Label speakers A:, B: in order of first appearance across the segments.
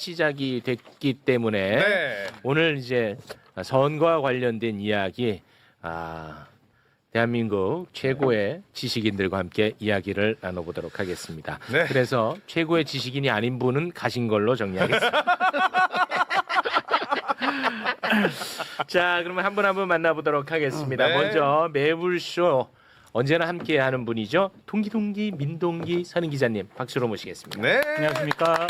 A: 시작이 됐기 때문에
B: 네.
A: 오늘 이제 선거와 관련된 이야기 대한민국 최고의 지식인들과 함께 이야기를 나눠보도록 하겠습니다.
B: 네.
A: 그래서 최고의 지식인이 아닌 분은 가신 걸로 정리하겠습니다. 자, 그러면 한 분 한 분 만나보도록 하겠습니다.
B: 네.
A: 먼저 매불쇼 언제나 함께하는 분이죠. 동기동기 민동기 선임 기자님 박수로 모시겠습니다.
B: 네.
C: 안녕하십니까.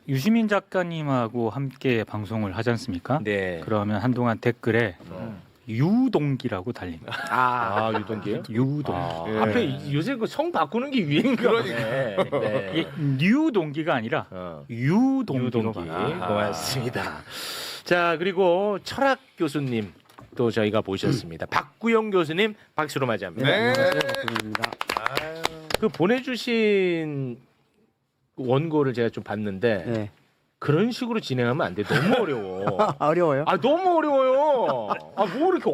C: 유시민 작가님하고 함께 방송을 하지 않습니까?
A: 네.
C: 그러면 한동안 댓글에 유동기라고 달립니다.
A: 유동기요?
C: 유동기.
B: 예.
A: 앞에 요새 그 성 바꾸는 게 유행인가 보네. 네.
C: 이게 뉴동기가 아니라 유동기로
A: 유동기
C: 바뀌어요.
A: 고맙습니다. 자, 그리고 철학 교수님 또 저희가 모셨습니다. 박구영 교수님 박수로 맞이합니다.
B: 네.
A: 그 보내주신 원고를 제가 좀 봤는데
D: 네.
A: 그런 식으로 진행하면 안 돼. 너무 어려워.
D: 어려워요?
A: 너무 어려워요. 뭐 이렇게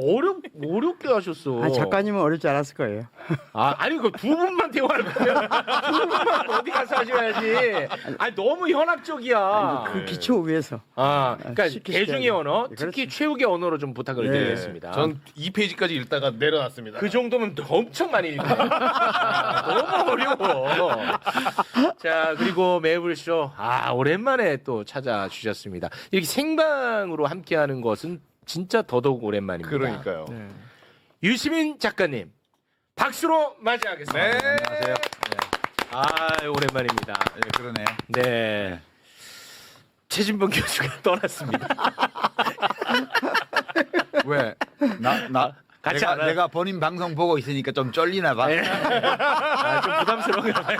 A: 어렵게 하셨어.
D: 작가님은 어렵지 않았을 거예요.
A: 아니 그 두 분만 대화할 거면 두 분만 어디 가서 하셔야지. 너무 현학적이야.
D: 그 기초 위에서.
A: 그러니까
D: 쉽게
A: 대중의
D: 시켜야
A: 언어,
D: 돼.
A: 특히 최욱의 언어로 좀 부탁을
D: 네.
A: 드리겠습니다.
B: 전 2페이지까지 읽다가 내려놨습니다.
A: 그 정도면 엄청 많이 읽어요. 너무 어려워. 자, 그리고 매불쇼 오랜만에 또 찾아주셨습니다. 이렇게 생방으로 함께하는 것은 진짜 더더욱 오랜만입니다.
B: 그러니까요.
A: 유시민 작가님 박수로 맞이하겠습니다.
B: 네.
E: 안녕하세요.
A: 오랜만입니다.
E: 네, 그러네요.
A: 네. 최진봉 교수가 떠났습니다.
E: 왜?
A: 같이 안 하-
E: 내가 본인 방송 보고 있으니까 좀 쫄리나 봐.
A: 네. 좀 부담스러운가 봐요.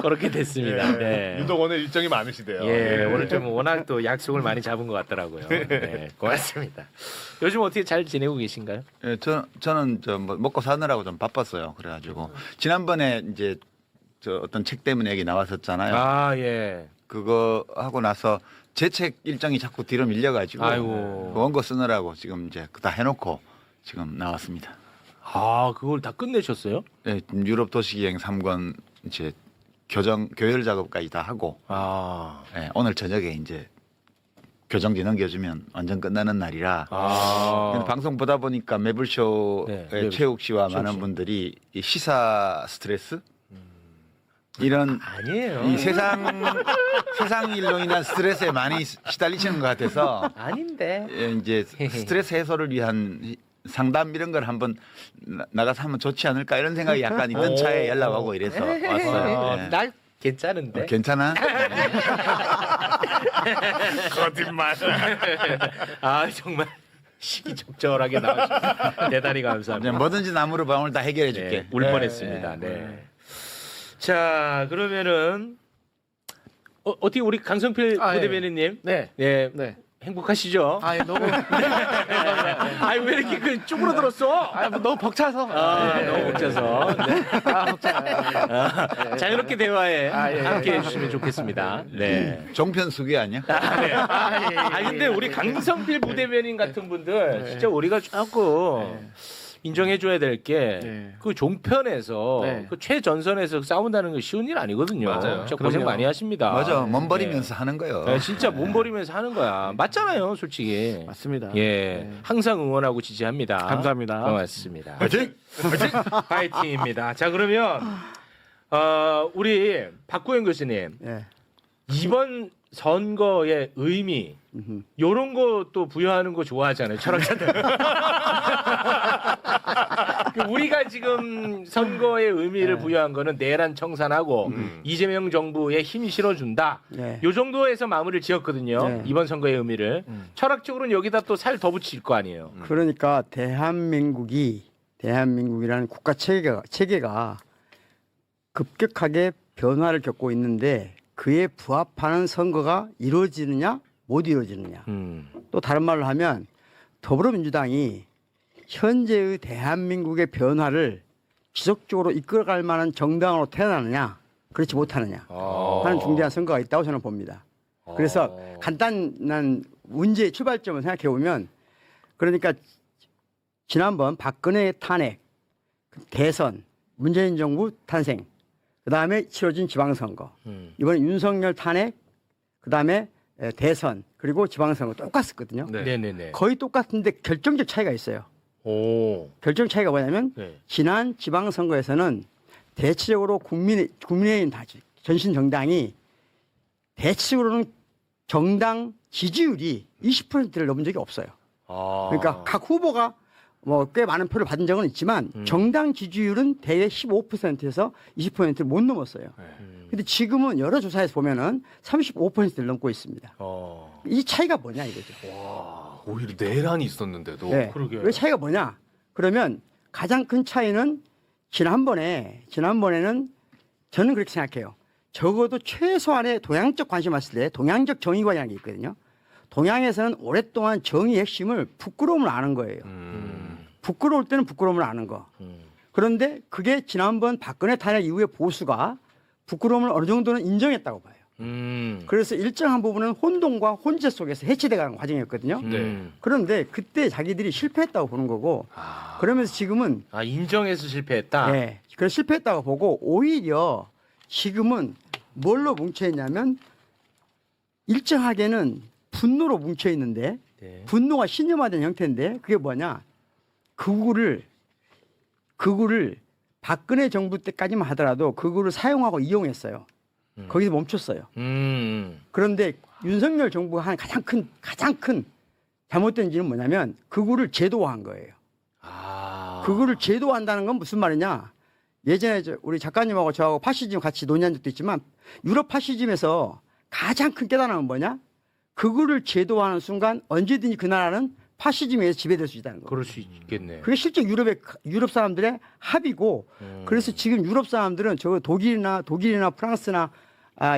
A: 그렇게 됐습니다. 네.
B: 유독 오늘 일정이 많으시대요.
A: 예, 오늘 좀 워낙 또 약속을 많이 잡은 것 같더라고요. 네, 고맙습니다. 요즘 어떻게 잘 지내고 계신가요?
E: 예, 저는 뭐 먹고 사느라고 좀 바빴어요. 그래가지고 지난번에 이제 어떤 책 때문에 얘기 나왔었잖아요.
A: 예.
E: 그거 하고 나서 제 책 일정이 자꾸 뒤로 밀려가지고
A: 아이고.
E: 그 원고 쓰느라고 지금 이제 다 해놓고 지금 나왔습니다.
A: 그걸 다 끝내셨어요?
E: 예, 유럽 도시기행 3권 이제 교열 작업까지 다 하고 예, 오늘 저녁에 이제 교정지 넘겨주면 완전 끝나는 날이라. 근데 방송 보다 보니까 매불쇼의
A: 네,
E: 최욱 씨와
A: 최욱
E: 많은
A: 씨.
E: 분들이 이 시사 스트레스 이런
A: 아니에요.
E: 이 세상 일로 인한 스트레스에 많이 시달리시는 것 같아서
A: 아닌데.
E: 예, 이제 스트레스 해소를 위한 상담 이런 걸 한번 나가서 하면 좋지 않을까 이런 생각이 약간 있는 차에 연락 오고 이래서 왔어요. 예.
A: 날 괜찮은데.
E: 괜찮아?
B: 거짓말.
A: 정말 시기적절하게 나와주셔서 대단히 감사합니다.
E: 뭐든지 나무로 방울 다 해결해 줄게.
A: 울 뻔했습니다. 네. 자, 그러면은 어떻게 우리 강성필 부대변인님,
F: 네.
A: 네,
F: 네.
A: 행복하시죠?
F: 너무
A: 왜 이렇게 쭈그러들었어?
F: 너무 벅차서.
A: 너무 벅차서. 네.
F: 벅차.
A: 자유롭게 대화에
F: 예.
A: 함께 해주시면 좋겠습니다. 네.
E: 종편 수기 아니야?
A: 근데 우리 강성필 부대변인 같은 분들 진짜 우리가 조금 인정해줘야 될 게 그 종편에서 그 최전선에서 싸운다는 거 쉬운 일 아니거든요.
B: 맞아요.
A: 진짜 고생
F: 그럼요.
A: 많이 하십니다.
E: 맞아. 몸 버리면서 하는 거요.
A: 네, 진짜 몸 버리면서 하는 거야. 맞잖아요, 솔직히.
F: 맞습니다.
A: 예, 항상 응원하고 지지합니다.
F: 감사합니다.
A: 고맙습니다.
E: 화이팅!
A: 파이팅입니다. 자, 그러면 우리 박구영 교수님
D: 예.
A: 이번 선거의 의미 요런 것도 부여하는 거 좋아하잖아요, 철학자들. 우리가 지금 선거의 의미를 부여한 거는 내란 청산하고 이재명 정부에 힘 실어준다.
D: 네.
A: 요 정도에서 마무리를 지었거든요.
D: 네.
A: 이번 선거의 의미를. 철학적으로는 여기다 또 살 더 붙일 거 아니에요.
D: 그러니까 대한민국이라는 국가 체계가 급격하게 변화를 겪고 있는데 그에 부합하는 선거가 이루어지느냐 못 이루어지느냐. 또 다른 말로 하면 더불어민주당이 현재의 대한민국의 변화를 지속적으로 이끌어갈 만한 정당으로 태어나느냐 그렇지 못하느냐 하는 중대한 선거가 있다고 저는 봅니다. 그래서 간단한 문제의 출발점을 생각해 보면 그러니까 지난번 박근혜 탄핵, 대선, 문재인 정부 탄생 그다음에 치러진 지방선거, 이번에 윤석열 탄핵, 그다음에 대선 그리고 지방선거 똑같았거든요.
B: 네.
A: 네네네.
D: 거의 똑같은데 결정적 차이가 있어요.
A: 오.
D: 결정 차이가 뭐냐면
A: 네.
D: 지난 지방선거에서는 대체적으로 국민의힘 전신 정당이 대체적으로는 정당 지지율이 20%를 넘은 적이 없어요.
A: 아.
D: 그러니까 각 후보가 뭐 꽤 많은 표를 받은 적은 있지만 정당 지지율은 대개 15%에서 20%를 못 넘었어요. 근데 지금은 여러 조사에서 보면은 35%를 넘고 있습니다. 이 차이가 뭐냐 이거죠.
B: 오히려 내란이 있었는데도.
D: 네.
A: 그러게요.
D: 왜 차이가 뭐냐? 그러면 가장 큰 차이는 지난번에는 저는 그렇게 생각해요. 적어도 최소한의 동양적 관심 왔을 때 동양적 정의관이라는 게 있거든요. 동양에서는 오랫동안 정의 핵심을 부끄러움을 아는 거예요. 부끄러울 때는 부끄러움을 아는 거. 그런데 그게 지난번 박근혜 탄핵 이후에 보수가 부끄러움을 어느 정도는 인정했다고 봐요. 그래서 일정한 부분은 혼동과 혼재 속에서 해체돼가는 과정이었거든요.
A: 네.
D: 그런데 그때 자기들이 실패했다고 보는 거고 그러면서 지금은
A: 인정해서 실패했다.
D: 네, 그래서 실패했다고 보고 오히려 지금은 뭘로 뭉쳐있냐면 일정하게는 분노로 뭉쳐있는데
A: 네.
D: 분노가 신념화된 형태인데 그게 뭐냐 극우를 박근혜 정부 때까지만 하더라도 극우를 사용하고 이용했어요. 거기서 멈췄어요. 그런데 윤석열 정부가 한 가장 큰 잘못된 지는 뭐냐면 극우를 제도화한 거예요. 극우를 제도화한다는 건 무슨 말이냐? 예전에 우리 작가님하고 저하고 파시즘 같이 논의한 적도 있지만 유럽 파시즘에서 가장 큰 깨달음은 뭐냐? 극우를 제도화하는 순간 언제든지 그 나라는 파시즘에 의해서 지배될 수 있다는 거예요.
A: 그럴 수 있겠네.
D: 그게 실제 유럽 사람들의 합의고 그래서 지금 유럽 사람들은 저 독일이나 프랑스나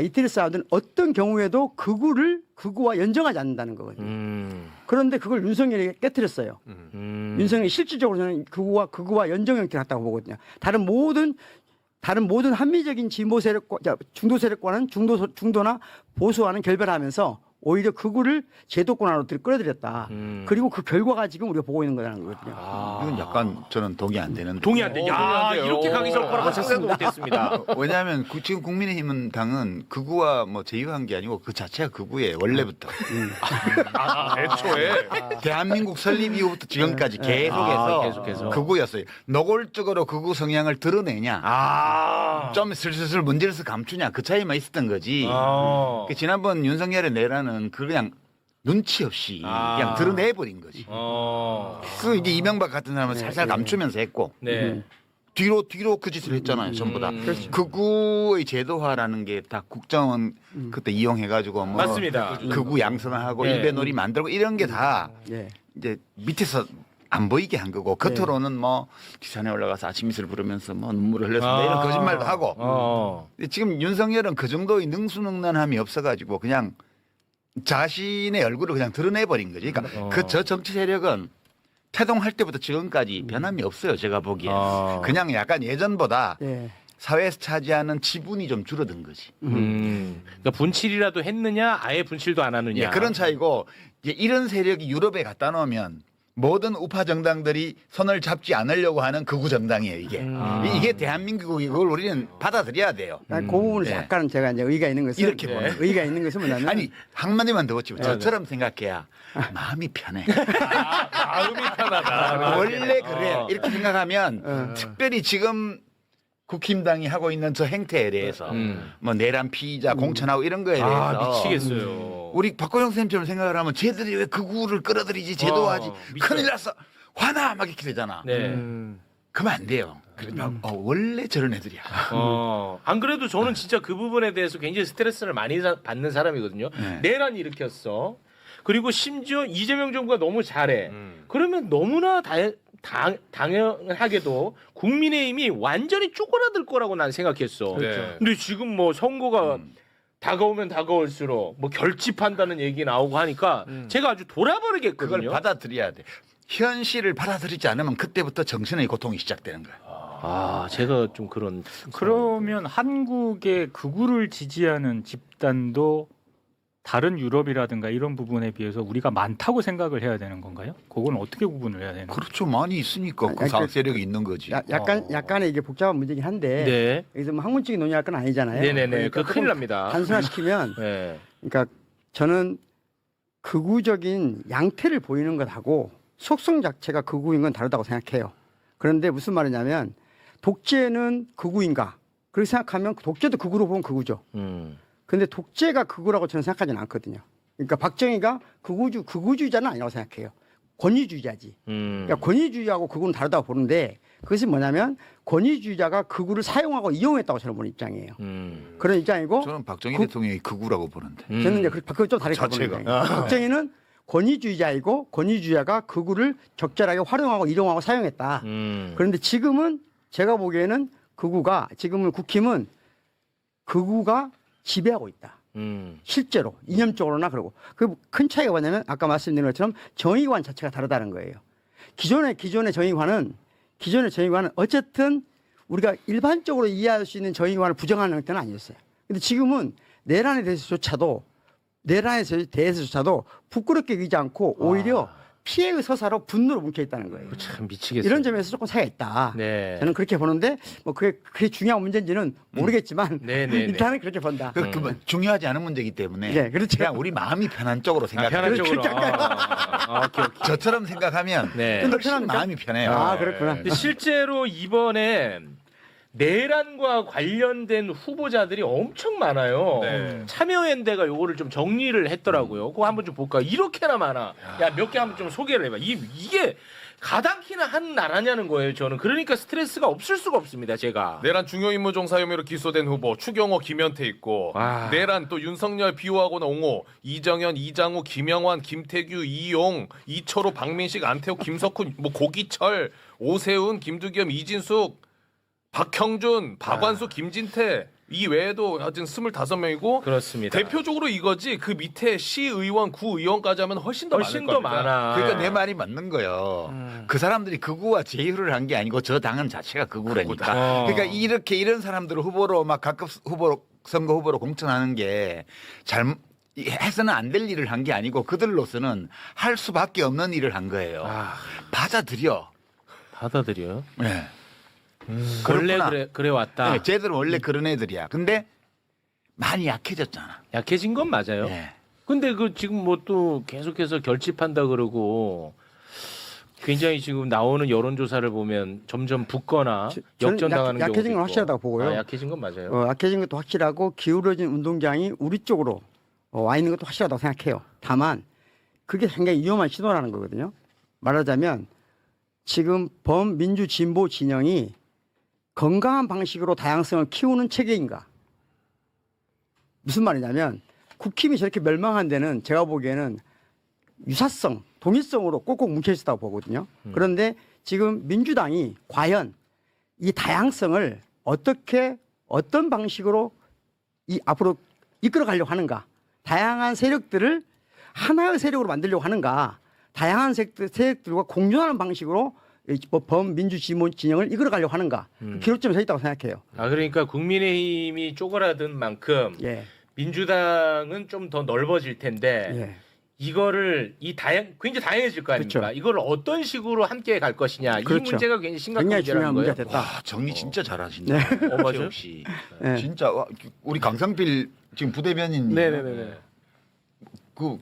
D: 이태리 사람들은 어떤 경우에도 극우와 연정하지 않는다는 거거든요. 그런데 그걸 윤석열이 깨뜨렸어요. 윤석열이 실질적으로 저는 극우와 연정 형태를 갖다고 보거든요. 다른 모든 합리적인 진보 세력과 중도 세력과는 중도나 보수와는 결별하면서 오히려 극우를 제도권으로 끌어들였다. 그리고 그 결과가 지금 우리가 보고 있는 거라는 거거든요.
E: 이건 약간 저는 동의 안 되는.
A: 동의 안 돼. 야, 이렇게 강의 설 거라고 생각도 못했습니다.
E: 왜냐하면 지금 국민의힘은 당은 극우와 뭐 제휴한 게 아니고 그 자체가 극우예요 원래부터.
B: 애초에.
E: 대한민국 설립 이후부터 지금까지 계속해서
A: 계속해서.
E: 극우였어요. 노골적으로 극우 성향을 드러내냐, 좀 슬슬 문제를 감추냐 그 차이만 있었던 거지. 그 지난번 윤석열의 내란은 그냥 눈치 없이 그냥 드러내버린 거지. 그 이제 이명박 같은 사람은 살살 감추면서 했고.
A: 네.
E: 뒤로 그 짓을 했잖아요, 전부 다. 극우의 제도화라는 게 다 국정원 그때 이용해가지고 뭐
A: 맞습니다.
E: 극우 양성하고
A: 네.
E: 일베놀이 만들고 이런 게 다
D: 네.
E: 이제 밑에서 안 보이게 한 거고 겉으로는 뭐 기산에 올라가서 아침 이슬 부르면서 뭐 눈물을 흘렸습니다 이런 거짓말도 하고. 근데 지금 윤석열은 그 정도의 능수능란함이 없어가지고 그냥 자신의 얼굴을 그냥 드러내버린 거지. 그러니까 그 저 정치 세력은 태동할 때부터 지금까지 변함이 없어요. 제가 보기에. 그냥 약간 예전보다
D: 네.
E: 사회에서 차지하는 지분이 좀 줄어든 거지.
A: 그러니까 분칠이라도 했느냐, 아예 분칠도 안 하느냐.
E: 예, 그런 차이고 이제 이런 세력이 유럽에 갖다 놓으면 모든 우파 정당들이 손을 잡지 않으려고 하는 극우 정당이에요. 이게 대한민국이 그걸 우리는 받아들여야 돼요.
D: 그 부분에서
E: 네.
D: 약간은 제가 이제 의의가 있는 것은
E: 이렇게 보는 거예요.
D: 의의가 있는 것은 뭐냐면
E: 아니 한마디만 더 붙이면 저처럼 생각해야 마음이 편해.
B: 마음이 편하다.
E: 원래 그래. 이렇게 생각하면 특별히 지금 국힘당이 하고 있는 저 행태에 대해서 뭐 내란 피의자 공천하고 이런 거에 대해서
A: 미치겠어요.
E: 우리 박근영 선생님처럼 생각을 하면 쟤들이 왜 극우를 끌어들이지 제도하지 큰일 났어 화나 막 이렇게 되잖아.
A: 네.
E: 그러면 안 돼요. 그러면 원래 저런 애들이야.
A: 안 그래도 저는 진짜 그 부분에 대해서 굉장히 스트레스를 많이 받는 사람이거든요.
E: 네.
A: 내란 일으켰어. 그리고 심지어 이재명 정부가 너무 잘해. 그러면 너무나 당연하게도 국민의힘이 완전히 쪼그라들 거라고 난 생각했어.
B: 네.
A: 근데 지금 뭐 선거가 다가오면 다가올수록 뭐 결집한다는 얘기 나오고 하니까 제가 아주 돌아버리겠거든요.
E: 그걸 받아들여야 돼. 현실을 받아들이지 않으면 그때부터 정신의 고통이 시작되는 거야.
A: 제가 좀 그런.
C: 그러면 한국의 극우를 지지하는 집단도 다른 유럽이라든가 이런 부분에 비해서 우리가 많다고 생각을 해야 되는 건가요? 그건 어떻게 구분을 해야 되는 거예요?
E: 그렇죠. 많이 있으니까 그
D: 아니,
E: 사학 세력이 있는 거지.
D: 약간의 이게 복잡한 문제긴 한데
A: 네.
D: 여기서 뭐 학문적인 논의할 건 아니잖아요.
A: 네네네. 그
D: 조금
A: 큰일 납니다.
D: 단순화시키면
A: 네.
D: 그러니까 저는 극우적인 양태를 보이는 것하고 속성 자체가 극우인 건 다르다고 생각해요. 그런데 무슨 말이냐면 독재는 극우인가? 그렇게 생각하면 독재도 극우로 보면 극우죠. 근데 독재가 극우라고 저는 생각하지는 않거든요. 그러니까 박정희가 극우주의자는 아니라고 생각해요. 권위주의자지. 그러니까 권위주의하고 극우는 다르다고 보는데 그것이 뭐냐면 권위주의자가 극우를 사용하고 이용했다고 저는 보는 입장이에요. 그런 입장이고
E: 저는 박정희 대통령이 극우라고 보는데.
D: 저는 이제 그걸 좀 다르게 보는
E: 자체가.
D: 입장이에요. 박정희는 권위주의자이고 권위주의자가 극우를 적절하게 활용하고 이용하고 사용했다. 그런데 지금은 제가 보기에는 지금은 국힘은 극우가 지배하고 있다. 실제로 이념적으로나 그러고 그 큰 차이가 뭐냐면 아까 말씀드린 것처럼 정의관 자체가 다르다는 거예요. 기존의 정의관은 어쨌든 우리가 일반적으로 이해할 수 있는 정의관을 부정하는 형태는 아니었어요. 근데 지금은 내란에 대해서조차도 부끄럽게 여기지 않고 오히려 피해의 서사로 분노로 뭉쳐 있다는 거예요.
A: 참 미치겠어요.
D: 이런 점에서 조금 차이가 있다.
A: 네.
D: 저는 그렇게 보는데 뭐 그게 중요한 문제인지는 모르겠지만
A: 네네네.
D: 일단은 그렇게 본다.
E: 그 중요하지 않은 문제이기 때문에
D: 네, 그렇죠.
E: 그냥 우리 마음이 편한 쪽으로 생각해요.
A: 편한 쪽으로. 오케이.
E: 저처럼 생각하면
A: 네.
E: 훨씬 마음이 편해요.
D: 아, 그렇구나.
A: 근데 실제로 이번에 내란과 관련된 후보자들이 엄청 많아요.
B: 네.
A: 참여연대가 요거를 좀 정리를 했더라고요. 그거 한번 좀 볼까? 이렇게나 많아. 야, 몇 개 한번 좀 소개를 해봐. 이게 가당키나 한 나라냐는 거예요. 저는 그러니까 스트레스가 없을 수가 없습니다. 제가.
B: 내란 중요 임무 종사 혐의로 기소된 후보 추경호, 김현태 있고 내란 또 윤석열 비호하고는 옹호, 이정현, 이장우, 김영환, 김태규, 이용, 이철호, 박민식, 안태호, 김석훈, 뭐 고기철, 오세훈, 김두겸, 이진숙, 박형준, 박완수, 김진태 이 외에도 하여튼 25명이고
A: 그렇습니다.
B: 대표적으로 이거지 그 밑에 시의원, 구의원까지 하면 훨씬 더
A: 많아.
E: 그러니까 내 말이 맞는 거예요. 그 사람들이 극우와 제휴를 한 게 아니고 저 당은 자체가 극우라니까. 그러니까 이런 사람들을 후보로 막 각급 선거 후보로 공천하는 게 해서는 안 될 일을 한 게 아니고 그들로서는 할 수밖에 없는 일을 한 거예요. 받아들여요.
A: 네.
E: 그렇구나.
A: 원래 그래 왔다.
E: 네, 쟤들은 원래 그런 애들이야. 근데 많이 약해졌잖아.
A: 약해진 건 맞아요.
E: 네.
A: 근데 그 지금 뭐 또 계속해서 결집한다 그러고 굉장히 지금 나오는 여론조사를 보면 점점 붙거나
D: 저는
A: 역전당하는 경우도
D: 약해진 건
A: 있고.
D: 확실하다고 보고요.
A: 약해진 건 맞아요.
D: 약해진 것도 확실하고 기울어진 운동장이 우리 쪽으로 와 있는 것도 확실하다고 생각해요. 다만 그게 상당히 위험한 시도라는 거거든요. 말하자면 지금 범민주 진보 진영이 건강한 방식으로 다양성을 키우는 체계인가? 무슨 말이냐면 국힘이 저렇게 멸망한 데는 제가 보기에는 유사성, 동일성으로 꼭꼭 뭉쳐 있었다고 보거든요. 그런데 지금 민주당이 과연 이 다양성을 어떤 방식으로 앞으로 이끌어 가려고 하는가? 다양한 세력들을 하나의 세력으로 만들려고 하는가? 다양한 세력들과 공존하는 방식으로 범민주 진영을 이끌어 가려고 하는가? 기로점에 서 있다고 생각해요.
A: 그러니까 국민의힘이 쪼그라든 만큼
D: 예.
A: 민주당은 좀 더 넓어질 텐데
D: 예.
A: 이거를 굉장히 다양해질 거 아닙니까?
D: 그렇죠.
A: 이걸 어떤 식으로 함께 갈 것이냐.
D: 그렇죠.
A: 이 문제가 굉장히 심각한
D: 굉장히
A: 문제라는
D: 중요한
A: 거예요.
D: 문제가 됐다.
E: 와, 정리 진짜 잘하신다.
A: 맞아요?
E: 역시
D: 네.
E: 진짜 우리 강상필 지금 부대변인
A: 네네네.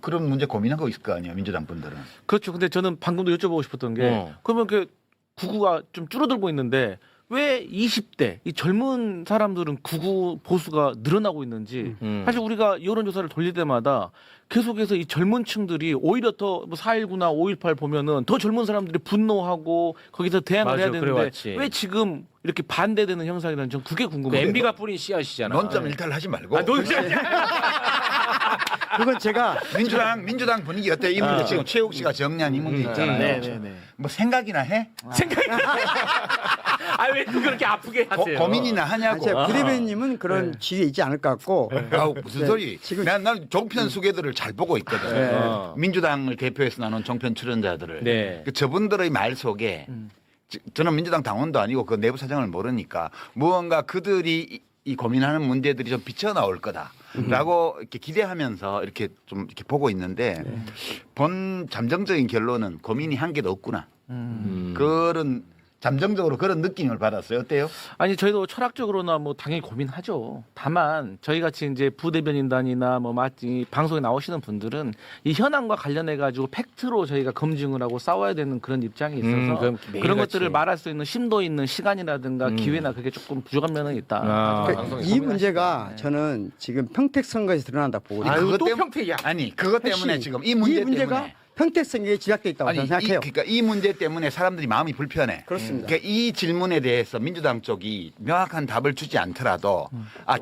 E: 그런 문제 고민하고 있을 거 아니에요, 민주당 분들은.
F: 그렇죠. 근데 저는 방금도 여쭤보고 싶었던 게 그러면 그 구구가 좀 줄어들고 있는데 왜 20대 이 젊은 사람들은 구구 보수가 늘어나고 있는지 사실 우리가 여론조사를 돌릴 때마다 계속해서 이 젊은 층들이 오히려 더 4.19나 5.18 보면은 더 젊은 사람들이 분노하고 거기서 대항을
A: 맞아,
F: 해야 되는데
A: 그래왔지.
F: 왜 지금 이렇게 반대되는 현상이라는 전 그게
A: 그
F: 궁금해요.
A: MB가 뿌린 씨앗이잖아.
E: 논점 일탈 하지 말고.
D: 그건 제가
E: 민주당 분위기 어때? 이 문제 지금 최욱 씨가 정리한 이 문제 있잖아요.
F: 네네네.
E: 뭐 생각이나 해?
A: 왜 또 그렇게 아프게 하세요?
E: 고민이나 하냐고.
D: 제가 부대변인님은 그런 지위에 있지 않을 것 같고
E: 아우, 무슨
D: 네,
E: 소리?
D: 지금-
E: 난 종편 수계들을 잘 보고 있거든.
D: 네.
E: 민주당을 대표해서 나눈 종편 출연자들을.
A: 네.
E: 그 저분들의 말 속에 저는 민주당 당원도 아니고 그 내부 사정을 모르니까 무언가 그들이 이 고민하는 문제들이 좀 비쳐 나올 거다라고 이렇게 기대하면서 이렇게 좀 이렇게 보고 있는데 본 잠정적인 결론은 고민이 한 개도 없구나. 그런 잠정적으로 그런 느낌을 받았어요. 어때요?
F: 아니 저희도 철학적으로나 뭐 당연히 고민하죠. 다만 저희 같이 이제 부대변인단이나 뭐 마치 방송에 나오시는 분들은 이 현황과 관련해 가지고 팩트로 저희가 검증을 하고 싸워야 되는 그런 입장이 있어서
A: 그럼
F: 그런
A: 매일같이.
F: 것들을 말할 수 있는 심도 있는 시간이라든가 기회나 그게 조금 부족한 면은 있다.
D: 그러니까 이 문제가 저는 지금 평택 선거에서 드러난다 보거든요.
A: 아유,
E: 그것
A: 또
E: 때문-
A: 평택이야.
E: 아니 그것 때문에
D: 훨씬
E: 지금 이 문제
D: 문제가
E: 때문에
D: 평택 선거에 집약돼 있다고 저는 생각해요.
E: 그러니까 이 문제 때문에 사람들이 마음이 불편해.
D: 그렇습니다.
E: 그러니까 이 질문에 대해서 민주당 쪽이 명확한 답을 주지 않더라도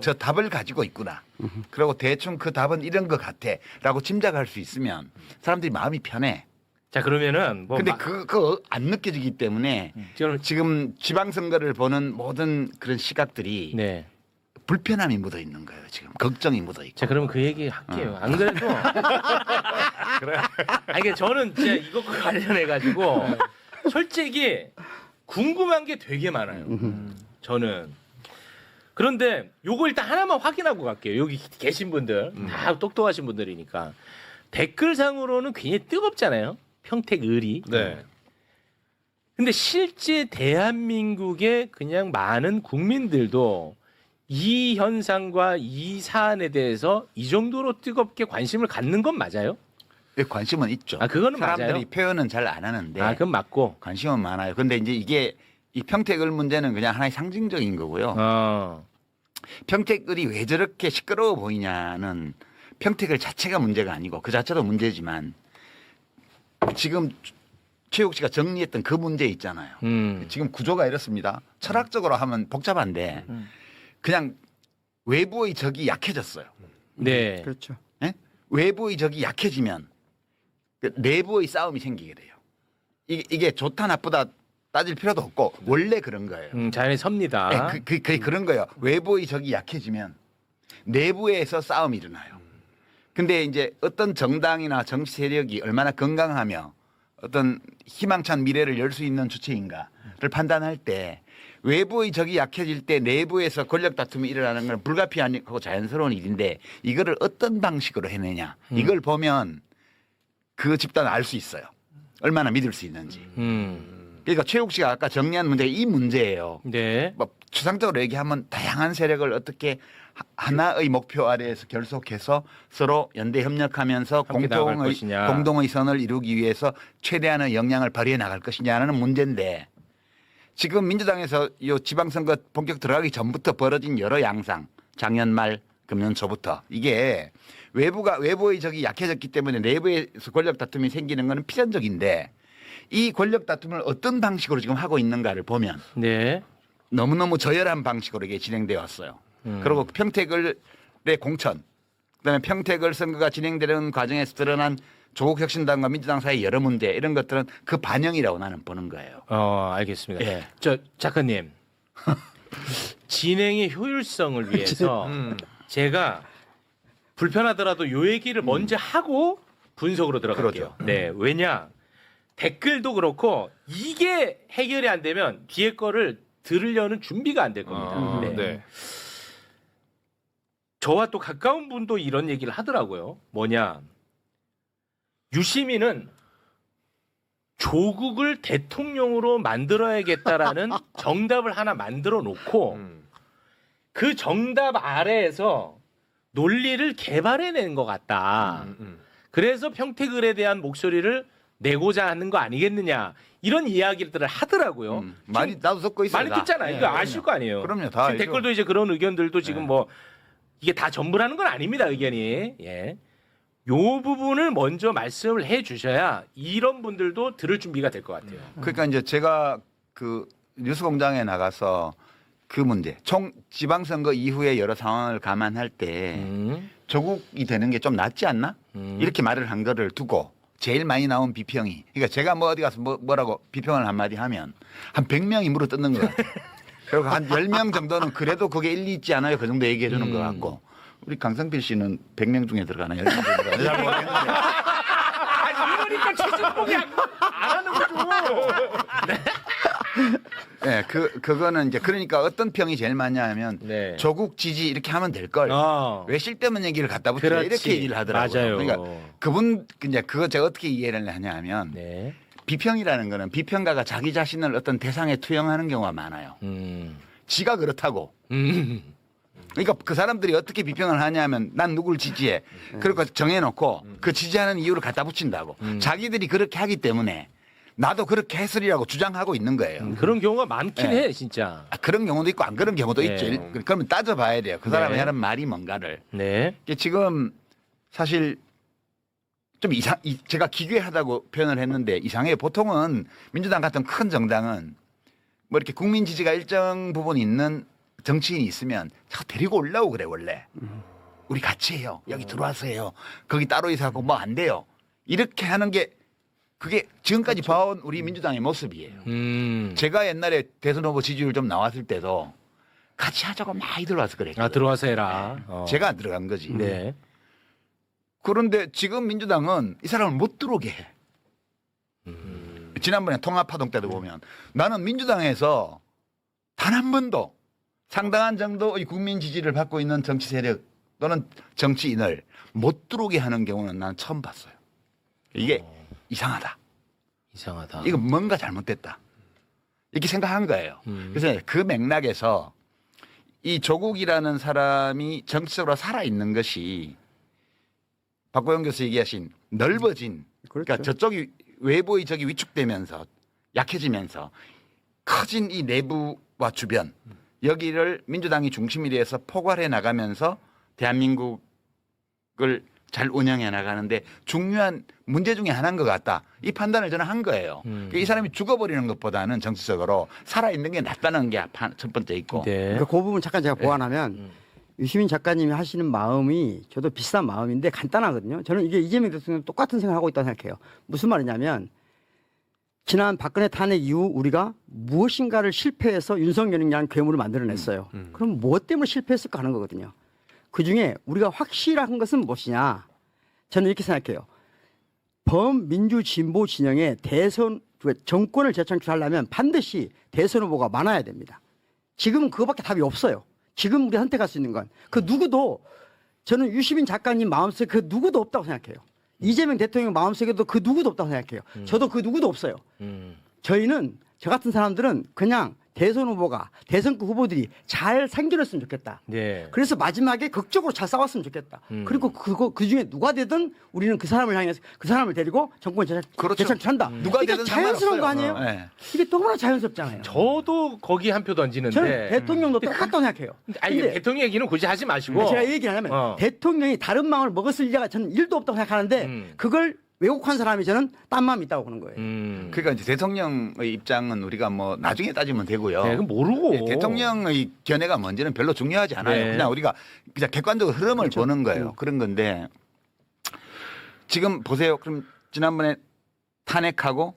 E: 저 답을 가지고 있구나. 그리고 대충 그 답은 이런 것 같아라고 짐작할 수 있으면 사람들이 마음이 편해.
A: 자 그러면은 뭐
E: 근데 그거 안 느껴지기 때문에 지금 지방선거를 보는 모든 그런 시각들이
A: 네.
E: 불편함이 묻어 있는 거예요. 지금 걱정이 묻어 있고.
A: 자 그러면 그 얘기 할게요. 안 그래도 그래. 아니 이게 저는 진짜 이것과 관련해 가지고 솔직히 궁금한 게 되게 많아요. 저는 그런데 요거 일단 하나만 확인하고 갈게요. 여기 계신 분들 다 똑똑하신 분들이니까 댓글상으로는 굉장히 뜨겁잖아요. 평택을이.
B: 네.
A: 근데 실제 대한민국의 그냥 많은 국민들도 이 현상과 이 사안에 대해서 이 정도로 뜨겁게 관심을 갖는 건 맞아요?
E: 관심은 있죠.
A: 아, 그거는
E: 사람들이
A: 맞아요.
E: 표현은 잘 안 하는데
A: 아, 그건 맞고.
E: 관심은 많아요. 근데 이제 이게 이 평택을 문제는 그냥 하나의 상징적인 거고요. 평택을이 왜 저렇게 시끄러워 보이냐는 평택을 자체가 문제가 아니고 그 자체도 문제지만 지금 최욱 씨가 정리했던 그 문제 있잖아요. 지금 구조가 이렇습니다. 철학적으로 하면 복잡한데 그냥 외부의 적이 약해졌어요.
A: 네.
D: 그렇죠.
E: 예? 외부의 적이 약해지면 그 내부의 싸움이 생기게 돼요. 이게 좋다 나쁘다 따질 필요도 없고 원래 그런 거예요.
A: 자연의 섭니다.
E: 그런 거예요. 외부의 적이 약해지면 내부에서 싸움이 일어나요. 근데 이제 어떤 정당이나 정치 세력이 얼마나 건강하며 어떤 희망찬 미래를 열 수 있는 주체인가를 판단할 때 외부의 적이 약해질 때 내부에서 권력 다툼이 일어나는 건 불가피하고 자연스러운 일인데 이거를 어떤 방식으로 해내냐 이걸 보면 그 집단을 알 수 있어요. 얼마나 믿을 수 있는지. 그러니까 최욱 씨가 아까 정리한 문제가 이 문제예요.
A: 네.
E: 뭐 추상적으로 얘기하면 다양한 세력을 어떻게 하나의 목표 아래에서 결속해서 서로 연대 협력하면서
A: 함께 나아갈 것이냐.
E: 공동의 선을 이루기 위해서 최대한의 영향을 발휘해 나갈 것이냐는 문제인데 지금 민주당에서 이 지방선거 본격 들어가기 전부터 벌어진 여러 양상 작년 말 금년 초부터 이게 외부의 적이 약해졌기 때문에 내부에서 권력 다툼이 생기는 것은 필연적인데 이 권력 다툼을 어떤 방식으로 지금 하고 있는가를 보면
A: 네.
E: 너무너무 저열한 방식으로 이게 진행되어 왔어요. 그리고 평택을의 공천, 그다음에 평택을 선거가 진행되는 과정에서 드러난 조국혁신당과 민주당 사이 여러 문제 이런 것들은 그 반영이라고 나는 보는 거예요.
A: 알겠습니다.
E: 예.
A: 저 작가님 진행의 효율성을 위해서 제가 불편하더라도 요 얘기를 먼저 하고 분석으로 들어갈게요.
E: 그러죠.
A: 네, 왜냐 댓글도 그렇고 이게 해결이 안 되면 뒤에 거를 들으려는 준비가 안 될 겁니다. 네.
B: 네.
A: 저와 또 가까운 분도 이런 얘기를 하더라고요. 뭐냐 유시민은 조국을 대통령으로 만들어야겠다라는 정답을 하나 만들어 놓고 그 정답 아래에서 논리를 개발해낸 것 같다. 그래서 평택을에 대한 목소리를 내고자 하는 거 아니겠느냐 이런 이야기들을 하더라고요.
E: 많이 나도 섞고 있어요.
A: 많이
E: 다.
A: 듣잖아요.
E: 네,
A: 이거 아실 거 아니에요.
E: 그럼요, 다
A: 지금
E: 알죠.
A: 댓글도 이제 그런 의견들도 지금 뭐 이게 다 전부라는 건 아닙니다. 의견이. 예. 요 부분을 먼저 말씀을 해 주셔야 이런 분들도 들을 준비가 될 것 같아요.
E: 그러니까 이제 제가 그 뉴스공장에 나가서 그 문제, 총 지방선거 이후에 여러 상황을 감안할 때 조국이 되는 게 좀 낫지 않나? 이렇게 말을 한 거를 두고 제일 많이 나온 비평이, 그러니까 제가 뭐 어디 가서 뭐라고 비평을 한마디 하면 한 100명이 물어 뜯는 것 같아요. 그리고 한 10명 정도는 그래도 그게 일리 있지 않아요? 그 정도 얘기해 주는 것 같고. 우리 강성필 씨는 100명 중에 들어가나요? 10명 중에 들어가나요? 잘 모르겠는데.
A: 아니 이러니까 최종 포기 안 하는 거죠. 네.
E: 예, 그거는 이제 그러니까 어떤 평이 제일 많냐 하면
A: 네.
E: 조국 지지 이렇게 하면 될 걸. 왜 쓸데없는 얘기를 갖다 붙여
A: 그렇지.
E: 이렇게 얘기를 하더라고요.
A: 맞아요.
E: 그러니까 그분 이제 그거 제가 어떻게 이해를 하냐 하면
A: 네.
E: 비평이라는 거는 비평가가 자기 자신을 어떤 대상에 투영하는 경우가 많아요. 지가 그렇다고. 그러니까 그 사람들이 어떻게 비평을 하냐면 난 누구를 지지해. 그리고 정해놓고 그 지지하는 이유를 갖다 붙인다고. 자기들이 그렇게 하기 때문에 나도 그렇게 했으리라고 주장하고 있는 거예요.
A: 그런 경우가 많긴
E: 네.
A: 해 진짜.
E: 그런 경우도 있고 안 그런 경우도
A: 네.
E: 있죠. 그러면 따져봐야 돼요. 그 사람이
A: 네.
E: 하는 말이 뭔가를.
A: 네.
E: 이게 지금 사실 좀 제가 기괴하다고 표현을 했는데 이상해요. 보통은 민주당 같은 큰 정당은 뭐 이렇게 국민 지지가 일정 부분 있는 정치인이 있으면 자꾸 데리고 올라오고 그래 원래. 우리 같이 해요. 여기 들어와서 해요. 거기 따로 있어갖고 뭐 안 돼요. 이렇게 하는 게 그게 지금까지 봐온 우리 민주당의 모습이에요. 제가 옛날에 대선 후보 지지율 좀 나왔을 때도 같이 하자고 많이 들어와서 그랬거든요.
A: 아 들어와서 해라.
E: 제가 안 들어간 거지.
A: 네.
E: 그런데 지금 민주당은 이 사람을 못 들어오게 해. 지난번에 통합파동 때도 보면 나는 민주당에서 단 한 번도 상당한 정도의 국민 지지를 받고 있는 정치 세력 또는 정치인을 못 들어오게 하는 경우는 난 처음 봤어요. 이게 이상하다.
A: 이상하다.
E: 이거 뭔가 잘못됐다. 이렇게 생각한 거예요. 그래서 그 맥락에서 이 조국이라는 사람이 정치적으로 살아있는 것이 박보영 교수 얘기하신 넓어진 그러니까 저쪽이 외부의 적이 위축되면서 약해지면서 커진 이 내부와 주변 여기를 민주당이 중심이 돼서 포괄해 나가면서 대한민국을 잘 운영해 나가는데 중요한 문제 중에 하나인 것 같다. 이 판단을 저는 한 거예요. 그러니까 이 사람이 죽어버리는 것보다는 정치적으로 살아있는 게 낫다는 게 첫 번째 있고.
A: 네.
D: 그러니까 그 부분 잠깐 제가 보완하면 유시민 작가님이 하시는 마음이 저도 비슷한 마음인데 간단하거든요. 저는 이게 이재명 대통령 똑같은 생각을 하고 있다고 생각해요. 무슨 말이냐면 지난 박근혜 탄핵 이후 우리가 무엇인가를 실패해서 윤석열이라는 괴물을 만들어냈어요. 그럼 무엇 때문에 실패했을까 하는 거거든요. 그중에 우리가 확실한 것은 무엇이냐. 저는 이렇게 생각해요. 범민주 진보 진영의 대선 정권을 재창출하려면 반드시 대선 후보가 많아야 됩니다. 지금은 그거밖에 답이 없어요. 지금 우리 선택할 수 있는 건 그 누구도 저는 유시민 작가님 마음속에 그 누구도 없다고 생각해요. 이재명 대통령 마음속에도 그 누구도 없다고 생각해요. 저도 그 누구도 없어요. 저희는 저 같은 사람들은 그냥 대선 후보가 대선급 후보들이 잘 생겨났으면 좋겠다.
A: 네.
D: 그래서 마지막에 극적으로 잘 싸웠으면 좋겠다. 그리고 그 중에 누가 되든 우리는 그 사람을 향해서 그 사람을 데리고 정권 재창출한다.
E: 누가
D: 이게
E: 되든
D: 자연스러운 거 아니에요?
E: 네.
D: 이게 너무나 자연스럽잖아요.
A: 저도 거기 한 표 던지는데.
D: 저는 대통령도 똑같다고 생각해요.
A: 아니
D: 근데
A: 대통령 얘기는 굳이 하지 마시고.
D: 제가 이 얘기를 하냐면 대통령이 다른 마음을 먹었을 리가 저는 1도 없다고 생각하는데 그걸 왜곡한 사람이 저는 딴 마음이 있다고 보는 거예요.
E: 그러니까 이제 대통령의 입장은 우리가 뭐 나중에 따지면 되고요.
A: 네, 그건 모르고.
E: 예, 대통령의 견해가 뭔지는 별로 중요하지 않아요.
A: 네.
E: 그냥 우리가 그냥 객관적으로 흐름을
D: 그렇죠.
E: 보는 거예요. 그런 건데 지금 보세요. 그럼 지난번에 탄핵하고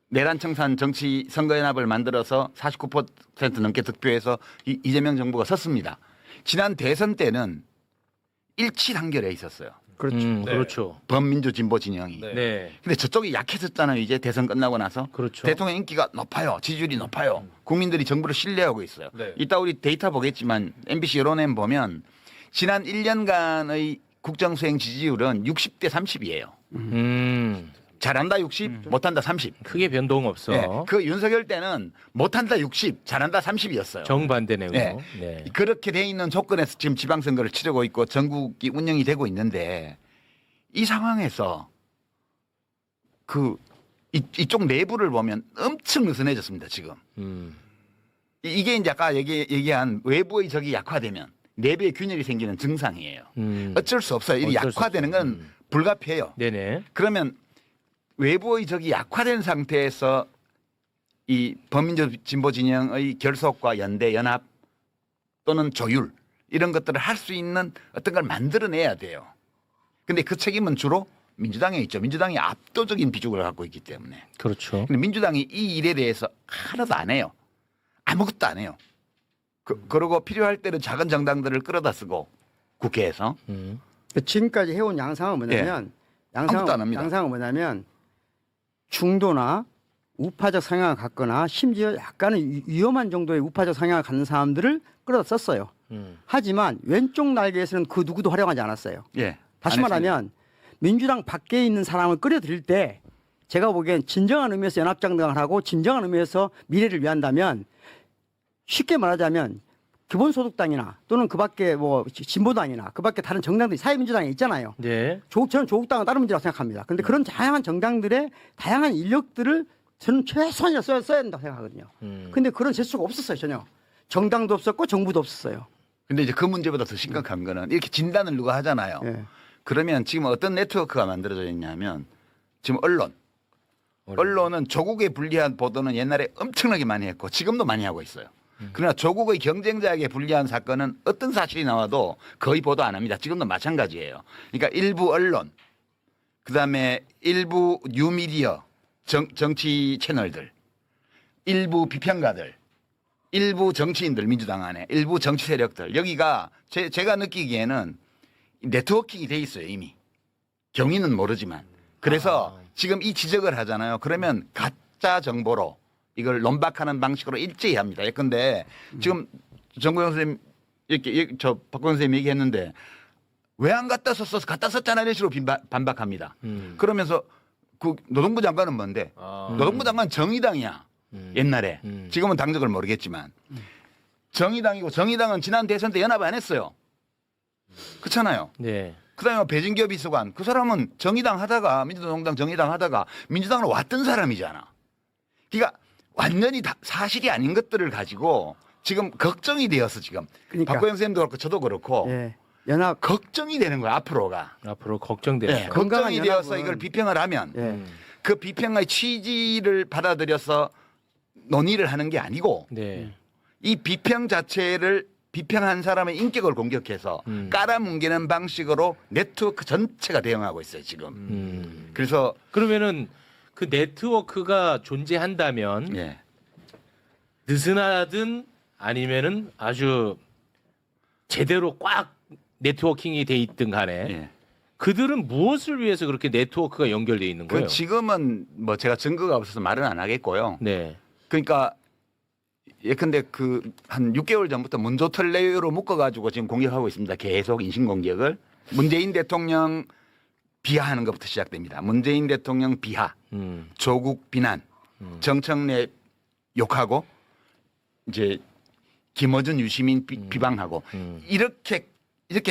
E: 내란청산 정치 선거연합을 만들어서 49% 넘게 득표해서 이재명 정부가 섰습니다. 지난 대선 때는 일치단결에 있었어요.
D: 그렇죠.
B: 네.
A: 그렇죠.
E: 범민주 진보 진영이.
B: 네.
A: 네.
E: 근데 저쪽이 약해졌잖아요. 이제 대선 끝나고 나서.
A: 그렇죠.
E: 대통령 인기가 높아요. 지지율이 높아요. 국민들이 정부를 신뢰하고 있어요.
B: 네.
E: 이따 우리 데이터 보겠지만 MBC 여론엠 보면 지난 1년간의 국정수행 지지율은 60대 30이에요. 잘한다 60, 못한다 30.
A: 크게 변동 없어.
E: 네. 그 윤석열 때는 못한다 60, 잘한다 30이었어요.
A: 정반대네요.
E: 네.
A: 네.
E: 그렇게 돼 있는 조건에서 지금 지방선거를 치르고 있고 전국이 운영이 되고 있는데 이 상황에서 이쪽 내부를 보면 엄청 느슨해졌습니다. 지금. 이게 이제 아까 얘기한 외부의 적이 약화되면 내부의 균열이 생기는 증상이에요. 어쩔 수 없어요. 이
A: 어쩔 수
E: 약화되는 건 불가피해요.
A: 네네.
E: 그러면 외부의 적이 약화된 상태에서 이 범민주 진보 진영의 결속과 연대, 연합 또는 조율 이런 것들을 할 수 있는 어떤 걸 만들어내야 돼요. 근데 그 책임은 주로 민주당에 있죠. 민주당이 압도적인 비중을 갖고 있기 때문에.
A: 그렇죠.
E: 근데 민주당이 이 일에 대해서 하나도 안 해요. 아무것도 안 해요. 그러고 필요할 때는 작은 정당들을 끌어다 쓰고 국회에서.
D: 지금까지 해온 양상은 뭐냐면
E: 아무것도 안 합니다.
D: 양상은 뭐냐면 중도나 우파적 성향을 갖거나 심지어 약간은 위험한 정도의 우파적 성향을 갖는 사람들을 끌어다 썼어요. 하지만 왼쪽 날개에서는 그 누구도 활용하지 않았어요.
E: 예.
D: 다시
E: 안
D: 말하면 민주당 밖에 있는 사람을 끌어들일 때 제가 보기엔 진정한 의미에서 연합정당을 하고 진정한 의미에서 미래를 위한다면 쉽게 말하자면 기본소득당이나 또는 그 밖에 뭐 진보당이나 그 밖에 다른 정당들이 사회민주당에 있잖아요.
A: 네.
D: 저는 조국당은 다른 문제라고 생각합니다. 그런데 그런 다양한 정당들의 다양한 인력들을 저는 최소한이라 써야 된다고 생각하거든요. 근데 그런 재수가 없었어요, 전혀. 정당도 없었고 정부도 없었어요.
E: 근데 이제 그 문제보다 더 심각한 거는 이렇게 진단을 누가 하잖아요.
D: 예.
E: 그러면 지금 어떤 네트워크가 만들어져 있냐면 지금 언론은 조국에 불리한 보도는 옛날에 엄청나게 많이 했고 지금도 많이 하고 있어요. 그러나 조국의 경쟁자에게 불리한 사건은 어떤 사실이 나와도 거의 보도 안 합니다. 지금도 마찬가지예요. 그러니까 일부 언론, 그다음에 일부 뉴미디어, 정치 채널들, 일부 비평가들, 일부 정치인들, 민주당 안에 일부 정치 세력들, 여기가 제가 느끼기에는 네트워킹이 돼 있어요, 이미. 경위는 모르지만. 그래서 지금 이 지적을 하잖아요. 그러면 가짜 정보로 이걸 논박하는 방식으로 일제히 합니다. 예컨대 지금 정구영 선생님 이렇게 저 박광 선생님 얘기했는데 왜 안 갖다 썼어? 갖다 썼잖아 이런 식으로 반박합니다. 그러면서 그 노동부 장관은 뭔데? 노동부 장관은 정의당이야. 옛날에. 지금은 당적을 모르겠지만. 정의당이고 정의당은 지난 대선 때 연합 안 했어요. 그렇잖아요.
A: 네.
E: 그다음에 배진교 비서관 그 사람은 정의당 하다가 민주노동당 정의당 하다가 민주당으로 왔던 사람이잖아. 그러니까 완전히 다 사실이 아닌 것들을 가지고 지금 걱정이 되어서 지금
D: 그러니까.
E: 박고영 선생님도 그렇고 저도 그렇고
D: 예. 연합
E: 걱정이 되는 거야 앞으로가.
A: 앞으로 걱정돼요.
E: 네,
D: 건강한
E: 걱정이 되어서
D: 연합은-
E: 이걸 비평을 하면
D: 예.
E: 그 비평의 취지를 받아들여서 논의를 하는 게 아니고
A: 네.
E: 이 비평 자체를 비평한 사람의 인격을 공격해서 깔아뭉개는 방식으로 네트워크 전체가 대응하고 있어요 지금. 그래서
A: 그러면은 그 네트워크가 존재한다면
E: 예.
A: 느슨하든 아니면은 아주 제대로 꽉 네트워킹이 돼 있든 간에
E: 예.
A: 그들은 무엇을 위해서 그렇게 네트워크가 연결돼 있는 거예요?
E: 그 지금은 뭐 제가 증거가 없어서 말은 안 하겠고요.
A: 네.
E: 그러니까 예컨대 그 한 6개월 전부터 문조털 내외로 묶어가지고 지금 공격하고 있습니다. 계속 인신 공격을 문재인 대통령 비하하는 것부터 시작됩니다. 문재인 대통령 비하, 조국 비난, 정청래 욕하고 이제 김어준 유시민 비방하고 이렇게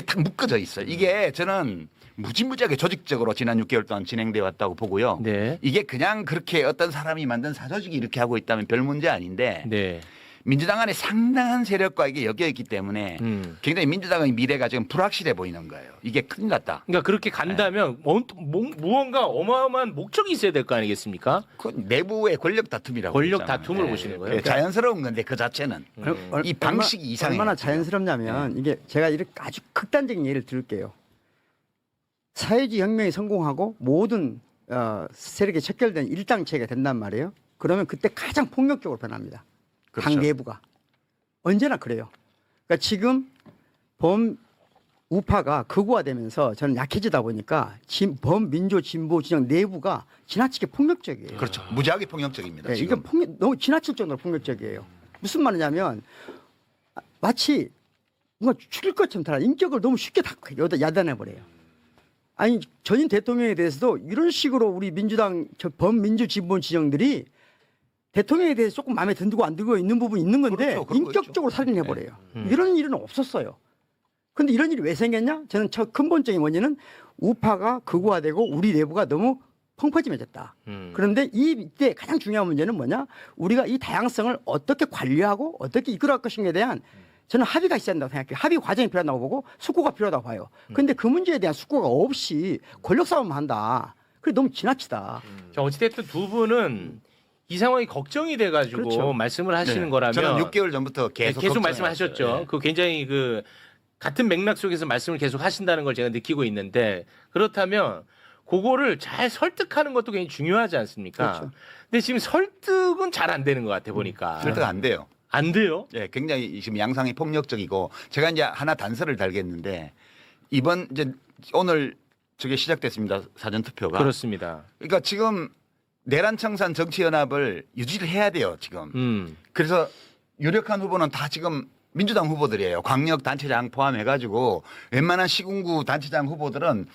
E: 딱 묶어져 있어요. 이게 저는 무지무지하게 조직적으로 지난 6개월 동안 진행돼 왔다고 보고요.
A: 네.
E: 이게 그냥 그렇게 어떤 사람이 만든 사조직이 이렇게 하고 있다면 별 문제 아닌데
A: 네.
E: 민주당 안에 상당한 세력과 이게 엮여 있기 때문에 굉장히 민주당의 미래가 지금 불확실해 보이는 거예요. 이게 큰일 났다.
A: 그러니까 그렇게 간다면 무언가 어마어마한 목적이 있어야 될 거 아니겠습니까?
E: 그 내부의 권력 다툼이라고.
A: 권력
E: 그랬잖아요.
A: 다툼을 보시는 거예요?
E: 네, 자연스러운 건데 그 자체는 이 방식이 이상해요.
D: 얼마나 자연스럽냐면 이게 제가 이렇게 아주 극단적인 예를 들을게요. 사회주의 혁명이 성공하고 모든 세력이 척결된 일당체가 된단 말이에요. 그러면 그때 가장 폭력적으로 변합니다.
E: 그렇죠.
D: 당 내부가. 언제나 그래요. 그러니까 지금 우파가 극우화되면서 저는 약해지다 보니까 범민주 진보 진영 내부가 지나치게 폭력적이에요.
E: 그렇죠. 무지하게 폭력적입니다.
D: 네,
E: 지금.
D: 이게 너무 지나칠 정도로 폭력적이에요. 무슨 말이냐면 마치 뭔가 죽일 것처럼 다 인격을 너무 쉽게 야단해 버려요. 아니 전임 대통령에 대해서도 이런 식으로 우리 민주당 범민주 진보 진영들이 대통령에 대해서 조금 마음에 든고 안 들고 있는 부분이 있는 건데
E: 그렇죠. 그런 거
D: 인격적으로 살인해 버려요. 이런 일은 없었어요. 그런데 이런 일이 왜 생겼냐? 저는 근본적인 원인은 우파가 극우화되고 우리 내부가 너무 펑퍼짐해졌다. 그런데 이때 가장 중요한 문제는 뭐냐? 우리가 이 다양성을 어떻게 관리하고 어떻게 이끌어갈 것인가에 대한 저는 합의가 있어야 한다고 생각해요. 합의 과정이 필요하다고 보고 숙고가 필요하다고 봐요. 그런데 그 문제에 대한 숙고가 없이 권력 싸움을 한다. 그게 너무 지나치다.
A: 자, 어찌됐든 두 분은 이 상황이 걱정이 돼가지고
D: 그렇죠.
A: 말씀을 하시는
E: 네.
A: 거라면
E: 저는 6개월 전부터 계속
A: 말씀하셨죠.
E: 걱정해왔어요.
A: 그 굉장히 그 같은 맥락 속에서 말씀을 계속 하신다는 걸 제가 느끼고 있는데 그렇다면 그거를 잘 설득하는 것도 굉장히 중요하지 않습니까?
D: 그렇죠.
A: 근데 지금 설득은 잘 안 되는 것 같아 보니까.
E: 설득 안 돼요.
A: 안 돼요?
E: 예, 굉장히 지금 양상이 폭력적이고 제가 이제 하나 단서를 달겠는데 이번 이제 오늘 저게 시작됐습니다. 사전 투표가.
A: 그렇습니다.
E: 그러니까 지금 내란청산 정치연합을 유지를 해야 돼요 지금. 그래서 유력한 후보는 다 지금 민주당 후보들이에요. 광역 단체장 포함해가지고 웬만한 시군구 단체장 후보들은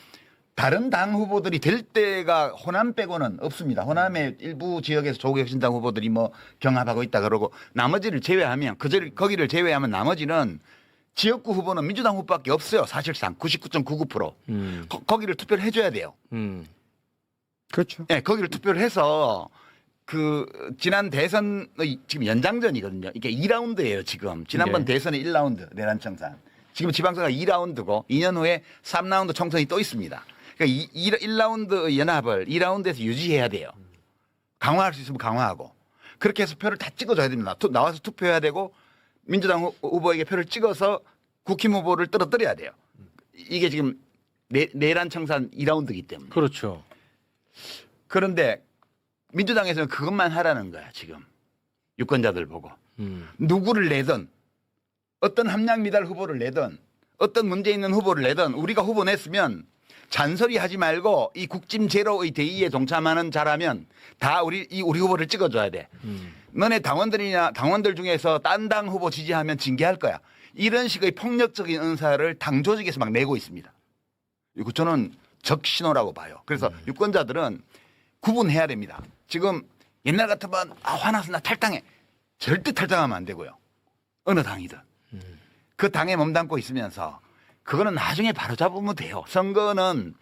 E: 다른 당 후보들이 될 때가 호남 빼고는 없습니다. 호남의 일부 지역에서 조국혁신당 후보들이 뭐 경합하고 있다 그러고 나머지를 제외하면 거기를 제외하면 나머지는 지역구 후보는 민주당 후보밖에 없어요. 사실상 99.99%. 거기를 투표를 해줘야 돼요.
D: 그렇죠.
E: 네, 거기를 투표를 해서 그 지난 대선의 지금 연장전이거든요. 이게 2라운드예요 지금. 지난번
C: 네.
E: 대선이 1라운드 내란청산. 지금 지방선거가 2라운드고 2년 후에 3라운드 총선이 또 있습니다. 그러니까 1라운드 연합을 2라운드에서 유지해야 돼요. 강화할 수 있으면 강화하고. 그렇게 해서 표를 다 찍어줘야 됩니다. 나와서 투표해야 되고 민주당 후보에게 표를 찍어서 국힘 후보를 떨어뜨려야 돼요. 이게 지금 내란청산 2라운드이기 때문에.
A: 그렇죠.
E: 그런데 민주당에서는 그것만 하라는 거야 지금. 유권자들 보고. 누구를 내든 어떤 함량미달 후보를 내든 어떤 문제 있는 후보를 내든 우리가 후보 냈으면 잔소리 하지 말고 이 국짐 제로의 대의에 동참하는 자라면 다 우리 후보를 찍어줘야 돼. 너네 당원들 중에서 딴 당 후보 지지하면 징계할 거야. 이런 식의 폭력적인 은사를 당 조직에서 막 내고 있습니다. 이거 저는 적신호라고 봐요. 그래서 유권자들은 구분해야 됩니다. 지금 옛날 같으면 화나서 나 탈당해. 절대 탈당하면 안 되고요. 어느 당이든. 그 당에 몸담고 있으면서 그거는 나중에 바로잡으면 돼요. 선거는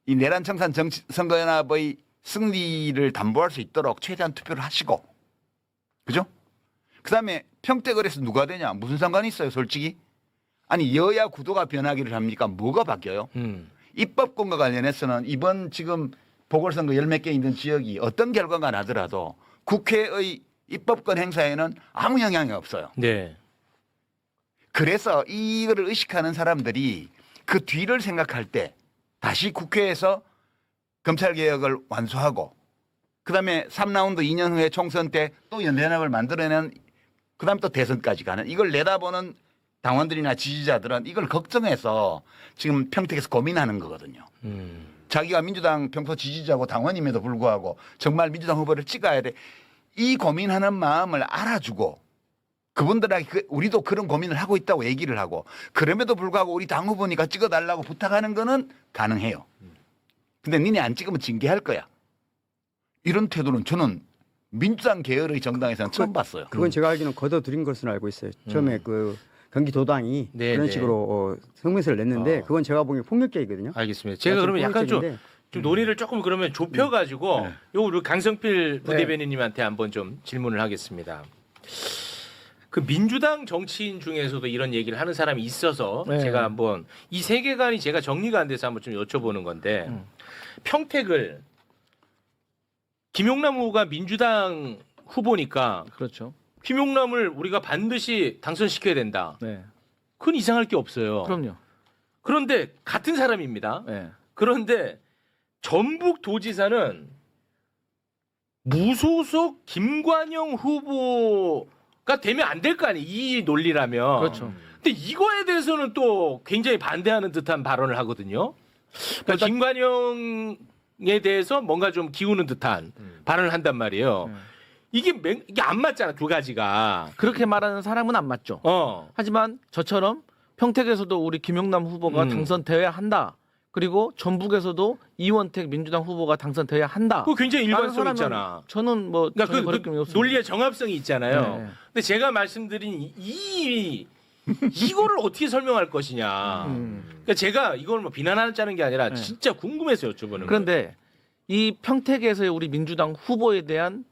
E: 이 내란청산 선거연합의 승리를 담보할 수 있도록 최대한 투표를 하시고. 그죠? 그 다음에 평택을해서 누가 되냐? 무슨 상관이 있어요, 솔직히? 아니, 여야 구도가 변하기를 합니까? 뭐가 바뀌어요? 입법권과 관련해서는 이번 지금 보궐선거 10몇 개 있는 지역이 어떤 결과가 나더라도 국회의 입법권 행사에는 아무 영향이 없어요.
A: 네.
E: 그래서 이거를 의식하는 사람들이 그 뒤를 생각할 때 다시 국회에서 검찰개혁을 완수하고 그다음에 3라운드 2년 후에 총선 때 또 연대연합을 만들어내는 그다음 또 대선까지 가는 이걸 내다보는 당원들이나 지지자들은 이걸 걱정해서 지금 평택에서 고민하는 거거든요. 자기가 민주당 평소 지지자고 당원임에도 불구하고 정말 민주당 후보를 찍어야 돼. 이 고민하는 마음을 알아주고 그분들에게 우리도 그런 고민을 하고 있다고 얘기를 하고 그럼에도 불구하고 우리 당 후보니까 찍어달라고 부탁하는 거는 가능해요. 근데 니네 안 찍으면 징계할 거야. 이런 태도는 저는 민주당 계열의 정당에서는 처음 봤어요.
D: 그건 제가 알기로는 걷어들인 것으로 알고 있어요. 처음에 그 경기도당이
A: 네,
D: 그런
A: 네.
D: 식으로 성명서를 냈는데 그건 제가 보기엔 폭력계이거든요.
A: 알겠습니다. 제가 그러면 약간 좀 논의를 조금 그러면 좁혀가지고
E: 네.
A: 요 우리 강성필 부대변인님한테 한번 좀 질문을 하겠습니다. 그 민주당 정치인 중에서도 이런 얘기를 하는 사람이 있어서
F: 네.
A: 제가 한번 이 세계관이 제가 정리가 안 돼서 한번 좀 여쭤보는 건데 평택을 김용남 후보가 민주당 후보니까
F: 그렇죠.
A: 김용남을 우리가 반드시 당선시켜야 된다.
F: 네.
A: 그건 이상할 게 없어요.
F: 그럼요.
A: 그런데 같은 사람입니다.
F: 네.
A: 그런데 전북도지사는 무소속 김관영 후보가 되면 안 될 거 아니에요. 이 논리라면.
F: 그렇죠.
A: 근데 이거에 대해서는 또 굉장히 반대하는 듯한 발언을 하거든요. 그러니까 김관영에 대해서 뭔가 좀 기우는 듯한 발언을 한단 말이에요. 이게 안 맞잖아, 두 가지가.
F: 그렇게 말하는 사람은 안 맞죠. 하지만 저처럼 평택에서도 우리 김용남 후보가 당선되어야 한다. 그리고 전북에서도 이원택 민주당 후보가 당선되어야 한다.
A: 그거 굉장히 일관성
F: 사람은
A: 있잖아.
F: 저는 뭐
A: 그러니까
F: 전혀
A: 그
F: 거리낌이 없습니다.
A: 논리의 정합성이 있잖아요.
F: 네.
A: 근데 제가 말씀드린 이거를 어떻게 설명할 것이냐. 그러니까 제가 이걸 뭐 비난하자는 게 아니라 진짜 궁금해서 여쭤보는 거예요.
F: 그런데 이 평택에서의 우리 민주당 후보에 대한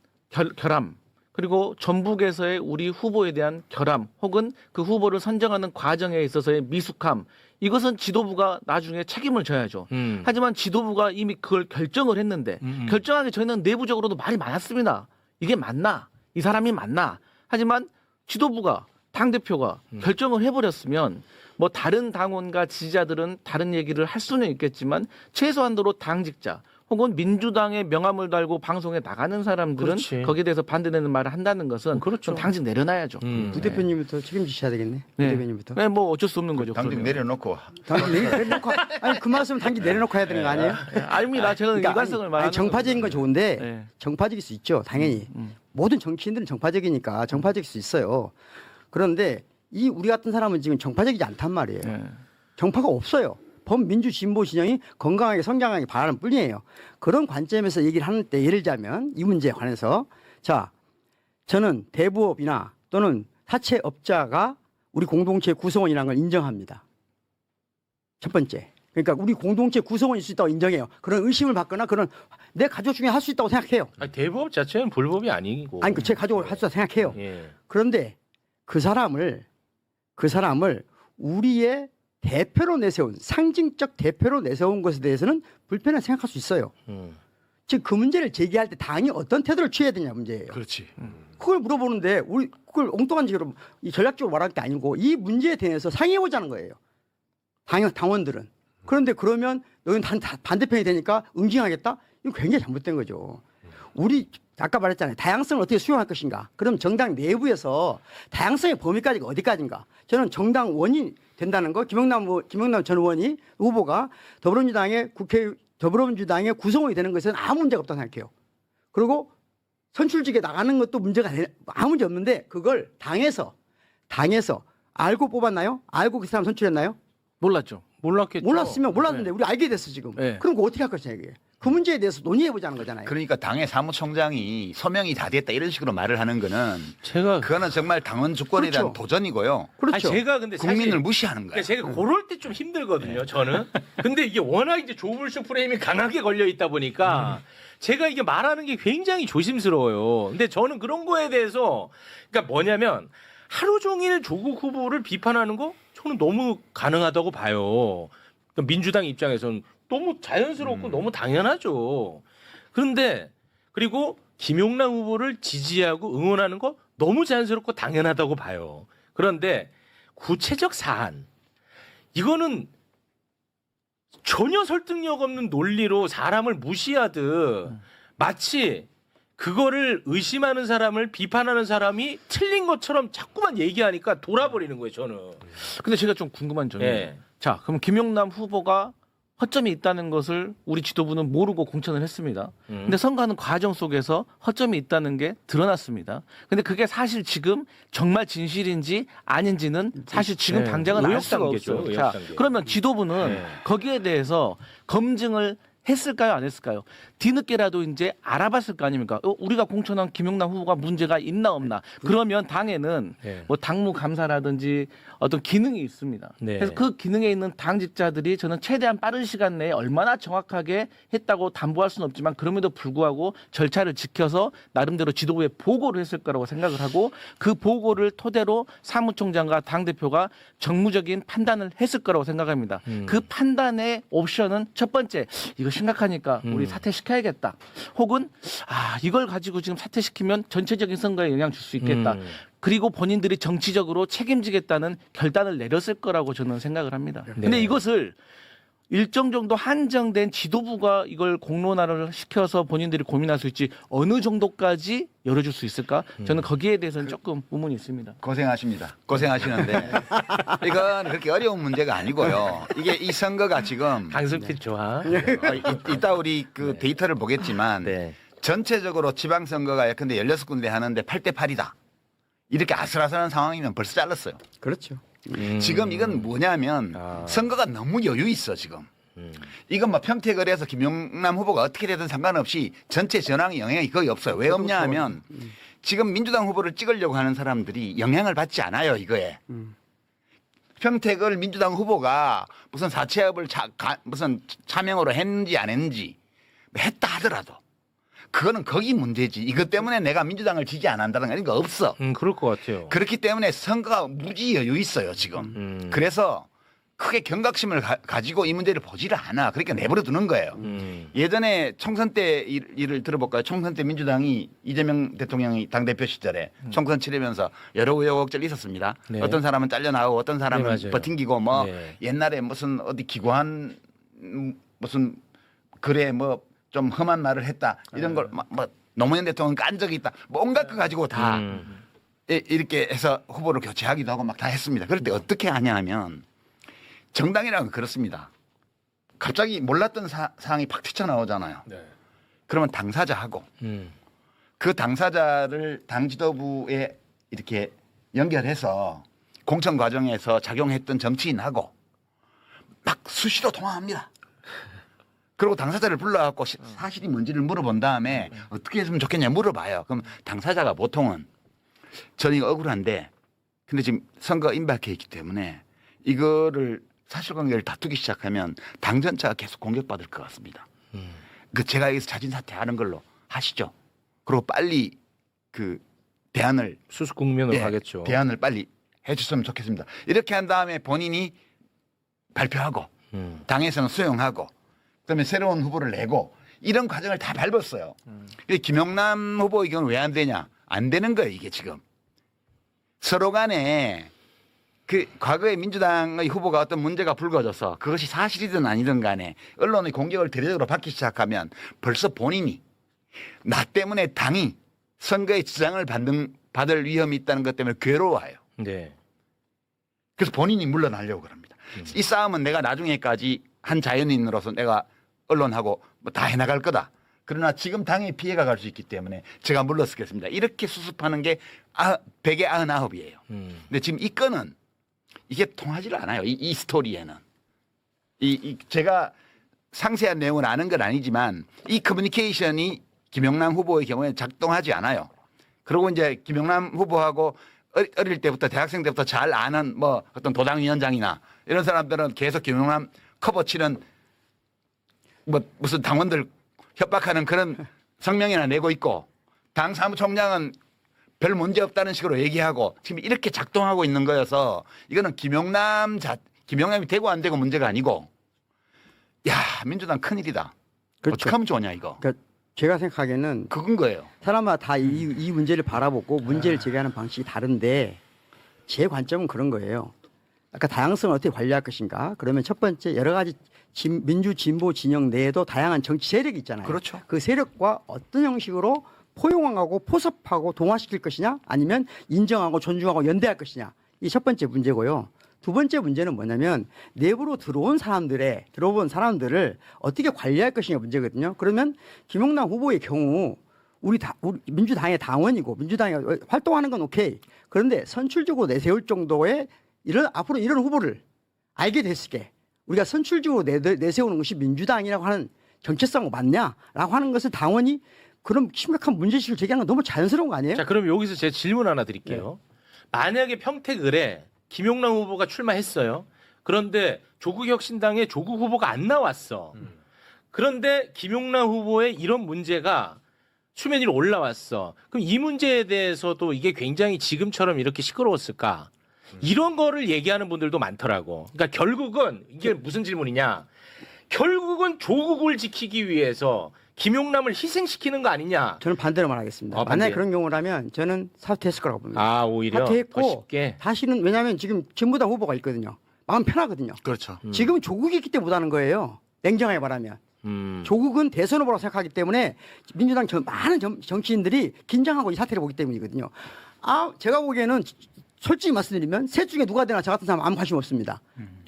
F: 결함 그리고 전북에서의 우리 후보에 대한 결함 혹은 그 후보를 선정하는 과정에 있어서의 미숙함 이것은 지도부가 나중에 책임을 져야죠. 하지만 지도부가 이미 그걸 결정을 했는데 결정하기 전에는 내부적으로도 말이 많았습니다. 이게 맞나? 이 사람이 맞나? 하지만 지도부가 당대표가 결정을 해버렸으면 뭐 다른 당원과 지지자들은 다른 얘기를 할 수는 있겠지만 최소한도로 당직자 혹은 민주당의 명함을 달고 방송에 나가는 사람들은
A: 그렇지.
F: 거기에 대해서 반대되는 말을 한다는 것은
A: 그렇죠.
F: 좀 당직 내려놔야죠.
D: 부 대표님부터 책임지셔야 되겠네. 부
F: 네.
D: 대표님부터.
F: 네, 뭐 어쩔 수 없는 거죠.
E: 당직
F: 그러면.
E: 내려놓고
D: 당직 내려놓고 아니 그 말씀 당직 내려놓고 해야 되는 거 아니에요?
F: 아닙니다. 저는
D: 그러니까
F: 일관성을 말하는
D: 아니, 정파적인 건
F: 거죠.
D: 좋은데
F: 네.
D: 정파적일 수 있죠. 당연히 모든 정치인들은 정파적이니까 정파적일 수 있어요. 그런데 이 우리 같은 사람은 지금 정파적이지 않단 말이에요.
F: 네.
D: 정파가 없어요. 범민주 진보 진영이 건강하게 성장하기 바라는 뿐이에요. 그런 관점에서 얘기를 하는데 예를 들자면 이 문제에 관해서 자 저는 대부업이나 또는 사채업자가 우리 공동체 구성원이라는 걸 인정합니다. 첫 번째. 그러니까 우리 공동체 구성원일 수 있다고 인정해요. 그런 의심을 받거나 그런 내 가족 중에 할 수 있다고 생각해요.
A: 아니, 대부업 자체는 불법이 아니고.
D: 아니 제 가족을 할 수 있다고 생각해요.
A: 예.
D: 그런데 그 사람을 우리의 대표로 내세운 상징적 대표로 내세운 것에 대해서는 불편하게 생각할 수 있어요. 즉 그 문제를 제기할 때 당이 어떤 태도를 취해야 되냐 문제예요.
E: 그렇지.
D: 그걸 물어보는데 우리 그걸 엉뚱한 식으로 이 전략적으로 말할 게 아니고 이 문제에 대해서 상의해보자는 거예요. 당원들은. 그런데 그러면 너희는 반대편이 되니까 응징하겠다? 이거 굉장히 잘못된 거죠. 우리 아까 말했잖아요. 다양성을 어떻게 수용할 것인가. 그럼 정당 내부에서 다양성의 범위까지가 어디까지인가. 저는 정당 원이 된다는 거 김영남 전 의원이 후보가 더불어민주당의 구성원이 되는 것은 아무 문제가 없다고 생각해요. 그리고 선출직에 나가는 것도 아무 문제 없는데 그걸 당에서 알고 뽑았나요? 알고 그 사람 선출했나요?
F: 몰랐죠.
A: 몰랐겠죠.
D: 몰랐으면 몰랐는데 우리 알게 됐어 지금.
F: 네.
D: 그럼 그거 어떻게 할 것이냐 이게. 그 문제에 대해서 논의해보자는 거잖아요.
E: 그러니까 당의 사무총장이 소명이 다 됐다 이런 식으로 말을 하는 거는 그거는 정말 당원 주권에 대한
D: 그렇죠.
E: 도전이고요.
D: 그렇죠.
A: 아니, 제가 근데 사실
E: 국민을 무시하는 거야.
A: 그러니까 제가 고럴 때 좀 힘들거든요, 저는. 근데 이게 워낙 이제 조물수 프레임이 강하게 걸려 있다 보니까 제가 이게 말하는 게 굉장히 조심스러워요. 근데 저는 그런 거에 대해서 그러니까 뭐냐면 하루 종일 조국 후보를 비판하는 거 저는 너무 가능하다고 봐요. 그러니까 민주당 입장에서는 너무 자연스럽고 너무 당연하죠. 그런데 그리고 김용남 후보를 지지하고 응원하는 거 너무 자연스럽고 당연하다고 봐요. 그런데 구체적 사안 이거는 전혀 설득력 없는 논리로 사람을 무시하듯 마치 그거를 의심하는 사람을 비판하는 사람이 틀린 것처럼 자꾸만 얘기하니까 돌아버리는 거예요, 저는.
F: 근데 제가 좀 궁금한 점이
A: 예.
F: 자, 그럼 김용남 후보가 허점이 있다는 것을 우리 지도부는 모르고 공천을 했습니다. 근데 선거하는 과정 속에서 허점이 있다는 게 드러났습니다. 근데 그게 사실 지금 정말 진실인지 아닌지는 사실 지금
A: 네.
F: 당장은 알
A: 의혹
F: 수가
A: 단계죠,
F: 없어요.
A: 의혹
F: 자,
A: 단계.
F: 그러면 지도부는
A: 네.
F: 거기에 대해서 검증을 했을까요, 안 했을까요? 뒤늦게라도 이제 알아봤을 거 아닙니까? 우리가 공천한 김용남 후보가 문제가 있나 없나? 그러면 당에는
A: 네.
F: 뭐 당무 감사라든지 어떤 기능이 있습니다.
A: 네.
F: 그래서 그 기능에 있는 당직자들이 저는 최대한 빠른 시간 내에 얼마나 정확하게 했다고 담보할 수는 없지만 그럼에도 불구하고 절차를 지켜서 나름대로 지도부에 보고를 했을 거라고 생각을 하고 그 보고를 토대로 사무총장과 당대표가 정무적인 판단을 했을 거라고 생각합니다. 그 판단의 옵션은 첫 번째, 이거 심각하니까 우리 사퇴시켜야겠다. 혹은 이걸 가지고 지금 사퇴시키면 전체적인 선거에 영향 줄 수 있겠다. 그리고 본인들이 정치적으로 책임지겠다는 결단을 내렸을 거라고 저는 생각을 합니다.
A: 네.
F: 근데 이것을 일정 정도 한정된 지도부가 이걸 공론화를 시켜서 본인들이 고민할 수 있지 어느 정도까지 열어줄 수 있을까? 저는 거기에 대해서는 조금 의문이 있습니다.
E: 고생하십니다. 고생하시는데 이건 그렇게 어려운 문제가 아니고요. 이게 이 선거가 지금
A: 강승필 좋아.
E: 이따 우리 그 데이터를 보겠지만
A: 네.
E: 전체적으로 지방선거가 예컨대 16군데 하는데 8대 8이다. 이렇게 아슬아슬한 상황이면 벌써 잘랐어요.
D: 그렇죠.
E: 지금 이건 뭐냐면 선거가 너무 여유 있어 지금. 이건 뭐 평택을 해서 김용남 후보가 어떻게 되든 상관없이 전체 전황에 영향이 거의 없어요. 왜 없냐 하면 지금 민주당 후보를 찍으려고 하는 사람들이 영향을 받지 않아요 이거에. 평택을 민주당 후보가 무슨 사채업을 무슨 차명으로 했는지 안 했는지 했다 하더라도 그거는 거기 문제지. 이것 때문에 내가 민주당을 지지 안 한다는 거 없어.
A: 그럴 것 같아요.
E: 그렇기 때문에 선거가 무지 여유 있어요 지금. 그래서 크게 경각심을 가지고 이 문제를 보지를 않아. 그러니까 내버려 두는 거예요. 예전에 총선 때 일을 들어볼까요? 총선 때 민주당이 이재명 대통령이 당대표 시절에 총선 치르면서 여러 우여곡절이 있었습니다.
A: 네.
E: 어떤 사람은 잘려나오고 어떤 사람은
A: 네, 맞아요.
E: 버팅기고 뭐
A: 네.
E: 옛날에 무슨 어디 기관 무슨 글에 뭐 좀 험한 말을 했다 이런 걸 뭐 노무현 대통령 깐 적이 있다 뭔가 그 가지고 다 이렇게 해서 후보를 교체하기도 하고 막 다 했습니다. 그럴 때 어떻게 하냐 하면 정당이라는 건 그렇습니다. 갑자기 몰랐던 사항이 팍 튀쳐나오잖아요.
B: 네.
E: 그러면 당사자하고 그 당사자를 당 지도부에 이렇게 연결해서 공천 과정에서 작용했던 정치인하고 막 수시로 통화합니다. 그리고 당사자를 불러갖고 사실이 뭔지를 물어본 다음에 어떻게 했으면 좋겠냐 물어봐요. 그럼 당사자가 보통은 저는 이거 억울한데 근데 지금 선거 임박해 있기 때문에 이거를 사실관계를 다투기 시작하면 당 전체가 계속 공격받을 것 같습니다. 그 제가 여기서 자진 사퇴하는 걸로 하시죠. 그리고 빨리 그 대안을
A: 수습 국면으로 가겠죠.
E: 대안을 빨리 해줬으면 좋겠습니다. 이렇게 한 다음에 본인이 발표하고 당에서는 수용하고 그다음에 새로운 후보를 내고 이런 과정을 다 밟았어요. 김용남 후보의 경우는 왜 안 되냐? 안 되는 거예요 이게 지금. 서로 간에 그 과거에 민주당의 후보가 어떤 문제가 불거져서 그것이 사실이든 아니든 간에 언론의 공격을 대대적으로 받기 시작하면 벌써 본인이 나 때문에 당이 선거에 지장을 받을 위험이 있다는 것 때문에 괴로워해요.
A: 네.
E: 그래서 본인이 물러나려고 그럽니다. 이 싸움은 내가 나중에까지 한 자연인으로서 내가 언론하고 뭐 다 해나갈 거다. 그러나 지금 당에 피해가 갈 수 있기 때문에 제가 물러서겠습니다. 이렇게 수습하는 게 100에 99이에요. 근데 지금 이 건은 이게 통하지를 않아요. 이 스토리에는. 제가 상세한 내용을 아는 건 아니지만 이 커뮤니케이션이 김용남 후보의 경우에 작동하지 않아요. 그리고 이제 김용남 후보하고 어릴 때부터 대학생 때부터 잘 아는 뭐 어떤 도당위원장이나 이런 사람들은 계속 김용남 커버 치는 뭐 무슨 당원들 협박하는 그런 성명이나 내고 있고 당 사무총장은 별 문제 없다는 식으로 얘기하고 지금 이렇게 작동하고 있는 거여서 이거는 김용남이 되고 안 되고 문제가 아니고 야 민주당 큰일이다.
D: 그렇죠.
E: 어떻게 하면 좋냐 이거.
D: 그러니까 제가 생각하기에는
E: 그건 거예요.
D: 사람마다 다 이 문제를 바라보고 문제를 제기하는 방식이 다른데 제 관점은 그런 거예요. 아까 다양성을 어떻게 관리할 것인가? 그러면 첫 번째 여러 가지 민주 진보 진영 내에도 다양한 정치 세력이 있잖아요.
E: 그렇죠.
D: 그 세력과 어떤 형식으로 포용하고 포섭하고 동화시킬 것이냐 아니면 인정하고 존중하고 연대할 것이냐. 이 첫 번째 문제고요. 두 번째 문제는 뭐냐면 내부로 들어온 사람들을 어떻게 관리할 것이냐 문제거든요. 그러면 김용남 후보의 경우 우리 민주당의 당원이고 민주당이 활동하는 건 오케이. 그런데 선출적으로 내세울 정도의 앞으로 이런 후보를 알게 됐을 때 우리가 선출적으로 내세우는 것이 민주당이라고 하는 정체성이 맞냐라고 하는 것을 당원이 그런 심각한 문제의식을 제기하는 건 너무 자연스러운 거 아니에요?
A: 자, 그럼 여기서 제 질문 하나 드릴게요. 만약에 평택을에 김용남 후보가 출마했어요. 그런데 조국혁신당에 조국 후보가 안 나왔어. 그런데 김용남 후보의 이런 문제가 수면 위로 올라왔어. 그럼 이 문제에 대해서도 이게 굉장히 지금처럼 이렇게 시끄러웠을까? 이런 거를 얘기하는 분들도 많더라고. 그러니까 결국은 이게 무슨 질문이냐? 결국은 조국을 지키기 위해서 김용남을 희생시키는 거 아니냐?
D: 저는 반대로 말하겠습니다. 만약에
A: 반대요?
D: 그런 경우라면 저는 사퇴했을 거라고 봅니다.
A: 아, 오히려
D: 사퇴했고
A: 더 쉽게.
D: 다시는 왜냐하면 지금 진보당 후보가 있거든요. 마음 편하거든요.
E: 그렇죠.
D: 지금은 조국이 있기 때문에 못하는 거예요. 냉정하게 말하면. 조국은 대선 후보라고 생각하기 때문에 민주당 많은 정치인들이 긴장하고 이 사태를 보기 때문이거든요. 제가 보기에는 솔직히 말씀드리면 셋 중에 누가 되나 저 같은 사람 아무 관심 없습니다.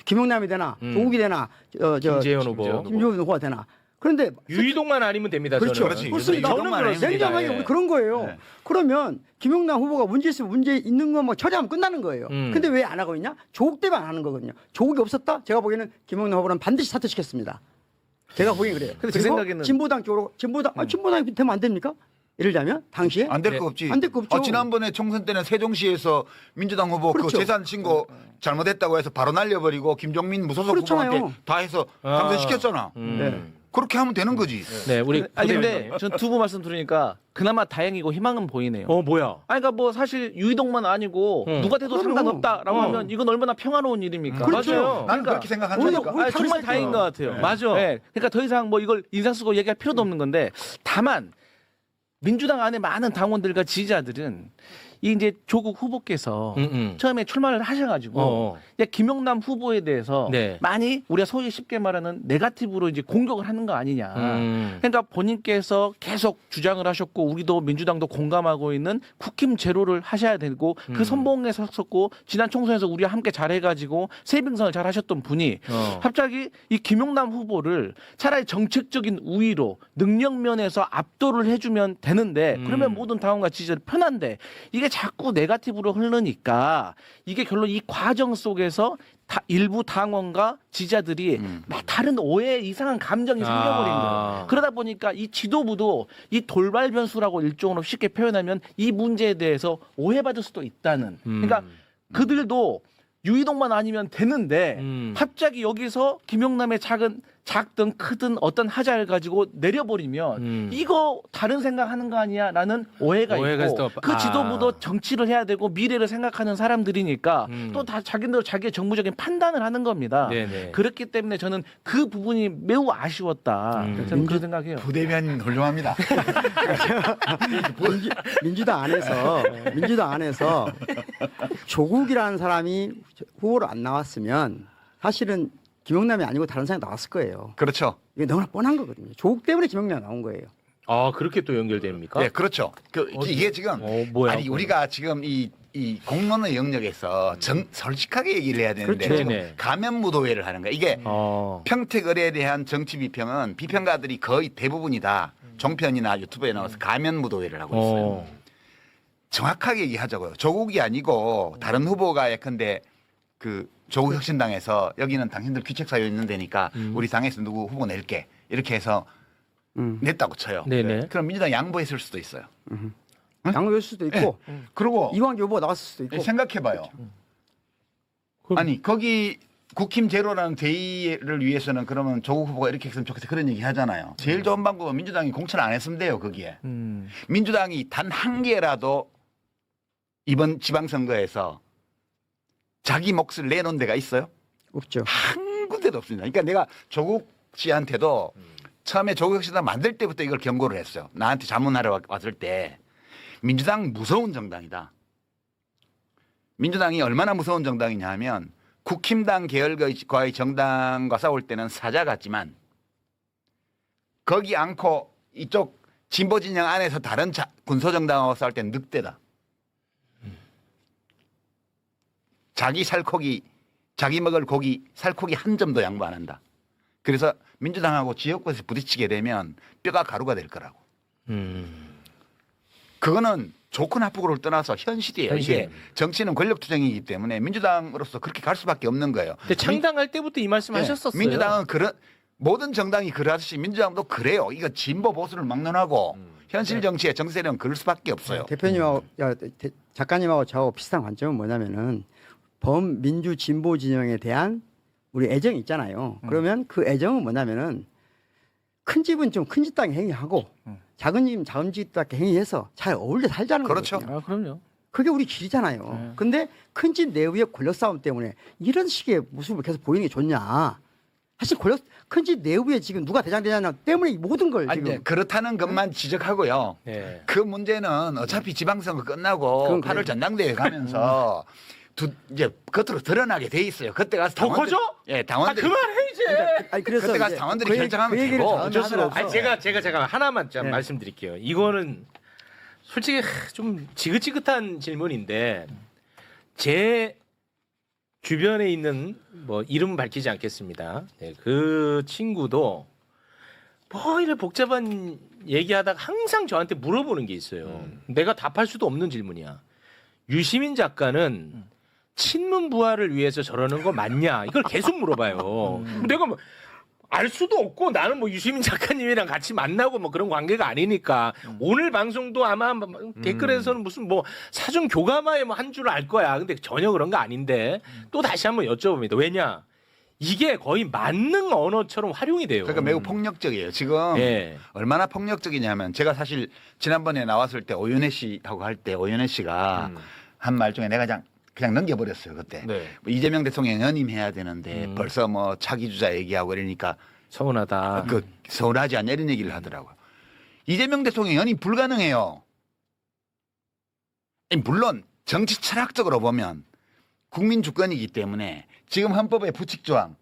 D: 김용남이 되나 조국이 되나
A: 김재현 후보.
D: 김재현 후보가 되나. 그런데
A: 유이동만 아니면 됩니다.
D: 그렇죠.
A: 저는.
D: 그렇습니다.
A: 저는 그렇습니다.
D: 냉정하게
A: 예.
D: 우리 그런 거예요.
E: 네.
D: 그러면 김용남 후보가 문제 있으면 문제 있는 것만 처리하면 끝나는 거예요. 근데 왜 안 하고 있냐? 조국 때문에 안 하는 거거든요. 조국이 없었다? 제가 보기에는 김용남 후보는 반드시 사퇴시켰습니다. 제가 보기엔 그래요.
F: 근데 제 생각에는
D: 진보당 쪽으로 진보당이 되면 안 됩니까? 예를 들자면 당시에
E: 안 될 거 없지.
D: 안 될 거 없죠.
E: 지난번에 총선 때는 세종시에서 민주당 후보
D: 그렇죠.
E: 그 재산 신고 잘못했다고 해서 바로 날려버리고 김종민 무소속
D: 그렇잖아요.
E: 후보한테 다 해서 당선시켰잖아.
D: 네.
E: 그렇게 하면 되는 거지.
A: 네, 우리
F: 아니 근데 전 두 분 말씀 들으니까 그나마 다행이고 희망은 보이네요.
A: 뭐야?
F: 아니 그러니까 뭐 사실 유이동만 아니고 누가 돼도
D: 그럼요.
F: 상관없다라고 하면 이건 얼마나 평화로운 일입니까?
D: 그렇죠.
A: 맞아요.
E: 나는 그렇게 생각한다니까.
D: 우리
F: 정말 다행인 것 같아요.
A: 맞아.
F: 네, 그러니까 더 이상 뭐 이걸 인상 쓰고 얘기할 필요도 없는 건데 다만 민주당 안에 많은 당원들과 지지자들은 이 이제 조국 후보께서 처음에 출마를 하셔가지고 이제 김영남 후보에 대해서
A: 네.
F: 많이 우리가 소위 쉽게 말하는 네거티브로 이제 공격을 하는 거 아니냐. 그러니까 본인께서 계속 주장을 하셨고 우리도 민주당도 공감하고 있는 국힘 제로를 하셔야 되고 그 선봉에 섰었고 지난 총선에서 우리와 함께 잘해가지고 세빙선을 잘 하셨던 분이 갑자기 이 김용남 후보를 차라리 정책적인 우위로 능력 면에서 압도를 해주면 되는데 그러면 모든 당원과 지지자들 편한데 이게 자꾸 네거티브로 흐르니까 이게 결론 이 과정 속에서 일부 당원과 지지자들이 다른 오해 이상한 감정이 생겨버린 거예요. 그러다 보니까 이 지도부도 이 돌발 변수라고 일종으로 쉽게 표현하면 이 문제에 대해서 오해받을 수도 있다는. 그러니까 그들도 유이동만 아니면 되는데 갑자기 여기서 김용남의 작든 크든 어떤 하자를 가지고 내려버리면 이거 다른 생각하는 거 아니야라는 오해가 있고 그 지도부도 정치를 해야 되고 미래를 생각하는 사람들이니까 또 다 자기들 자기의 정무적인 판단을 하는 겁니다.
A: 네네.
F: 그렇기 때문에 저는 그 부분이 매우 아쉬웠다. 저는 그렇게 생각해요.
E: 부대변인 훌륭합니다.
D: 민주당 안에서 조국이라는 사람이 후보로 안 나왔으면 사실은 김영남이 아니고 다른 사람이 나왔을 거예요.
E: 그렇죠.
D: 이게 너무나 뻔한 거거든요. 조국 때문에 김영남이 나온 거예요.
A: 아 그렇게 또 연결됩니까?
E: 네, 그렇죠. 이게 지금
A: 뭐야,
E: 아니 우리가 지금 이 공론의 영역에서 솔직하게 얘기를 해야 되는데
A: 그렇죠.
E: 지금
A: 네네.
E: 가면 무도회를 하는 거야. 이게 평택을에 대한 정치 비평은 비평가들이 거의 대부분이다. 종편이나 유튜브에 나와서 가면 무도회를 하고 있어요. 정확하게 얘기하자고요. 조국이 아니고 다른 후보가 예컨대 그 조국 혁신당에서 여기는 당신들 귀책 사유 있는 데니까 우리 당에서 누구 후보 낼게 이렇게 해서 냈다고 쳐요.
A: 네네.
E: 그럼 민주당 양보했을 수도 있어요.
D: 양보할 수도 있고
E: 그리고
D: 이광기 후보 나왔을 수도 있고.
E: 생각해봐요. 아니 거기 국힘 제로라는 대의를 위해서는 그러면 조국 후보가 이렇게 했으면 좋겠다 그런 얘기 하잖아요. 제일 좋은 방법은 민주당이 공천을 안 했으면 돼요. 거기에 민주당이 단 한 개라도 이번 지방선거에서 자기 몫을 내놓은 데가 있어요?
D: 없죠.
E: 한 군데도 없습니다. 그러니까 내가 조국 씨한테도 처음에 조국 혁신당 만들 때부터 이걸 경고를 했어요. 나한테 자문하러 왔을 때 민주당 무서운 정당이다. 민주당이 얼마나 무서운 정당이냐 하면 국힘당 계열과의 정당과 싸울 때는 사자 같지만 거기 않고 이쪽 진보 진영 안에서 다른 군소정당하고 싸울 때는 늑대다. 자기 살코기, 자기 먹을 고기, 살코기 한 점도 양보 안 한다. 그래서 민주당하고 지역구에서 부딪히게 되면 뼈가 가루가 될 거라고. 그거는 좋고 나쁘고를 떠나서 현실이에요. 이게 정치는 권력 투쟁이기 때문에 민주당으로서 그렇게 갈 수밖에 없는 거예요.
A: 근데 창당할 때부터 이 말씀 하셨었어요.
E: 민주당은 모든 정당이 그러듯이 민주당도 그래요. 이거 진보 보수를 막론하고 현실 정치의 정세는 그럴 수밖에 없어요.
D: 대표님하고 작가님하고 저하고 비슷한 관점은 뭐냐면은 범민주 진보 진영에 대한 우리 애정이 있잖아요. 그러면 그 애정은 뭐냐면은 큰 집은 좀 큰 집답게 행위하고 작은 집은 작은 집답게 행위해서 잘 어울려 살자는
E: 그렇죠.
D: 거거든요.
F: 그럼요.
D: 그게 우리 길이잖아요. 근데 큰 집 내부의 권력 싸움 때문에 이런 식의 모습을 계속 보이는 게 좋냐. 사실 큰 집 내부에 지금 누가 대장되냐 때문에 이 모든 걸
E: 아니,
D: 지금
E: 그렇다는 것만 지적하고요.
A: 네.
E: 그 문제는 어차피 지방선거 끝나고
D: 그건
E: 8월
D: 그래요.
E: 전당대회 가면서 이제 겉으로 드러나게 돼 있어요. 그때 가서
A: 더
E: 당원들,
A: 커져?
E: 예, 당원들이
A: 그만해 이제.
D: 아니 그래서
E: 그때 가서
D: 이제
E: 당원들이
D: 그
E: 결정하면
D: 얘기를
E: 되고
D: 저는
E: 어쩔 수
D: 하느라고
E: 없어.
A: 아니 제가 하나만 좀
D: 네.
A: 말씀드릴게요. 이거는 솔직히 좀 지긋지긋한 질문인데 제 주변에 있는 뭐 이름은 밝히지 않겠습니다. 네, 그 친구도 뭐 이래 복잡한 얘기하다가 항상 저한테 물어보는 게 있어요. 내가 답할 수도 없는 질문이야. 유시민 작가는 친문 부활을 위해서 저러는 거 맞냐? 이걸 계속 물어봐요. 내가 뭐 알 수도 없고 나는 뭐 유시민 작가님이랑 같이 만나고 뭐 그런 관계가 아니니까 오늘 방송도 아마 댓글에서는 무슨 뭐 사전 교감하에 뭐 한 줄 알 거야. 근데 전혀 그런 거 아닌데 또 다시 한번 여쭤봅니다. 왜냐? 이게 거의 만능 언어처럼 활용이 돼요.
E: 그러니까 매우 폭력적이에요. 지금
A: 예.
E: 얼마나 폭력적이냐면 제가 사실 지난번에 나왔을 때 오윤혜 씨하고 할 때 오윤혜 씨가 한 말 중에 내가 그냥 넘겨버렸어요. 그때
B: 네.
E: 뭐 이재명 대통령 연임해야 되는데 벌써 뭐 차기 주자 얘기하고 이러니까
A: 서운하다.
E: 서운하지 않냐 이런 얘기를 하더라고요. 이재명 대통령 연임 불가능해요. 물론 정치 철학적으로 보면 국민 주권이기 때문에 지금 헌법의 부칙 조항,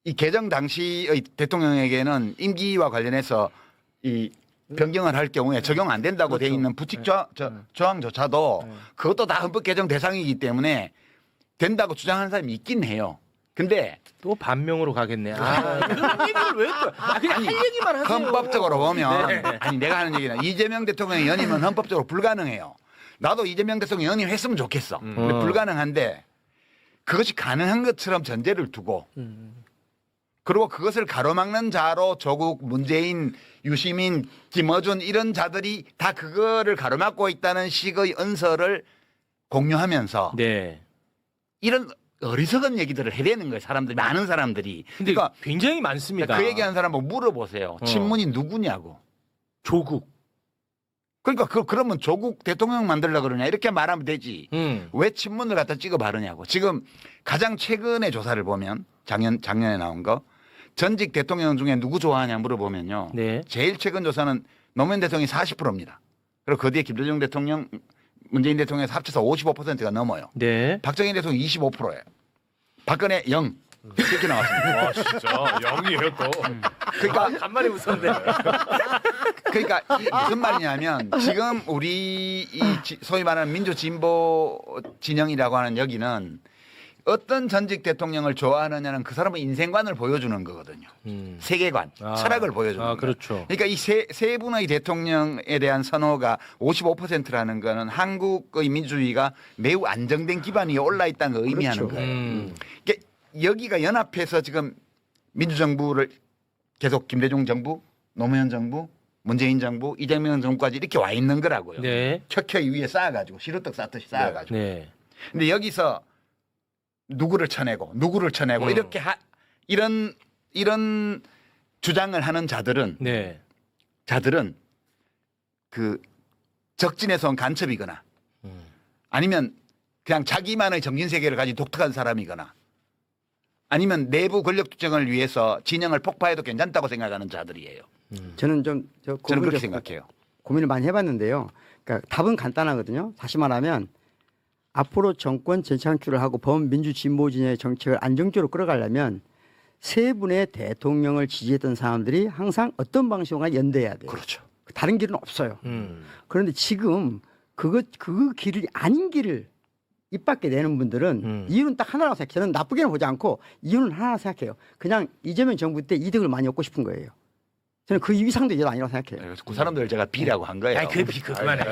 E: 이 개정 당시의 대통령에게는 임기와 관련해서 이 변경을 할 경우에 적용 안 된다고 돼 있는 부칙 조항조차도 그것도 다 헌법 개정 대상이기 때문에 된다고 주장하는 사람이 있긴 해요. 근데
A: 또 반명으로 가겠네. 그런 얘기를 왜 또? 그냥 할 얘기만 하세요.
E: 헌법적으로 보면
A: 네.
E: 아니 내가 하는 얘기는 이재명 대통령의 연임은 헌법적으로 불가능해요. 나도 이재명 대통령 연임했으면 좋겠어. 근데 불가능한데 그것이 가능한 것처럼 전제를 두고 그리고 그것을 가로막는 자로 조국, 문재인, 유시민, 김어준 이런 자들이 다 그거를 가로막고 있다는 식의 언설을 공유하면서
A: 네.
E: 이런 어리석은 얘기들을 해대는 거예요. 사람들이 많은 사람들이.
A: 근데
E: 그러니까
A: 굉장히 많습니다.
E: 그 얘기하는 사람 한번 물어보세요. 친문이 누구냐고.
A: 조국.
E: 그러니까 그러면 조국 대통령 만들려고 그러냐 이렇게 말하면 되지. 왜 친문을 갖다 찍어 바르냐고. 지금 가장 최근의 조사를 보면 작년에 나온 거 전직 대통령 중에 누구 좋아하냐 물어보면요.
A: 네.
E: 제일 최근 조사는 노무현 대통령이 40%입니다. 그리고 그 뒤에 김대중 대통령, 문재인 대통령에서 합쳐서 55%가 넘어요.
A: 네.
E: 박정희 대통령 25%예요. 박근혜 0. 이렇게 나왔습니다.
B: 와 진짜 0이에요 또.
E: 그러니까
A: 간만에 웃었네.
E: 그러니까 무슨 말이냐면 지금 우리 소위 말하는 민주진보 진영이라고 하는 여기는 어떤 전직 대통령을 좋아하느냐는 그 사람의 인생관을 보여주는 거거든요. 세계관, 철학을 보여주는 거예요.
A: 그렇죠.
E: 그러니까 이 세 분의 대통령에 대한 선호가 55%라는 거는 한국의 민주주의가 매우 안정된 기반이 올라 있다는 걸 의미하는
D: 그렇죠.
E: 거예요. 그러니까 여기가 연합해서 지금 민주정부를 계속 김대중 정부, 노무현 정부, 문재인 정부, 이재명 정부까지 이렇게 와 있는 거라고요.
A: 네.
E: 켜켜이 위에 쌓아가지고 시루떡 쌓듯이 쌓아가지고.
A: 네.
E: 근데 여기서 누구를 쳐내고 이렇게 이런 주장을 하는 자들은
A: 네.
E: 그 적진에서 온 간첩이거나 아니면 그냥 자기만의 정신 세계를 가진 독특한 사람이거나 아니면 내부 권력 투쟁을 위해서 진영을 폭파해도 괜찮다고 생각하는 자들이에요.
D: 저는
E: 저는 그렇게 생각해요.
D: 고민을 많이 해봤는데요. 그러니까 답은 간단하거든요. 다시 말하면 앞으로 정권 재창출을 하고 범민주진보진영의 정책을 안정적으로 끌어가려면 세 분의 대통령을 지지했던 사람들이 항상 어떤 방식으로 연대해야 돼요.
E: 그렇죠.
D: 다른 길은 없어요. 그런데 지금 그 길이 아닌 길을 입 밖에 내는 분들은 이유는 딱 하나라고 생각해요. 저는 나쁘게는 보지 않고 이유는 하나 생각해요. 그냥 이재명 정부 때 이득을 많이 얻고 싶은 거예요. 저는 그 이상도 이해가 아니라고 생각해요.
E: 그 사람들 제가 B라고 한 거예요.
A: 아니 그만해.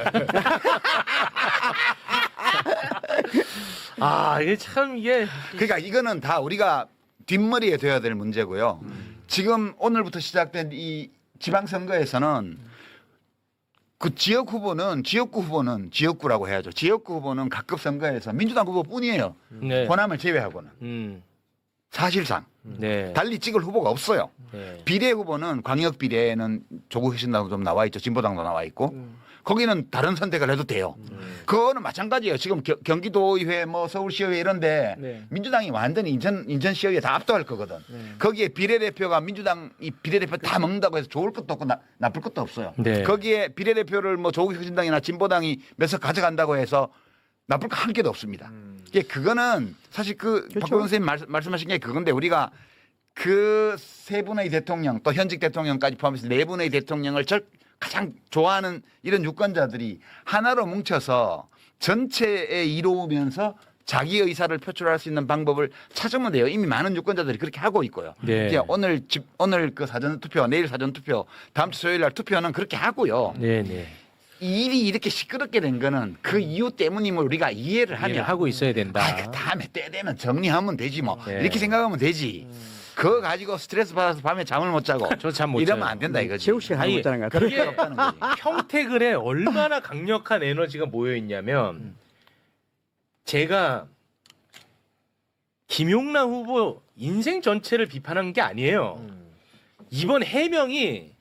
A: 이게 참 이게
E: 그러니까 이거는 다 우리가 뒷머리에 둬야 될 문제고요. 지금 오늘부터 시작된 이 지방선거에서는 그 지역구라고 해야죠. 지역구 후보는 각급 선거에서 민주당 후보뿐이에요.
A: 네.
E: 호남을 제외하고는 사실상
A: 네.
E: 달리 찍을 후보가 없어요.
A: 네.
E: 비례 후보는 광역 비례는 조국 혁신당도 좀 나와 있죠. 진보당도 나와 있고 거기는 다른 선택을 해도 돼요. 그거는 마찬가지예요. 지금 경기도의회, 뭐 서울시의회 이런데
C: 네.
E: 민주당이 완전히 인천시의회 다 압도할 거거든. 거기에 비례대표가 민주당이 비례대표 다 먹는다고 해서 좋을 것도 없고 나쁠 것도 없어요.
A: 네.
E: 거기에 비례대표를 뭐 조국 혁신당이나 진보당이 몇 석 가져간다고 해서 나쁠 거 한 개도 없습니다. 그거는 사실 박보영 선생님 말씀하신 게 그건데 우리가 그 세 분의 대통령 또 현직 대통령까지 포함해서 네 분의 대통령을 가장 좋아하는 이런 유권자들이 하나로 뭉쳐서 전체에 이루면서 자기 의사를 표출할 수 있는 방법을 찾으면 돼요. 이미 많은 유권자들이 그렇게 하고 있고요.
A: 네.
E: 이제 오늘 그 사전 투표, 내일 사전 투표, 다음 주 수요일 날 투표는 그렇게 하고요.
A: 네, 네.
E: 이 일이 이렇게 시끄럽게 된 거는 그 이유 때문임을 우리가 이해를 하면
A: 하고 있어야 된다.
E: 그 다음에 때 되면 정리하면 되지 뭐
A: 네.
E: 이렇게 생각하면 되지. 그거 가지고 스트레스 받아서 밤에 잠을 못 자고
A: 저 잠 못
E: 이러면
A: 자요.
E: 안 된다 이거지.
D: 최욱 씨가 하는 거잖아요.
A: 그게
E: 없다는 거지.
A: 평택을에 얼마나 강력한 에너지가 모여 있냐면 제가 김용남 후보 인생 전체를 비판한 게 아니에요. 이번 해명이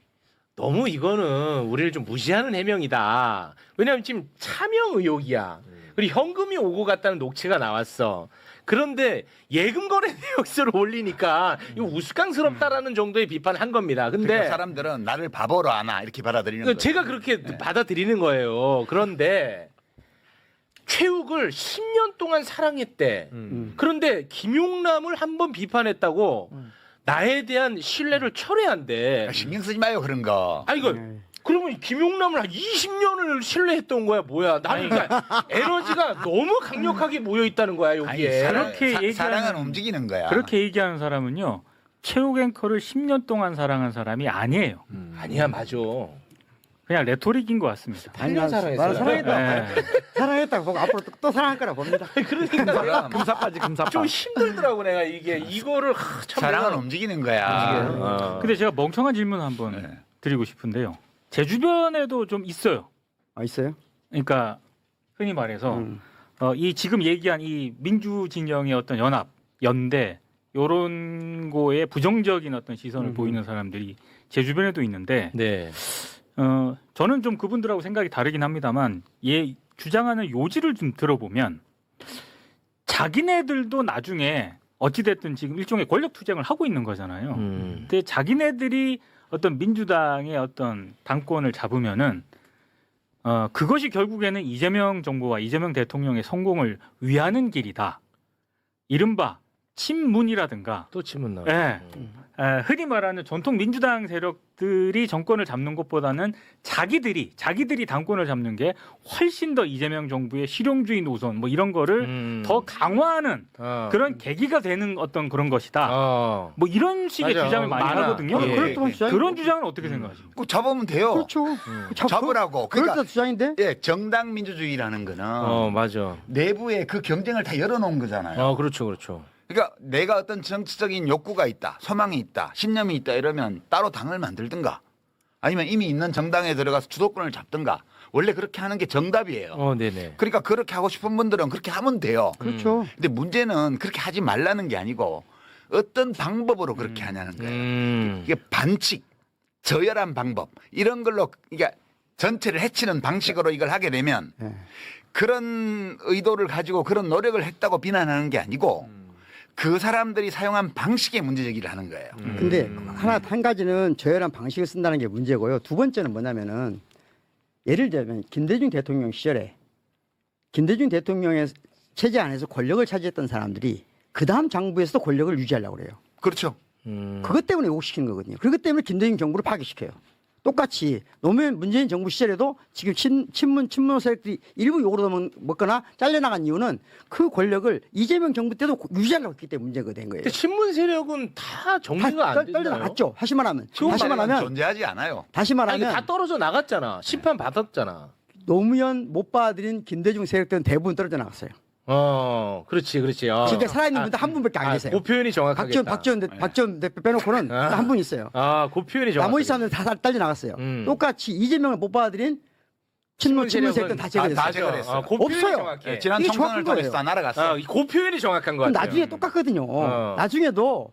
A: 너무 이거는 우리를 좀 무시하는 해명이다. 왜냐하면 지금 차명 의혹이야. 그리고 현금이 오고 갔다는 녹취가 나왔어. 그런데 예금 거래 내역서를 올리니까 이거 우스꽝스럽다라는 정도의 비판을 한 겁니다. 근데
E: 그러니까 사람들은 나를 바보로 아나 이렇게 받아들이는 거예요.
A: 제가 그렇게 받아들이는 거예요. 그런데 최욱을 10년 동안 사랑했대. 그런데 김용남을 한번 비판했다고 나에 대한 신뢰를 철회한대.
E: 신경 쓰지 마요 그런 거.
A: 아 이거 그러면 김용남을 한 20년을 신뢰했던 거야 뭐야? 나는 그러니까 에너지가 너무 강력하게 모여 있다는 거야 여기에.
C: 그렇게
E: 사랑은 움직이는 거야.
C: 그렇게 얘기하는 사람은요. 최욱 앵커를 10년 동안 사랑한 사람이 아니에요.
A: 아니야 맞아.
C: 그냥 레토릭인 것 같습니다.
A: 8년 사랑했어요.
D: 나는 사랑했다.
C: 네.
D: 사랑했다고 보고 앞으로 또 사랑할 거라 봅니다.
A: 그러니까 내가
F: 금사빠지 금사빠.
A: 좀 힘들더라고 내가 이거를 참
E: 사랑은
A: 내가-
E: 움직이는 거야.
A: 어.
C: 근데 제가 멍청한 질문 한번
E: 네.
C: 드리고 싶은데요. 제 주변에도 좀 있어요.
D: 아, 있어요?
C: 그러니까 흔히 말해서 이 지금 얘기한 이 민주 진영의 어떤 연합, 연대 요런 거에 부정적인 어떤 시선을 보이는 사람들이 제 주변에도 있는데
A: 네.
C: 저는 좀 그분들하고 생각이 다르긴 합니다만 얘 주장하는 요지를 좀 들어보면 자기네들도 나중에 어찌됐든 지금 일종의 권력 투쟁을 하고 있는 거잖아요. 근데 자기네들이 어떤 민주당의 어떤 당권을 잡으면은 그것이 결국에는 이재명 정부와 이재명 대통령의 성공을 위하는 길이다. 이른바 친문이라든가
A: 또 치면 나.
C: 예. 흔히 말하는 전통 민주당 세력들이 정권을 잡는 것보다는 자기들이 당권을 잡는 게 훨씬 더 이재명 정부의 실용주의 노선 뭐 이런 거를 더 강화하는 그런 계기가 되는 어떤 그런 것이다. 뭐 이런 식의
A: 맞아.
C: 주장을 많이
A: 많아.
C: 하거든요.
A: 예.
D: 그럴 주장이
C: 그런 주장은 어떻게 생각하십니까?
E: 그 잡으면 돼요.
D: 그렇죠.
E: 잡으라고.
D: 그럴
E: 그러니까
D: 때 주장인데.
E: 예, 정당 민주주의라는 거는
A: 맞아.
E: 내부에 그 경쟁을 다 열어놓은 거잖아요.
A: 그렇죠, 그렇죠.
E: 그러니까 내가 어떤 정치적인 욕구가 있다, 소망이 있다, 신념이 있다 이러면 따로 당을 만들든가 아니면 이미 있는 정당에 들어가서 주도권을 잡든가 원래 그렇게 하는 게 정답이에요.
A: 네네.
E: 그러니까 그렇게 하고 싶은 분들은 그렇게 하면 돼요.
D: 그렇죠.
E: 근데 문제는 그렇게 하지 말라는 게 아니고 어떤 방법으로 그렇게 하냐는 거예요. 이게 반칙, 저열한 방법 이런 걸로 이게 전체를 해치는 방식으로 이걸 하게 되면 그런 의도를 가지고 그런 노력을 했다고 비난하는 게 아니고 그 사람들이 사용한 방식에 문제제기를 하는 거예요.
D: 근데 한 가지는 저열한 방식을 쓴다는 게 문제고요. 두 번째는 뭐냐면은 예를 들면 김대중 대통령 시절에 김대중 대통령의 체제 안에서 권력을 차지했던 사람들이 그 다음 장부에서도 권력을 유지하려고 그래요.
E: 그렇죠.
D: 그것 때문에 왜곡시키는 거거든요. 그것 때문에 김대중 정부를 파괴시켜요. 똑같이 노무현 문재인 정부 시절에도 지금 친문 세력들이 일부 욕으로 먹거나 잘려나간 이유는 그 권력을 이재명 정부 때도 유지하려고 했기 때문에 문제가 된 거예요.
A: 근데 친문 세력은 다 정리가 안 됐나요?
D: 떨려나갔죠. 다시 말하면
E: 존재하지 않아요.
D: 다시
A: 아니,
D: 말하면
A: 다 떨어져 나갔잖아. 심판 받았잖아.
D: 노무현 못 받아들인 김대중 세력들은 대부분 떨어져 나갔어요.
A: 그렇지.
D: 지금 살아있는 분들 한 분밖에 안 계세요.
A: 그 표현이 정확하겠다.
D: 박지원 대표 빼놓고는 딱 한 분 있어요.
A: 그 표현이 정확하겠다.
D: 나머지 사람들 다 딸려 나갔어요. 똑같이 이재명을 못 받아들인 친문 세력들은 다 제거됐어요.
E: 다 제거됐어요.
A: 그 표현이
D: 없어요.
A: 정확해.
E: 지난
D: 이게
E: 총선을
D: 정확한 거예요.
E: 통해서 다 날아갔어.
A: 그 표현이 정확한 것
D: 그럼
A: 같아요.
D: 나중에 똑같거든요. 나중에도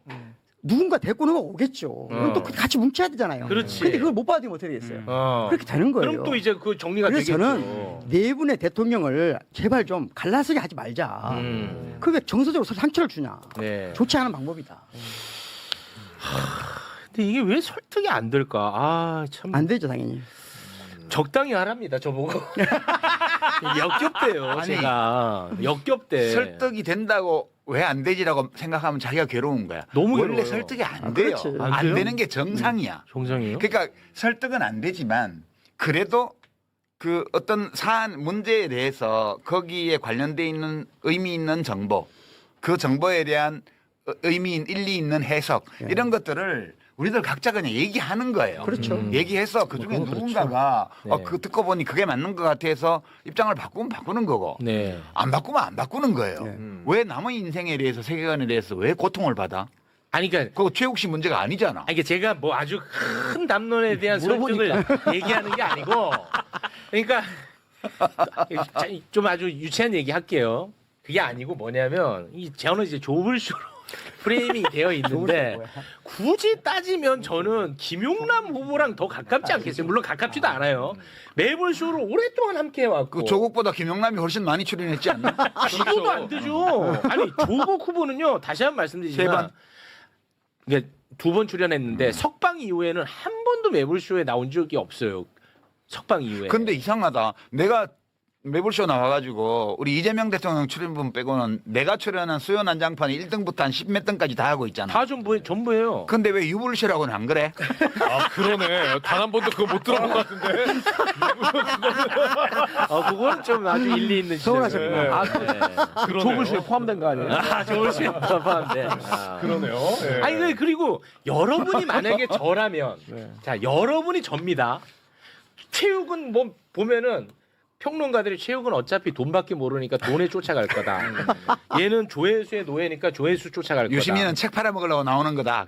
D: 누군가 데리고 오는 거 오겠죠. 그럼 또 같이 뭉쳐야 되잖아요.
A: 그렇지.
D: 근데 그걸 못 받으면 어떻게 되겠어요? 그렇게 되는 거예요.
A: 그럼 또 이제 그 정리가
D: 그래서
A: 되겠죠.
D: 저는 네 분의 대통령을 제발 좀 갈라서게 하지 말자. 그 왜 정서적으로 상처를 주냐.
A: 네.
D: 좋지 않은 방법이다.
A: 근데 이게 왜 설득이 안 될까? 참.
D: 안 되죠 당연히.
A: 적당히 하랍니다, 저보고. 역겹대요,
E: 아니,
A: 제가. 역겹대.
E: 설득이 된다고 왜 안 되지라고 생각하면 자기가 괴로운 거야.
A: 너무
E: 원래
A: 괴로워요.
E: 설득이 안 돼요.
D: 그렇지.
A: 안
E: 안
A: 돼요?
E: 되는 게 정상이야.
A: 정상이에요?
E: 그러니까 설득은 안 되지만 그래도 그 어떤 사안 문제에 대해서 거기에 관련돼 있는 의미 있는 정보, 그 정보에 대한 의미 일리 있는 해석 이런 것들을 우리들 각자 그냥 얘기하는 거예요.
D: 그렇죠.
E: 얘기해서 그 중에 누군가가
A: 네.
E: 그 듣고 보니 그게 맞는 것 같아서 입장을 바꾸면 바꾸는 거고
A: 네.
E: 안 바꾸면 안 바꾸는 거예요.
D: 네.
E: 왜 남의 인생에 대해서 세계관에 대해서 왜 고통을 받아?
A: 아니, 그러니까.
E: 그거 최욱 씨 문제가 아니잖아.
A: 아니, 제가 뭐 아주 큰 담론에 대한 설득을 얘기하는 게 아니고, 그러니까 좀 아주 유치한 얘기 할게요. 그게 아니고 뭐냐면, 저는 이제 조블쇼로 프레이밍이 되어 있는데, 굳이 따지면 저는 김용남 후보랑 더 가깝지 않겠어요? 물론 가깝지도 않아요. 매블쇼를 오랫동안 함께 해왔고.
E: 그 조국보다 김용남이 훨씬 많이 출연했지 않나?
A: 비교도 안 되죠. 아니, 조국 후보는요, 다시 한 번 말씀드리지만, 이게 2번 출연했는데 석방 이후에는 한 번도 매불쇼에 나온 적이 없어요. 석방 이후에.
E: 근데 이상하다. 내가 매불쇼 나와가지고 우리 이재명 대통령 출연분 빼고는 내가 출연한 수요 난장판 1등부터 한 10몇 등까지 다 하고 있잖아.
A: 다 전부예요.
E: 근데 왜 유불쇼라고는 안 그래?
B: 아 그러네. 단 한 번도 그거 못 들어본 것 같은데.
A: 그거는 좀 아주 일리 있는
D: 서운하셨구나.
A: 지적이네.
F: 조불쇼에 포함된 거 아니에요?
A: 조불쇼에 포함돼.
B: 그러네요. 예.
A: 아니 그리고 여러분이 만약에 저라면 자 여러분이 접니다. 체육은 뭐 보면은 평론가들이 체육은 어차피 돈밖에 모르니까 돈에 쫓아갈 거다. 얘는 조회수의 노예니까 조회수 쫓아갈 거다.
E: 유시민은 책 팔아먹으려고 나오는 거다.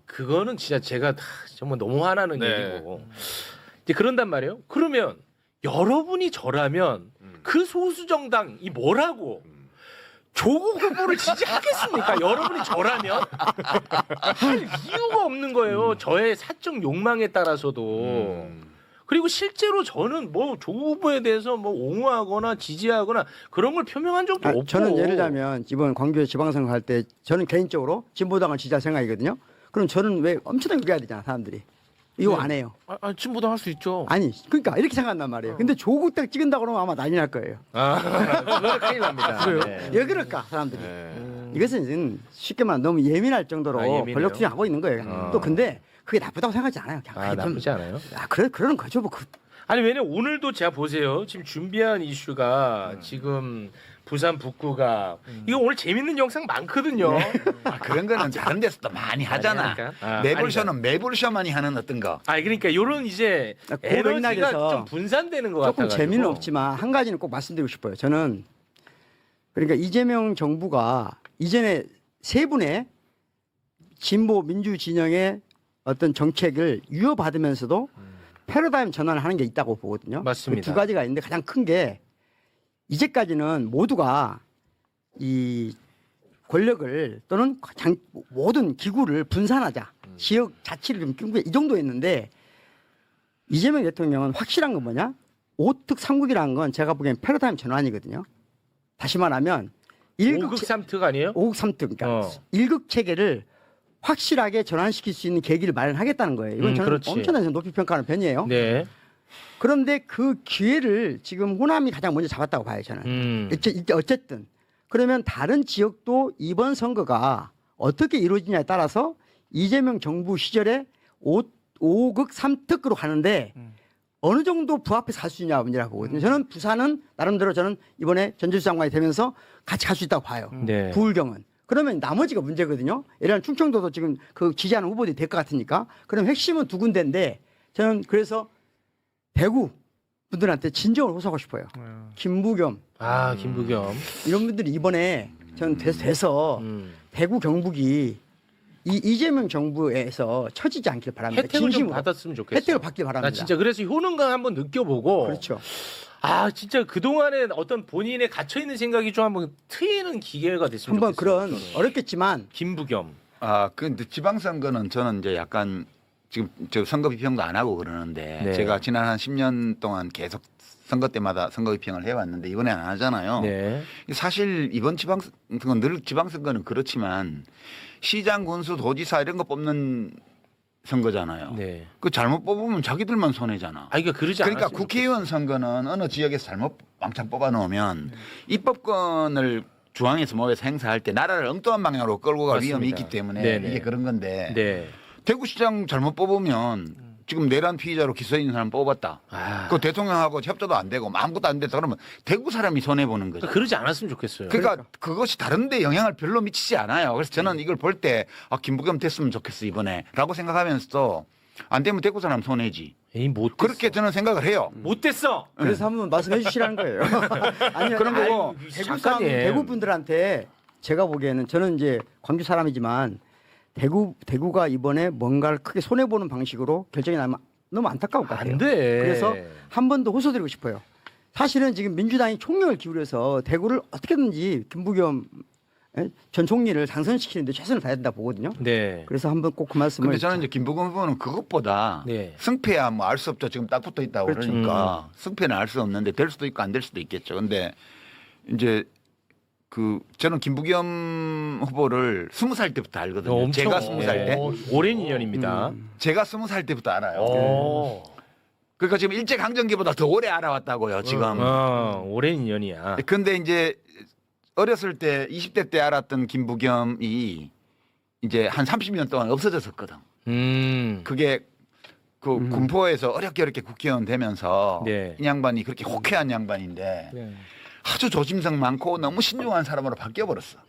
A: 그거는 진짜 제가 정말 너무 화나는
B: 네.
A: 얘기고. 이제 그런단 말이에요. 그러면 여러분이 저라면 그 소수 정당이 뭐라고 조국 후보를 지지하겠습니까? 여러분이 저라면 할 이유가 없는 거예요. 저의 사적 욕망에 따라서도. 그리고 실제로 저는 뭐 조국 후보에 대해서 뭐 옹호하거나 지지하거나 그런 걸 표명한 적도 없고.
D: 저는 예를 들면 이번 광주에 지방선거 할 때 저는 개인적으로 진보당을 지지할 생각이거든요. 그럼 저는 왜 엄청나게 욕해야 되잖아 사람들이. 이거 안 해요.
F: 진보당 할 수 있죠.
D: 아니 그러니까 이렇게 생각한단 말이에요. 근데 조국 딱 찍은다고 그러면 아마 난리 날 거예요.
A: 그거 큰일 납니다.
D: 그래요?
A: 네.
D: 왜 그럴까 사람들이. 이것은 쉽게 말하면 너무 예민할 정도로
A: 예민해요?
D: 권력 투쟁하고 있는 거예요. 또 근데 그게 나쁘다고 생각하지 않아요. 그냥 좀-
A: 나쁘지 않아요?
D: 그러는 거죠. 뭐
A: 아니 왜냐면 오늘도 제가 보세요. 지금 준비한 이슈가 지금 부산 북구가 이거 오늘 재밌는 영상 많거든요.
E: 그런 거는 다른 데서도 많이 하잖아.
A: 아니니까.
E: 매불쇼는 매불쇼만이 하는 어떤 거.
A: 그러니까 요런 이제
D: 그
A: 에너지가
D: 맥락에서
A: 좀 분산되는 것
D: 조금
A: 같아가지고.
D: 재미는 없지만 한 가지는 꼭 말씀드리고 싶어요. 저는 그러니까 이재명 정부가 이전에 세 분의 진보 민주 진영의 어떤 정책을 유효받으면서도 패러다임 전환을 하는 게 있다고 보거든요.
A: 맞습니다.
D: 그두 가지가 있는데 가장 큰 게 이제까지는 모두가 이 권력을 또는 모든 기구를 분산하자. 지역 자치를 좀 끼고 이 정도였는데 이재명 대통령은 확실한 건 뭐냐? 5특 3국이라는 건 제가 보기엔 패러다임 전환이거든요. 다시 말하면
A: 5극 3특 아니에요?
D: 5극 3특 그러니까 1극 체계를 확실하게 전환시킬 수 있는 계기를 마련하겠다는 거예요. 이건 저는
A: 그렇지.
D: 엄청나게 높이 평가하는 편이에요.
A: 네.
D: 그런데 그 기회를 지금 호남이 가장 먼저 잡았다고 봐요. 저는. 어쨌든 그러면 다른 지역도 이번 선거가 어떻게 이루어지냐에 따라서 이재명 정부 시절에 5극 3특으로 가는데 어느 정도 부합해서 갈 수 있냐 문제라고 보거든요. 저는 부산은 나름대로 저는 이번에 전주시 장관이 되면서 같이 갈 수 있다고 봐요.
A: 네.
D: 부울경은. 그러면 나머지가 문제거든요. 예를 들면 충청도도 지금 그 지지하는 후보들이 될 것 같으니까. 그럼 핵심은 두 군데인데 저는 그래서 대구 분들한테 진정을 호소하고 싶어요. 김부겸
A: 김부겸.
D: 이런 분들이 이번에 저는 돼서 대구 경북이 이재명 정부에서 처지지 않길 바랍니다.
A: 혜택을 좀
D: 진심으로.
A: 받았으면 좋겠어.
D: 혜택을 받길 바랍니다.
A: 나 진짜 그래서 효능감 한번 느껴보고.
D: 그렇죠.
A: 진짜 그동안에 어떤 본인의 갇혀있는 생각이 좀 한번 트이는 기회가 됐으면
D: 한번
A: 좋겠어요.
D: 그런 어렵겠지만
A: 김부겸.
E: 근데 지방선거는 저는 이제 약간 지금 저 선거 비평도 안 하고 그러는데
A: 네.
E: 제가 지난 한 10년 동안 계속 선거 때마다 선거 비평을 해왔는데 이번에 안 하잖아요.
A: 네.
E: 사실 이번 지방선거 늘 지방선거는 그렇지만 시장, 군수, 도지사 이런 거 뽑는 선거잖아요.
A: 네.
E: 그 잘못 뽑으면 자기들만 손해잖아.
A: 그러니까 그러지
E: 그러니까
A: 않았으면
E: 국회의원 선거는 어느 지역에서 잘못 왕창 뽑아 놓으면 입법권을 중앙에서 모여서 행사할 때 나라를 엉뚱한 방향으로 끌고 갈
A: 맞습니다.
E: 위험이 있기 때문에
A: 네네.
E: 이게 그런 건데
A: 네.
E: 대구시장 잘못 뽑으면 지금 내란 피의자로 기소해 있는 사람 뽑았다. 그 대통령하고 협조도 안 되고 아무것도 안 됐다 그러면 대구 사람이 손해 보는 거죠.
A: 그러지 않았으면 좋겠어요.
E: 그러니까 그것이 다른데 영향을 별로 미치지 않아요. 그래서 저는 이걸 볼 때 김부겸 됐으면 좋겠어 이번에라고 생각하면서도 안 되면 대구 사람 손해지.
A: 못
E: 그렇게 저는 생각을 해요.
A: 못 됐어.
D: 그래서 한번 말씀해 주시라는 거예요. 아니요.
E: 그런 거고
D: 대구 분들한테 제가 보기에는 저는 이제 광주 사람이지만 대구가 이번에 뭔가를 크게 손해 보는 방식으로 결정이 나면 너무 안타까울 것 같아요.
A: 안 돼.
D: 그래서 한 번 더 호소드리고 싶어요. 사실은 지금 민주당이 총력을 기울여서 대구를 어떻게든지 김부겸 전 총리를 당선시키는데 최선을 다해야 된다 보거든요.
A: 네.
D: 그래서 한번 꼭 그 말씀을.
E: 근데 저는 이제 김부겸 후보는 그것보다
A: 네.
E: 승패야 뭐 알 수 없죠. 지금 딱 붙어 있다고
D: 그렇죠.
E: 그러니까 승패는 알 수 없는데 될 수도 있고 안 될 수도 있겠죠. 근데 이제 저는 김부겸 후보를 20살 때부터 알거든요. 제가 20살 때.
A: 오랜 인연입니다.
E: 제가 20살 때부터 알아요. 그러니까 지금 일제 강점기보다 더 오래 알아왔다고요. 지금.
A: 오랜 인연이야.
E: 근데 이제 어렸을 때 20대 때 알았던 김부겸이 이제 한 30년 동안 없어졌었거든. 그게 그 군포에서 어렵게 국회의원 되면서
A: 네.
E: 이 양반이 그렇게 호쾌한 양반인데 아주 조심성 많고 너무 신중한 사람으로 바뀌어 버렸어.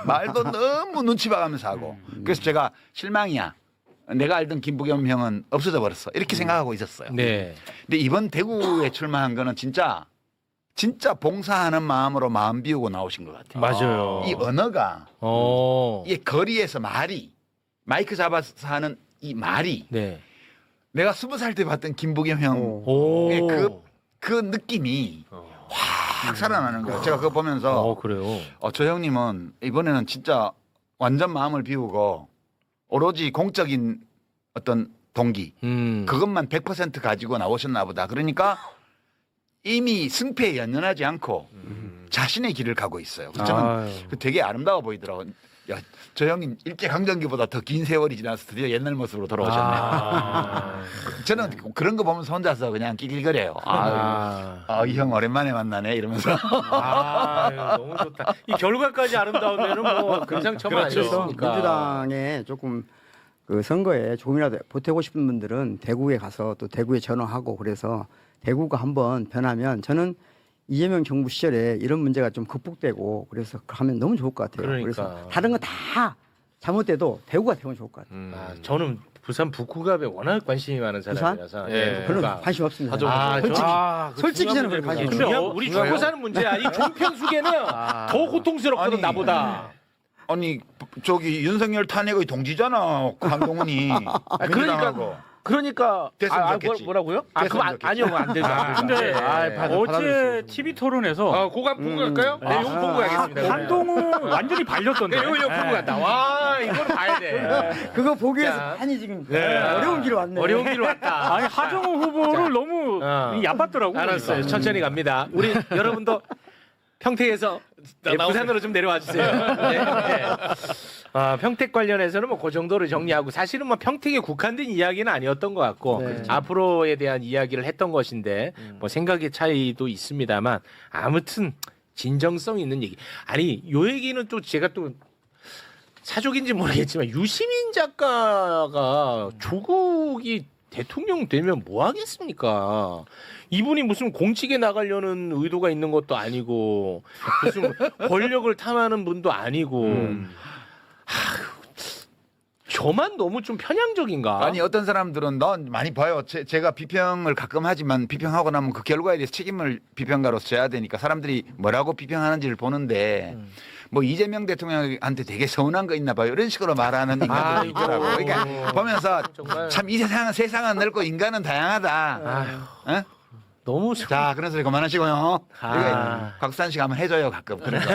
E: 말도 너무 눈치 봐가면서 하고. 그래서 제가 실망이야. 내가 알던 김부겸 형은 없어져 버렸어. 이렇게 생각하고 있었어요.
A: 네.
E: 근데 이번 대구에 출마한 거는 진짜 봉사하는 마음으로 마음 비우고 나오신 것 같아요.
A: 맞아요.
E: 이 언어가 이 거리에서 말이 마이크 잡아서 하는 이 말이
A: 네.
E: 내가 20살 때 봤던 김부겸 형의 그 느낌이 확 살아나는 거예요. 제가 그거 보면서
A: 그래요.
E: 저 형님은 이번에는 진짜 완전 마음을 비우고 오로지 공적인 어떤 동기 그것만 100% 가지고 나오셨나 보다. 그러니까 이미 승패에 연연하지 않고 자신의 길을 가고 있어요. 저는 되게 아름다워 보이더라고요. 야, 저 형님 일제 강점기보다 더 긴 세월이 지나서 드디어 옛날 모습으로 돌아오셨네요. 저는 그런 거 보면서 혼자서 그냥 낄낄거려요. 이 형 오랜만에 만나네 이러면서.
A: 너무 좋다. 이 결과까지 아름다우면은 뭐 금상첨화 아니겠습니까?
D: 민주당에 조금 그 선거에 조금이라도 보태고 싶은 분들은 대구에 가서 또 대구에 전화하고 그래서 대구가 한번 변하면 저는 이재명 정부 시절에 이런 문제가 좀 극복되고 그래서 하면 너무 좋을 것 같아요.
A: 그러니까.
D: 그래서 다른 거 다 잘못돼도 대구가 되면 좋을 것 같아요.
A: 저는 부산 북구갑에 워낙 관심이 많은 사람이라서.
D: 그런 관심 없습니다. 솔직히 저는 그런 관심
A: 근데
D: 없어요.
A: 우리 죽고 사는 문제야. 이 종편수계는 더 고통스럽거든
E: 아니,
A: 나보다.
E: 아니 저기 윤석열 탄핵의 동지잖아 한동훈이.
F: 그러니까
E: 됐으면 좋겠지.
F: 뭐라고요?
E: 됐으면
F: 그럼 아니요, 안 되죠.
C: 근데 어제 TV 토론에서
A: 그거 보고 갈까요? 네, 이거 보고 가겠습니다.
C: 한동훈 완전히 발렸던데.
A: 이거 보고 간다. 와, 이걸 봐야 돼.
D: 그거 보기 위해서 많이 지금 어려운 길을 왔네.
A: 어려운 길을 왔다.
C: 아니 하정우 후보를 너무 얕봤더라고요.
A: 알았어요. 천천히 갑니다. 우리 여러분도 평택에서 부산으로 좀 내려와 주세요. 네. 평택 관련해서는 뭐 그 정도로 정리하고 사실은 뭐 평택에 국한된 이야기는 아니었던 것 같고 앞으로에 대한 이야기를 했던 것인데 뭐 생각의 차이도 있습니다만 아무튼 진정성 있는 얘기. 아니 요 얘기는 또 제가 또 사족인지 모르겠지만 유시민 작가가 조국이 대통령 되면 뭐 하겠습니까? 이분이 무슨 공직에 나가려는 의도가 있는 것도 아니고 무슨 권력을 탐하는 분도 아니고 저만 너무 좀 편향적인가?
E: 아니 어떤 사람들은 넌 많이 봐요. 제가 비평을 가끔 하지만 비평하고 나면 그 결과에 대해서 책임을 비평가로서 져야 되니까 사람들이 뭐라고 비평하는지를 보는데 뭐 이재명 대통령한테 되게 서운한 거 있나 봐요. 이런 식으로 말하는 인간들이 있더라고. 그러니까 보면서 참 이 세상은 넓고 인간은 다양하다. 어?
A: 너무
E: 자 그런 소리 그만하시고요. 곽수산 씨가 한번 해줘요 가끔 그런 거.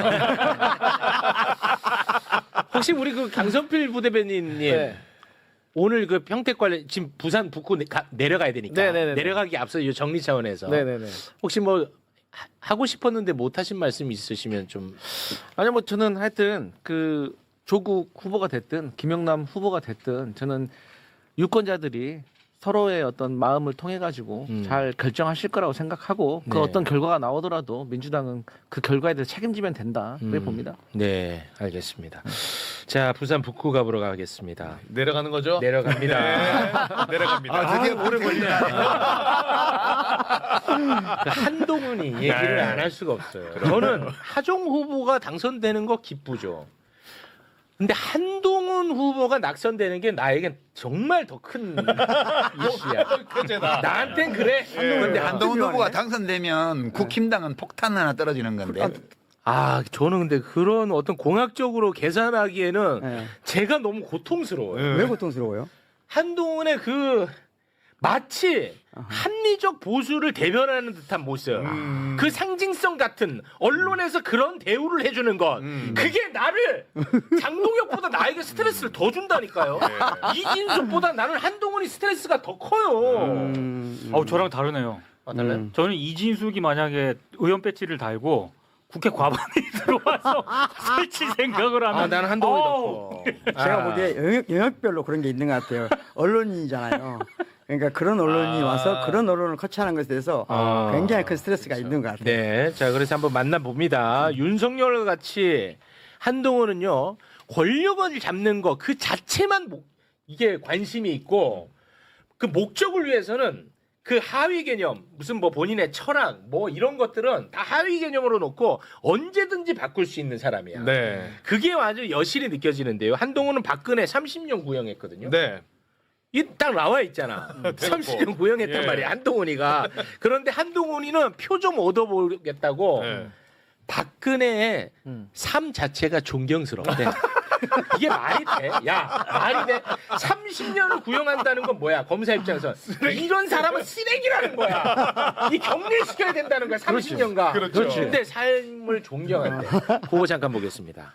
A: 혹시 우리 그 강선필 부대변인님 오늘 그 평택 관련 지금 부산 북구 내려가야 되니까 내려가기 앞서 이 정리 차원에서 혹시 뭐 하고 싶었는데 못 하신 말씀 있으시면 좀
F: 아니요, 뭐 저는 하여튼 그 조국 후보가 됐든 김영남 후보가 됐든 저는 유권자들이 서로의 어떤 마음을 통해 가지고 잘 결정하실 거라고 생각하고 그 어떤 결과가 나오더라도 민주당은 그 결과에 대해서 책임지면 된다 그래 봅니다.
A: 네, 알겠습니다. 자, 부산 북구갑으로 가겠습니다.
B: 내려가는 거죠?
A: 내려갑니다.
B: 내려갑니다.
E: 드디어 오래 걸리네.
A: 한동훈이 얘기를 안 할 수가 없어요. 저는 하종 후보가 당선되는 거 기쁘죠. 근데 한동훈 후보가 낙선되는 게 나에겐 정말 더 큰 이슈야. 나한텐 그래.
E: 근데 한동훈 후보가 당선되면 국힘당은 폭탄 하나 떨어지는 건데.
A: 저는 근데 그런 어떤 공학적으로 계산하기에는 제가 너무 고통스러워요.
D: 왜 고통스러워요?
A: 한동훈의 그 마치 합리적 보수를 대변하는 듯한 모습, 그 상징성 같은 언론에서 그런 대우를 해주는 것, 그게 나를 장동혁보다 나에게 스트레스를 더 준다니까요. 이진숙보다 나는 한동훈이 스트레스가 더 커요.
C: 저랑 다르네요.
A: 달라요?
C: 저는 이진숙이 만약에 의원 배지를 달고 국회 과반이 들어와서 설치 생각을 하면
A: 나는 한동훈이 더 커.
D: 제가 보기에 영역별로 그런 게 있는 것 같아요. 언론인이잖아요. 그러니까 그런 언론이 와서 그런 언론을 거치하는 것에 대해서 굉장히 큰 스트레스가
A: 그렇죠.
D: 있는 것 같아요.
A: 네, 자 그래서 한번 만나봅니다. 윤석열 같이 한동훈은요 권력을 잡는 거 그 자체만 이게 관심이 있고 그 목적을 위해서는 그 하위 개념 무슨 뭐 본인의 철학 뭐 이런 것들은 다 하위 개념으로 놓고 언제든지 바꿀 수 있는 사람이야.
B: 네.
A: 그게 아주 여실히 느껴지는데요. 한동훈은 박근혜 30년 구형했거든요.
B: 네.
A: 이 딱 나와 있잖아. 30년 구형했단
B: 예.
A: 말이야. 한동훈이가. 그런데 한동훈이는 표 좀 얻어보겠다고
B: 네.
A: 박근혜의 삶 자체가 존경스럽대. 이게 말이 돼? 야, 말이 돼? 30년을 구형한다는 건 뭐야? 검사 입장에서 이런 사람은 쓰레기라는 거야. 이 격리시켜야 된다는 거야. 30년간.
B: 그렇죠.
A: 근데 삶을 존경한대. 그거 잠깐 보겠습니다.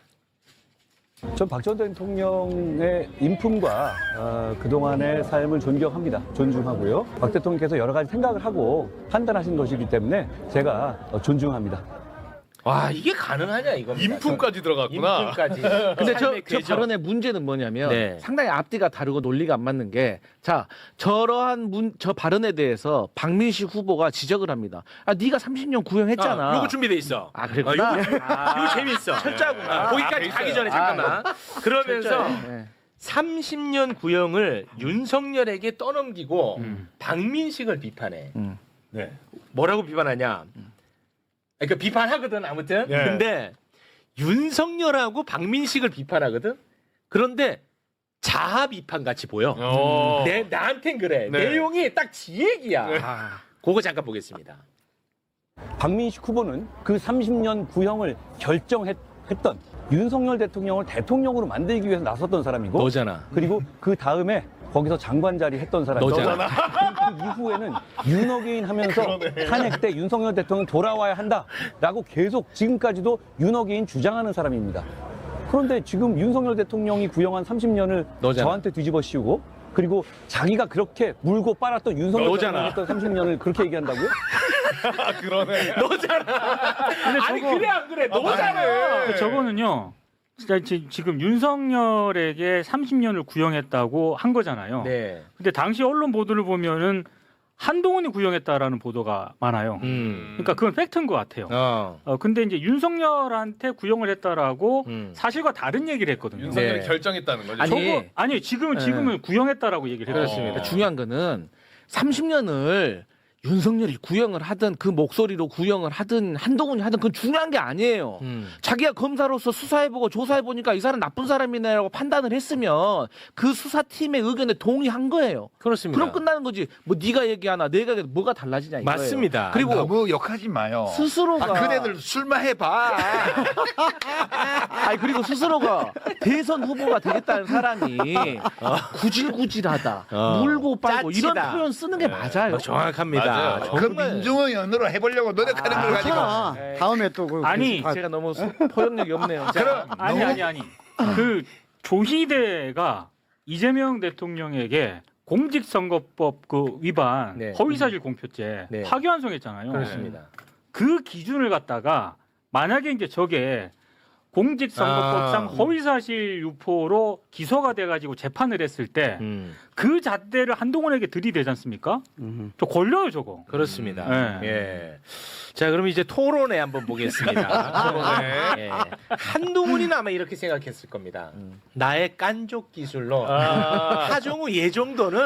G: 전 박 전 대통령의 인품과 그동안의 삶을 존경합니다. 존중하고요. 박 대통령께서 여러 가지 생각을 하고 판단하신 것이기 때문에 제가 존중합니다.
A: 와, 이게 가능하냐 이겁니다.
B: 인품까지 들어갔구나.
A: 인품까지.
F: 근데 저
A: 삶의 궤적.
F: 발언의 문제는 뭐냐면
A: 네.
F: 상당히 앞뒤가 다르고 논리가 안 맞는 게 자 저러한 저 발언에 대해서 박민식 후보가 지적을 합니다. 아 네가 30년 구형했잖아.
A: 요거 준비돼 있어.
F: 아 그랬구나.
A: 이거 재밌어. 철자구나. 거기까지 가기 전에 잠깐만. 그러면서
F: 네.
A: 30년 구형을 윤석열에게 떠넘기고 박민식을 비판해. 네. 뭐라고 비판하냐? 그러니까 비판하거든 아무튼.
B: 네.
A: 근데 윤석열하고 박민식을 비판하거든. 그런데 자아 비판 같이 보여. 나한텐 그래.
B: 네.
A: 내용이 딱 지 얘기야. 그거 잠깐 보겠습니다.
G: 박민식 후보는 그 30년 구형을 결정했던 윤석열 대통령을 대통령으로 만들기 위해서 나섰던 사람이고
A: 너잖아.
G: 그리고 그 다음에 거기서 장관 자리 했던 사람이고
A: 너잖아.
G: 그 이후에는 윤어게인 하면서 탄핵 때 윤석열 대통령 돌아와야 한다라고 계속 지금까지도 윤어게인 주장하는 사람입니다. 그런데 지금 윤석열 대통령이 구형한 30년을
A: 너잖아.
G: 저한테 뒤집어 씌우고 그리고 자기가 그렇게 물고 빨았던 윤석열
A: 너잖아.
G: 대통령이 했던 30년을 그렇게 얘기한다고요?
B: 아, 그러네.
A: 너잖아. 아니
C: 저거-
A: 그래 안 그래? 너잖아.
C: 저거는요. 진짜 지금 윤석열에게 30년을 구형했다고 한 거잖아요.
A: 네.
C: 근데 당시 언론 보도를 보면은 한동훈이 구형했다라는 보도가 많아요. 그러니까 그건 팩트인 것 같아요. 근데 이제 윤석열한테 구형을 했다라고 사실과 다른 얘기를 했거든요.
B: 윤석열이
A: 네.
B: 결정했다는 거죠.
C: 아니 지금은 구형했다라고 얘기를 했습니다.
F: 그러니까 중요한 거는 30년을 윤석열이 구형을 하든 그 목소리로 구형을 하든 한동훈이 하든 그건 중요한 게 아니에요. 자기가 검사로서 수사해보고 조사해보니까 이 사람 나쁜 사람이네라고 판단을 했으면 그 수사팀의 의견에 동의한 거예요.
A: 그렇습니다.
F: 그럼 끝나는 거지. 뭐 네가 얘기하나 내가 얘기하나 뭐가 달라지냐 이거예요.
A: 맞습니다.
F: 그리고
E: 너무 욕하지 마요.
F: 스스로가
E: 그네들 술만 해봐.
F: 아니 그리고 스스로가 대선 후보가 되겠다는 사람이 구질구질하다, 물고 빨고 이런
A: 짜치다.
F: 표현 쓰는 게 맞아요.
A: 정확합니다.
B: 맞아요.
E: 그
A: 정말
E: 민중의 연으로 해보려고 노력하는 걸 가지고.
D: 괜찮아. 다음에 또
C: 아니,
F: 제가 너무 포용력이 없네요.
C: 아니. 그 조희대가 이재명 대통령에게 공직선거법 그 위반
A: 네.
C: 허위사실 공표죄
A: 네.
C: 파기환송했잖아요.
A: 그렇습니다.
C: 그 기준을 갖다가 만약에 이제 저게 공직선거법상 허위사실 유포로 기소가 돼가지고 재판을 했을 때 그 잣대를 한동훈에게 들이대지 않습니까? 저 걸려요 저거.
A: 그렇습니다.
C: 네.
A: 예. 자, 그럼 이제 토론회 한번 보겠습니다. 토론회. 예. 한동훈이는 아마 이렇게 생각했을 겁니다. 나의 깐족 기술로 하정우 얘 정도는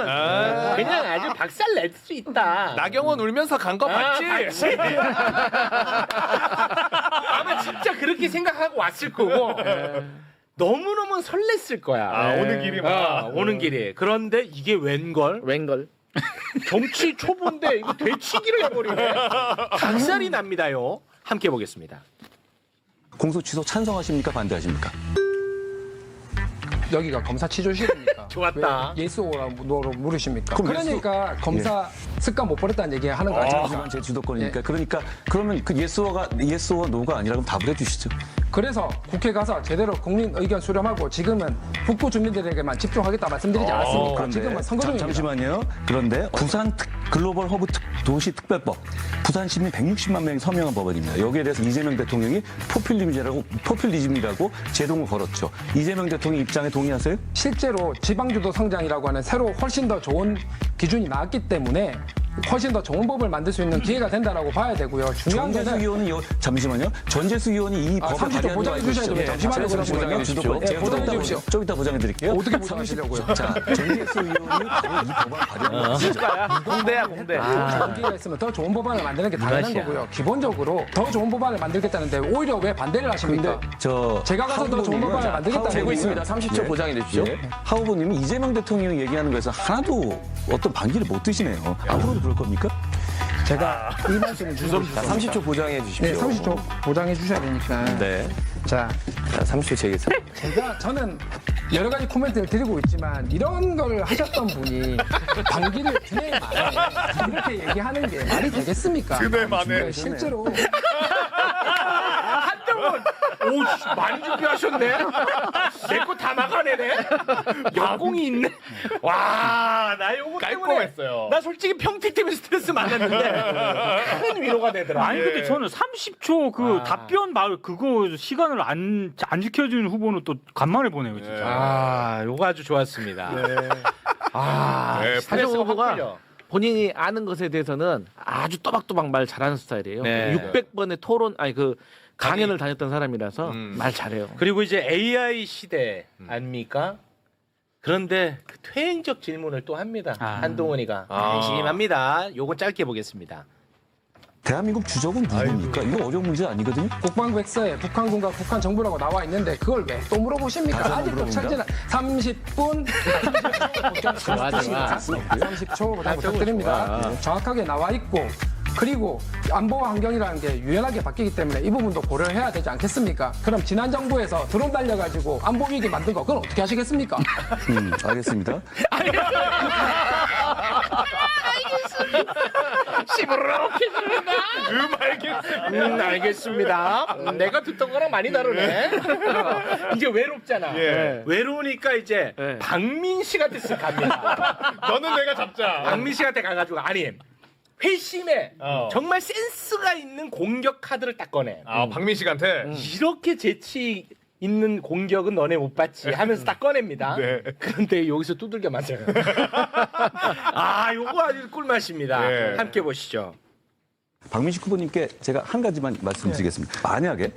A: 그냥 아주 박살 낼 수 있다.
B: 나경원 울면서 간 거 봤지?
A: 봤지? 아마 진짜 그렇게 생각하고 왔을 거고 너무너무 설렜을 거야.
B: 오는 길이 막.
A: 오는 길이. 그런데 이게 웬걸? 정치 초보인데 이거 되치기를 해버리네. 박살이 납니다요. 함께 보겠습니다.
G: 공소 취소 찬성하십니까? 반대하십니까?
H: 여기가 검사 취조실입니까?
A: 좋았다.
H: 왜 예스오라고 물으십니까?
G: 그럼
H: 그러니까 검사 습관 못 버렸다는 얘기 하는 거 아닙니까?
G: 제 주도권이니까. 그러니까 그러면 그 예스와 노가 아니라 그럼 답을 해주시죠.
H: 그래서 국회 가서 제대로 국민 의견 수렴하고 지금은 북부 주민들에게만 집중하겠다 말씀드리지 않았습니까? 지금은 선거 중입니다.
G: 잠시만요. 그런데 부산 글로벌 허브 도시 특별법, 부산 시민 160만 명이 서명한 법안입니다. 여기에 대해서 이재명 대통령이 포퓰리즘이라고 제동을 걸었죠. 이재명 대통령 입장에 동의하세요?
H: 실제로 지방주도 성장이라고 하는 새로 훨씬 더 좋은 기준이 나왔기 때문에 훨씬 더 좋은 법을 만들 수 있는 기회가 된다라고 봐야 되고요. 중요한
G: 전재수
H: 거는
G: 의원은 잠시만요. 전재수 의원이 이 법을
H: 30초 보장해 주셔야 돼요. 잠시만요.
G: 보장해 주십시오.
H: 네, 보장해 주십시오.
G: 좀 이따 보장해 드릴게요.
H: 어떻게 보장하시려고요?
G: 자, 전재수 의원이 바로 이 법을 발의한 거죠.
F: 공대야 공대.
H: 기회가 있으면 더 좋은 법안을 만드는 게 당연한 거고요. 기본적으로 더 좋은 법안을 만들겠다는데 오히려 왜 반대를 하십니까?
G: 근데 저
H: 제가 가서 더 좋은 법안을 만들겠다는
G: 되고 있습니다.
I: 30초 보장해 주십시오.
G: 하 후보님은 이재명 대통령이 얘기하는 거에서 하나도 어떤 반기를 못 드시네요. 앞으로도 그럴 겁니까?
H: 제가 이 말씀을 주소.
I: 자, 30초 보장해 주십시오.
H: 네, 30초 보장해 주셔야 되니까.
I: 네.
H: 자,
I: 자, 30초 제겠습니다.
H: 저는 여러 가지 코멘트를 드리고 있지만 이런 걸 하셨던 분이 방귀를 드네 만에 이렇게 얘기하는 게 말이 되겠습니까?
B: 드네 만에.
H: 실제로
A: 한동훈 오 많이 준비하셨네. 내 거 다 막아내네. 역공이 있네. 와, 나 요거 때문에
B: 깔끔했어요.
A: 나 솔직히 평택 때문에 스트레스 많았는데 큰 위로가 되더라.
C: 아니 근데 저는 30초 그 답변 말 그거 시간을 안 지켜주는 후보는 또 간만에 보네요 진짜.
A: 아, 요거 아주 좋았습니다. 아,
B: 네,
A: 스트레스가
F: 하정 후보가
A: 확 풀려.
F: 본인이 아는 것에 대해서는 아주 또박또박 말 잘하는 스타일이에요.
A: 네.
F: 600번의 토론 강연을 다녔던 사람이라서 말 잘해요.
A: 그리고 이제 AI 시대 아닙니까? 그런데 그 퇴행적 질문을 또 합니다. 한동훈이가 심합니다. 요건 짧게 보겠습니다.
G: 대한민국 주적은 누굽니까? 이거 어려운 문제 아니거든요.
H: 국방부 핵서에 북한군과 북한 정부라고 나와 있는데 그걸 왜 또 물어보십니까? 아직도 천재는 30분 30초 보장 부탁드립니다. 정확하게 나와 있고 그리고 안보 환경이라는 게 유연하게 바뀌기 때문에 이 부분도 고려해야 되지 않겠습니까? 그럼 지난 정부에서 드론 달려가지고 안보 위기 만든 거 그건 어떻게 하시겠습니까?
G: 알겠습니다.
A: 알겠습니다. 알겠습니다. 내가 듣던 거랑 많이 다르네. 이제 외롭잖아.
B: 예.
A: 외로우니까 이제 박민 씨한테 쓱 갑니다.
B: 너는 내가 잡자.
A: 박민 씨한테 가가지고 아니 회심에 정말 센스가 있는 공격 카드를 딱 꺼내.
B: 박민 씨한테.
A: 이렇게 재치 있는 공격은 너네 못 봤지 하면서 딱 꺼냅니다.
B: 네.
A: 그런데 여기서 두들겨 맞아요. 아, 요거 아주 꿀맛입니다.
B: 네.
A: 함께 보시죠.
G: 박민식 후보님께 제가 한 가지만 말씀드리겠습니다. 만약에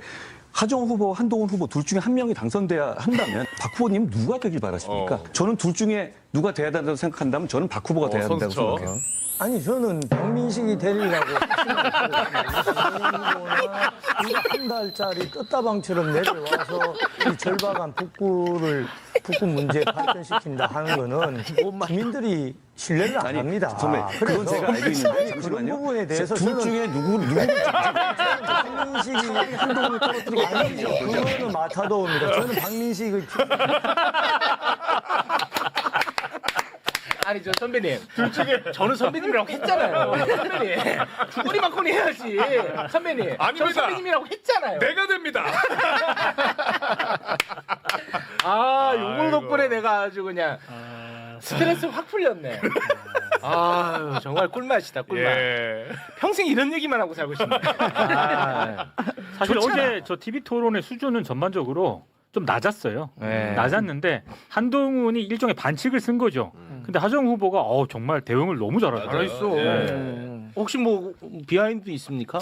G: 하정우 후보, 한동훈 후보 둘 중에 한 명이 당선돼야 한다면 박 후보님 누가 되길 바라십니까? 저는 둘 중에 누가 돼야 된다고 생각한다면 저는 박 후보가 돼야 된다고
B: 선수죠.
G: 생각해요.
J: 아니 저는 박민식이 되리라고 이거 한 달짜리 끝다방처럼 내려와서 이 절박한 북구 문제 발전시킨다 하는 거는 국민들이 신뢰를 안 합니다.
G: 선배, 그건 제가 알고 있는데 잠시만요.
J: 그런 부분에 대해서
G: 둘 중에 누구
J: 박민식이 한동훈을 떨어뜨리고 아니죠. 그거는 마타도입니다. 저는 박민식을
A: 아니 저 선배님 둘 중에 저는 선배님이라고 했잖아요. 선배님 주거리 막거리 해야지. 선배님
B: 아닙니다.
A: 저 선배님이라고 했잖아요.
B: 내가 됩니다.
A: 아 요걸 덕분에 내가 아주 그냥 스트레스 확 풀렸네. 아 정말 꿀맛이다 꿀맛.
B: 예.
A: 평생 이런 얘기만 하고 살고 싶네.
C: 사실
A: 좋잖아.
C: 어제 저 TV 토론의 수준은 전반적으로 좀 낮았어요.
A: 네.
C: 낮았는데 한동훈이 일종의 반칙을 쓴 거죠. 근데 하정 후보가 정말 대응을 너무 잘하더라고요.
A: 잘했어.
F: 혹시 뭐 비하인드 있습니까?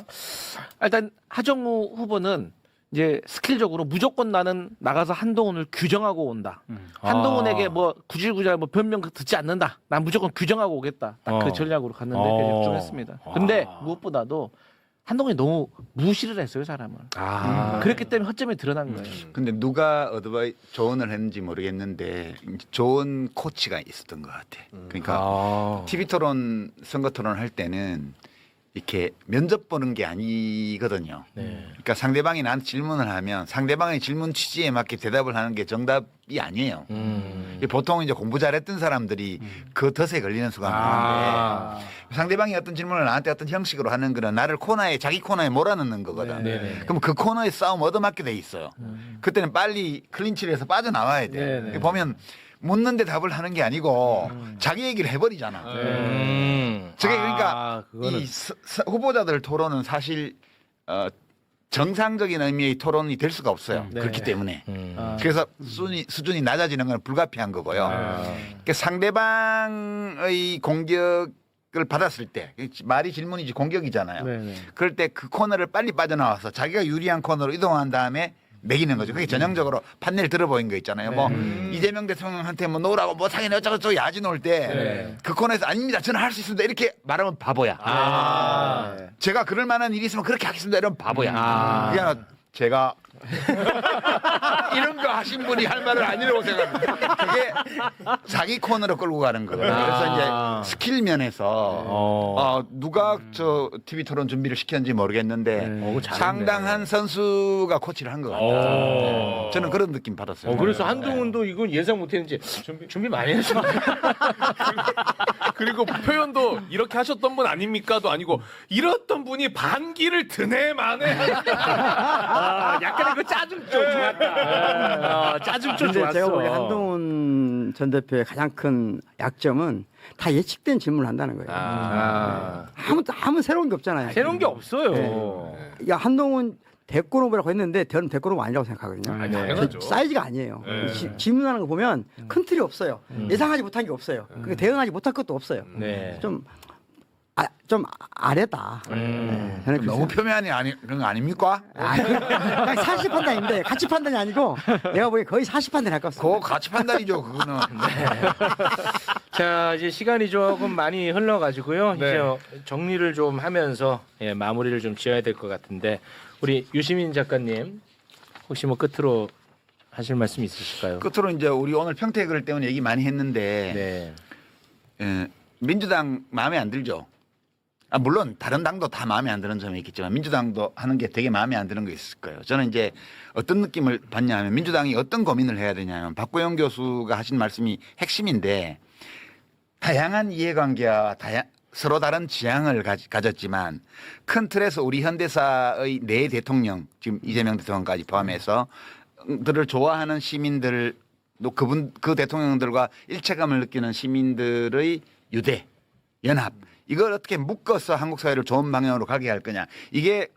F: 일단 하정우 후보는 이제 스킬적으로 무조건 나는 나가서 한동훈을 규정하고 온다. 한동훈에게 뭐 구질구질 뭐 변명 듣지 않는다. 난 무조건 규정하고 오겠다. 딱 그 전략으로 갔는데 굉장히 좀 했습니다. 근데 무엇보다도 한동훈이 너무 무시를 했어요 사람을. 그랬기 때문에 허점이 드러난 거예요.
E: 근데 누가 조언을 했는지 모르겠는데 좋은 코치가 있었던 것 같아. 그러니까 TV 토론, 선거 토론 할 때는 이렇게 면접 보는 게 아니거든요. 그러니까 상대방이 나한테 질문을 하면 상대방의 질문 취지에 맞게 대답을 하는 게 정답이 아니에요. 보통 이제 공부 잘했던 사람들이 그 덫에 걸리는 수가 많은데 상대방이 어떤 질문을 나한테 어떤 형식으로 하는 거는 나를 자기 코너에 몰아넣는 거거든. 그럼 그 코너에 싸움 얻어맞게 돼 있어요. 그때는 빨리 클린치를 해서 빠져나와야 돼. 보면 묻는데 답을 하는 게 아니고 자기 얘기를 해버리잖아. 저게 그러니까 이 후보자들 토론은 사실 정상적인 의미의 토론이 될 수가 없어요. 그렇기 때문에. 그래서 수준이 낮아지는 건 불가피한 거고요. 그러니까 상대방의 공격을 받았을 때 말이 질문이지 공격이잖아요. 그럴 때 그 코너를 빨리 빠져나와서 자기가 유리한 코너로 이동한 다음에 매기는 거죠. 그게 전형적으로 판넬 들어보인 거 있잖아요. 뭐 이재명 대통령한테 뭐 놓으라고 뭐 자기는 어쩌고저쩌고 야지 놓을 때 그 코너에서 아닙니다. 저는 할 수 있습니다. 이렇게 말하면 바보야. 제가 그럴 만한 일이 있으면 그렇게 하겠습니다. 이러면 바보야. 그게 아니라 제가 이런 거 하신 분이 할 말을 아니라고 생각합니다. 그게 자기 코너로 끌고 가는 거예요. 그래서 이제 스킬 면에서 누가 저 TV 토론 준비를 시켰는지 모르겠는데 상당한 선수가 코치를 한 것 같아요. 저는 그런 느낌 받았어요.
A: 그래서 한동훈도 이건 예상 못했는지 준비 많이 했어.
B: 그리고 표현도 이렇게 하셨던 분 아닙니까도 아니고 이랬던 분이 반기를 드네 마네.
A: 약간 이거 짜증 좀 좋았다. 짜증 좀
D: 근데
A: 좋았어.
D: 제가 보기에 한동훈 전 대표의 가장 큰 약점은 다 예측된 질문을 한다는 거예요. 아무 새로운 게 없잖아요.
A: 새로운 게 없어요.
D: 야, 한동훈 대권 후보라고 했는데 저는 대권 후보 아니라고 생각하거든요.
B: 당연하죠.
D: 사이즈가 아니에요. 질문하는 거 보면 큰 틀이 없어요. 예상하지 못한 게 없어요. 그러니까 대응하지 못할 것도 없어요. 좀 아래다. 저는
E: 너무 표면이 그런 거 아닙니까?
D: 그냥 사실 판단인데 가치 판단이 아니고 내가 보기에 거의 사실 판단할 것 같습니다.
E: 그거 가치 판단이죠. 그거는.
A: 자, 이제 시간이 조금 많이 흘러가지고요. 이제 정리를 좀 하면서 마무리를 좀 지어야 될 것 같은데 우리 유시민 작가님 혹시 뭐 끝으로 하실 말씀 있으실까요?
E: 끝으로 이제 우리 오늘 평택을 때문에 얘기 많이 했는데 민주당 마음에 안 들죠. 물론 다른 당도 다 마음에 안 드는 점이 있겠지만 민주당도 하는 게 되게 마음에 안 드는 게 있을 거예요. 저는 이제 어떤 느낌을 받냐 하면 민주당이 어떤 고민을 해야 되냐면 박구영 교수가 하신 말씀이 핵심인데 다양한 이해관계와 서로 다른 지향을 가졌지만 큰 틀에서 우리 현대사의 네 대통령 지금 이재명 대통령까지 포함해서 들을 좋아하는 시민들 또 그 대통령들과 일체감을 느끼는 시민들의 유대 연합 이걸 어떻게 묶어서 한국 사회를 좋은 방향으로 가게 할 거냐. 이게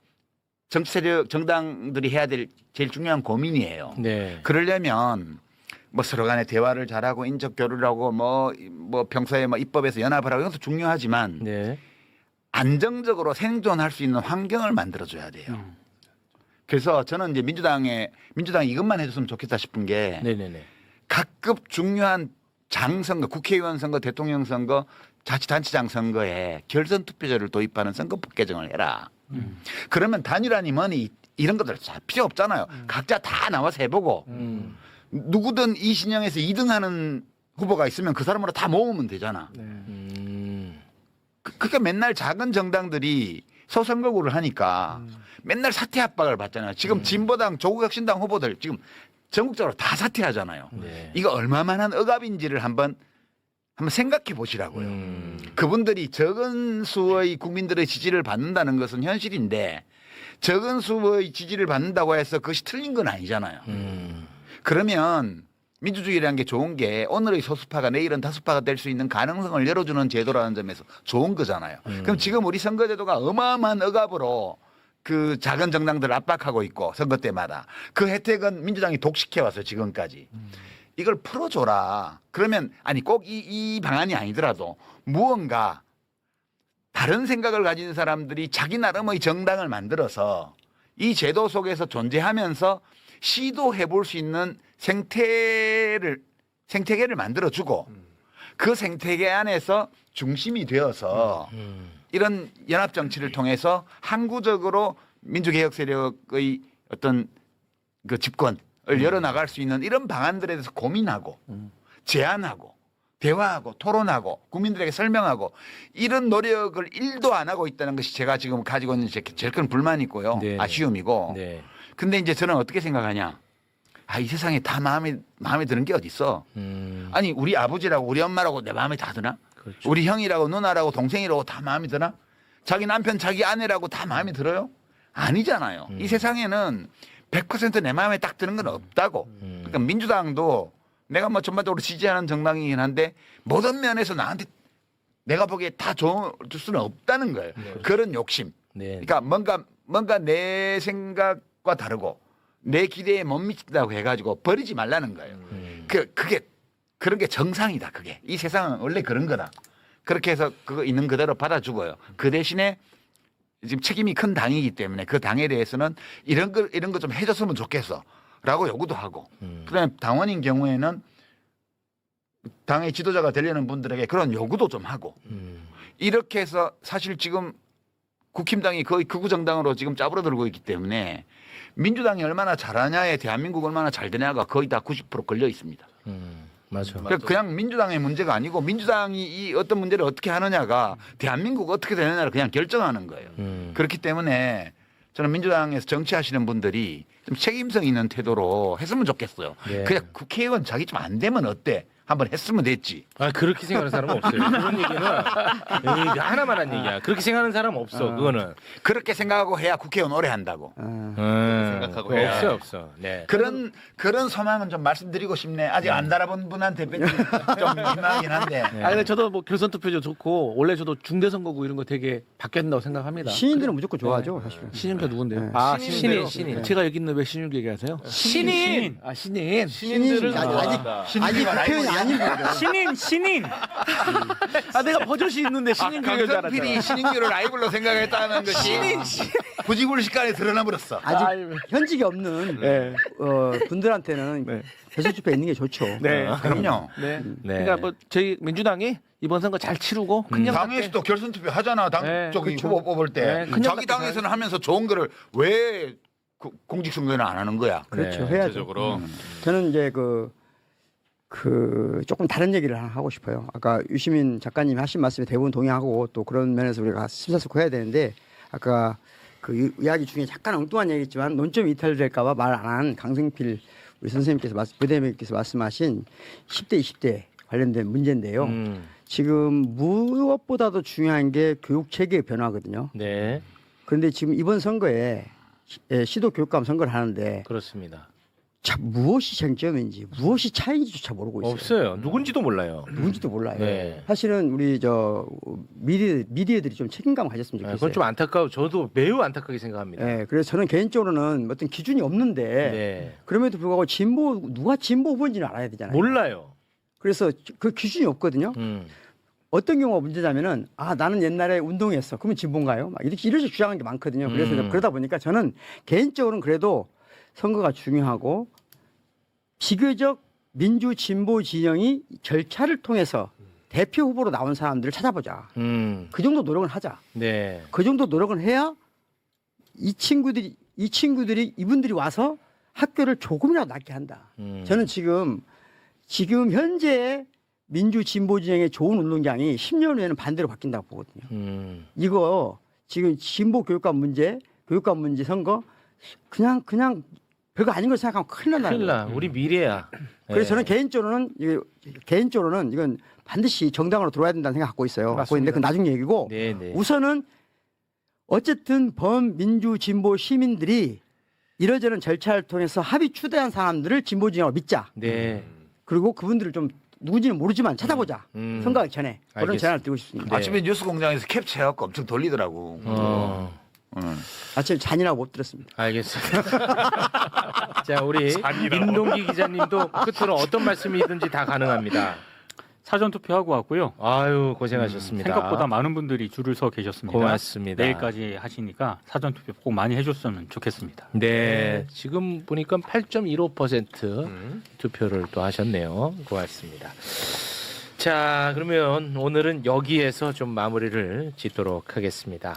E: 정치 세력 정당들이 해야 될 제일 중요한 고민이에요. 그러려면 뭐 서로 간에 대화를 잘하고 인적 교류를 하고 뭐 평소에 뭐 입법에서 연합을 하고 이것도 중요하지만 안정적으로 생존할 수 있는 환경을 만들어줘야 돼요. 그래서 저는 이제 민주당이 이것만 해줬으면 좋겠다 싶은 게 각급 중요한 장선거, 국회의원 선거, 대통령 선거, 자치단체장 선거에 결선 투표제를 도입하는 선거법 개정을 해라. 그러면 단일화니 뭐니 이런 것들 다 필요 없잖아요. 각자 다 나와서 해보고 누구든 이 진영에서 2등하는 후보가 있으면 그 사람으로 다 모으면 되잖아. 그러니까 맨날 작은 정당들이 소선거구를 하니까 맨날 사퇴 압박을 받잖아요. 지금 진보당, 조국혁신당 후보들 지금 전국적으로 다 사퇴하잖아요. 이거 얼마만한 억압인지를 한번 생각해 보시라고요. 그분들이 적은 수의 국민들의 지지를 받는다는 것은 현실인데 적은 수의 지지를 받는다고 해서 그것이 틀린 건 아니잖아요. 그러면 민주주의라는 게 좋은 게 오늘의 소수파가 내일은 다수파가 될 수 있는 가능성을 열어주는 제도라는 점에서 좋은 거잖아요. 그럼 지금 우리 선거제도가 어마어마한 억압으로 그 작은 정당들을 압박하고 있고 선거 때마다 그 혜택은 민주당이 독식해왔어요. 지금까지. 이걸 풀어줘라. 그러면 아니 꼭 이 방안이 아니더라도 무언가 다른 생각을 가진 사람들이 자기 나름의 정당을 만들어서 이 제도 속에서 존재하면서 시도해 볼 수 있는 생태계를 만들어주고 그 생태계 안에서 중심이 되어서 이런 연합 정치를 통해서 항구적으로 민주개혁 세력의 어떤 그 집권을 열어나갈 수 있는 이런 방안들에 대해서 고민하고 제안하고 대화하고 토론하고 국민들에게 설명하고 이런 노력을 1도 안 하고 있다는 것이 제가 지금 가지고 있는 제일 큰 불만이고요. 아쉬움이고. 근데 이제 저는 어떻게 생각하냐. 이 세상에 다 마음에 드는 게 어디 있어. 아니 우리 아버지라고 우리 엄마라고 내 마음에 다 드나? 그렇죠. 우리 형이라고 누나라고 동생이라고 다 마음에 드나? 자기 남편 자기 아내라고 다 마음에 들어요? 아니잖아요. 이 세상에는 100% 내 마음에 딱 드는 건 없다고. 그러니까 민주당도 내가 뭐 전반적으로 지지하는 정당이긴 한데 모든 면에서 나한테 내가 보기에 다 줄 수는 없다는 거예요. 그런 욕심. 그러니까 뭔가 내 생각과 다르고 내 기대에 못 미친다고 해가지고 버리지 말라는 거예요. 그게 그런 게 정상이다. 그게 이 세상은 원래 그런 거다. 그렇게 해서 그거 있는 그대로 받아주고요. 그 대신에 지금 책임이 큰 당이기 때문에 그 당에 대해서는 이런 거 좀 해줬으면 좋겠어라고 요구도 하고, 그다음에 당원인 경우에는 당의 지도자가 되려는 분들에게 그런 요구도 좀 하고, 이렇게 해서 사실 지금 국힘당이 거의 극우 정당으로 지금 짜부러들고 있기 때문에 민주당이 얼마나 잘하냐에 대한민국 얼마나 잘 되냐가 거의 다 90% 걸려 있습니다.
A: 맞아.
E: 그러니까 그냥 민주당의 문제가 아니고 민주당이 이 어떤 문제를 어떻게 하느냐가 대한민국 어떻게 되느냐를 그냥 결정하는 거예요. 그렇기 때문에 저는 민주당에서 정치하시는 분들이 좀 책임성 있는 태도로 했으면 좋겠어요. 그냥 국회의원 자기 좀 안 되면 어때? 한번 했으면 됐지.
A: 아, 그렇게 생각하는 사람은 없어요. 그런 얘기는 하나만 한 얘기야. 그렇게 생각하는 사람 없어. 그거는.
E: 그렇게 생각하고 해야 국회의원 오래 한다고.
B: 생각하고 해야.
A: 없어. 네.
E: 그런 소망은 좀 말씀드리고 싶네. 아직 안 달아본 분한테 좀 민망하긴 한데.
F: 아 근데 저도 뭐 결선 투표도 좋고 원래 저도 중대선거구 이런 거 되게 바뀌었다고 생각합니다.
D: 신인들은 무조건 좋아하죠. 사실은.
F: 신인가 누군데요?
D: 네.
F: 아
A: 신인.
F: 제가 여기 있는 왜 신인 얘기하세요?
A: 신인.
F: 아 신인.
A: 신인들은
D: 아직 국회의원이 아닌 거예요.
C: 신인.
F: 아 내가 버젓이 있는데 신인 교육을 줄
E: 강성필이
F: 알았잖아.
E: 신인규를 라이벌로 생각했다는 것이 부지불식간에 드러나 버렸어.
D: 아직 현직이 없는 분들한테는 대선투표 있는 게 좋죠.
F: 네.
E: 그럼요.
F: 네. 그러니까 뭐 저희 민주당이 이번 선거 잘 치르고 큰
E: 당에서도 결선 투표 하잖아. 당
F: 네,
E: 저기
F: 그렇죠.
E: 후보 뽑을 때
F: 네,
E: 자기 당에서는 하면서 좋은 거를 왜 공직선거에는 안 하는 거야?
D: 그렇죠.
A: 네,
D: 해야죠.
B: 전체적으로.
D: 저는 이제 조금 다른 얘기를 하나 하고 싶어요. 아까 유시민 작가님이 하신 말씀에 대부분 동의하고 또 그런 면에서 우리가 심사숙고해야 되는데, 아까 그 이야기 중에 약간 엉뚱한 얘기지만 논점이 이탈될까봐 말 안 한 강성필 우리 선생님께서 부대표님께서 말씀하신 10대 20대 관련된 문제인데요. 지금 무엇보다도 중요한 게 교육 체계의 변화거든요.
A: 네.
D: 그런데 지금 이번 선거에 시도 교육감 선거를 하는데
A: 그렇습니다.
D: 참 무엇이 쟁점인지 무엇이 차이인지조차 모르고 있어요.
A: 없어요. 누군지도 몰라요.
D: 누군지도 몰라요.
A: 네.
D: 사실은 우리 미디어들이 좀 책임감 가졌으면 좋겠어요.
A: 그건 좀 안타까워. 저도 매우 안타깝게 생각합니다.
D: 네, 그래서 저는 개인적으로는 어떤 기준이 없는데
A: 네.
D: 그럼에도 불구하고 누가 진보 후보인지는 알아야 되잖아요.
A: 몰라요.
D: 그래서 그 기준이 없거든요. 어떤 경우가 문제냐면은 나는 옛날에 운동했어. 그러면 진보인가요? 막 이렇게 주장하는 게 많거든요. 그래서 그러다 보니까 저는 개인적으로는 그래도 선거가 중요하고 비교적 민주 진보 진영이 절차를 통해서 대표 후보로 나온 사람들을 찾아보자. 그 정도 노력을 하자.
A: 네.
D: 그 정도 노력을 해야 이분들이 와서 학교를 조금이라도 낫게 한다. 저는 지금 현재 민주 진보 진영의 좋은 운동장이 10년 후에는 반대로 바뀐다고 보거든요. 이거 지금 진보 교육감 문제 선거 그냥 별거 아닌 걸 생각하면 큰일 난다는
A: 큰일 나. 우리 미래야.
D: 그래서 저는 개인적으로는 이건 반드시 정당으로 들어와야 된다는 생각 갖고 있어요. 갖고 있는데 그건 나중 얘기고
A: 네네.
D: 우선은 어쨌든 범민주 진보 시민들이 이러저런 절차를 통해서 합의 추대한 사람들을 진보 진영으로 믿자.
A: 네.
D: 그리고 그분들을 좀 누군지는 모르지만 찾아보자. 선거하기 전에 그런
A: 알겠습니다.
D: 제안을 드리고 싶습니다.
E: 아침에 뉴스공장에서 캡처해갖고 엄청 돌리더라고.
D: 아침 잔인하고 못 들었습니다.
A: 알겠습니다. 자, 우리 민동기 기자님도 끝으로 어떤 말씀이든지 다 가능합니다.
C: 사전 투표하고 왔고요.
A: 아유, 고생하셨습니다.
C: 생각보다 많은 분들이 줄을 서 계셨습니다.
A: 고맙습니다.
C: 내일까지 하시니까 사전 투표 꼭 많이 해줬으면 좋겠습니다.
A: 네, 지금 보니까 8.15% 투표를 또 하셨네요. 고맙습니다. 자, 그러면 오늘은 여기에서 좀 마무리를 짓도록 하겠습니다.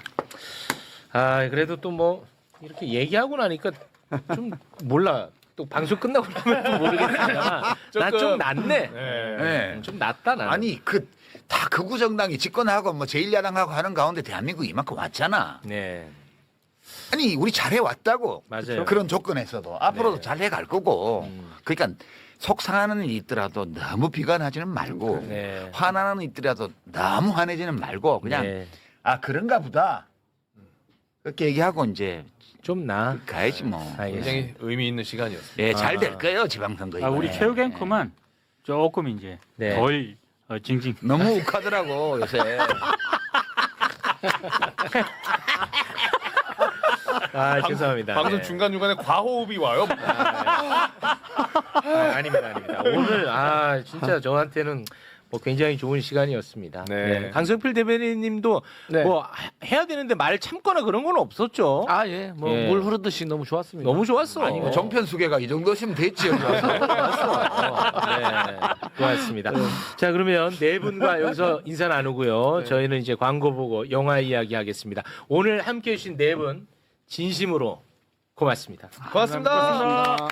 A: 그래도 또 뭐 이렇게 얘기하고 나니까 좀 몰라. 또 방송 끝나고 나면 또 모르겠지만 난 좀 낫네.
E: 네.
A: 좀 낫다 나는.
E: 아니 다 극우 정당이 집권하고 뭐 제1야당하고 하는 가운데 대한민국 이만큼 왔잖아.
A: 네.
E: 아니 우리 잘해 왔다고.
A: 맞아요.
E: 그런 조건에서도 앞으로도 잘해 갈 거고. 그러니까 속상하는 일이 있더라도 너무 비관하지는 말고
A: 네.
E: 화나는 일이 있더라도 너무 화내지는 말고 그냥
A: 네.
E: 그런가 보다. 그렇게 얘기하고 이제
A: 좀 나.
E: 가야지 뭐.
A: 알겠습니다.
B: 굉장히 의미 있는 시간이었습니다.
E: 예, 잘 될 거예요 지방선거.
C: 우리
E: 이번에.
C: 체육 앵커만 조금 이제
A: 네.
C: 덜 징징.
E: 너무 욱하더라고 요새.
A: 아, 죄송합니다.
B: 방송
A: 네.
B: 중간중간에 과호흡이 와요.
A: 아닙니다. 오늘 진짜 저한테는 뭐 굉장히 좋은 시간이었습니다.
B: 네.
A: 네. 강성필 대변인님도
F: 네.
A: 뭐 해야 되는데 말 참거나 그런 건 없었죠.
F: 예. 뭐
A: 예.
F: 물 흐르듯이 너무 좋았습니다.
A: 너무 좋았어.
E: 아니 뭐 정편 수계가 이 정도시면 됐지요.
A: 네, 좋았습니다. 자, 그러면 네 분과 여기서 인사 나누고요. 저희는 이제 광고 보고 영화 이야기 하겠습니다. 오늘 함께 해주신 네 분 진심으로 고맙습니다.
B: 고맙습니다.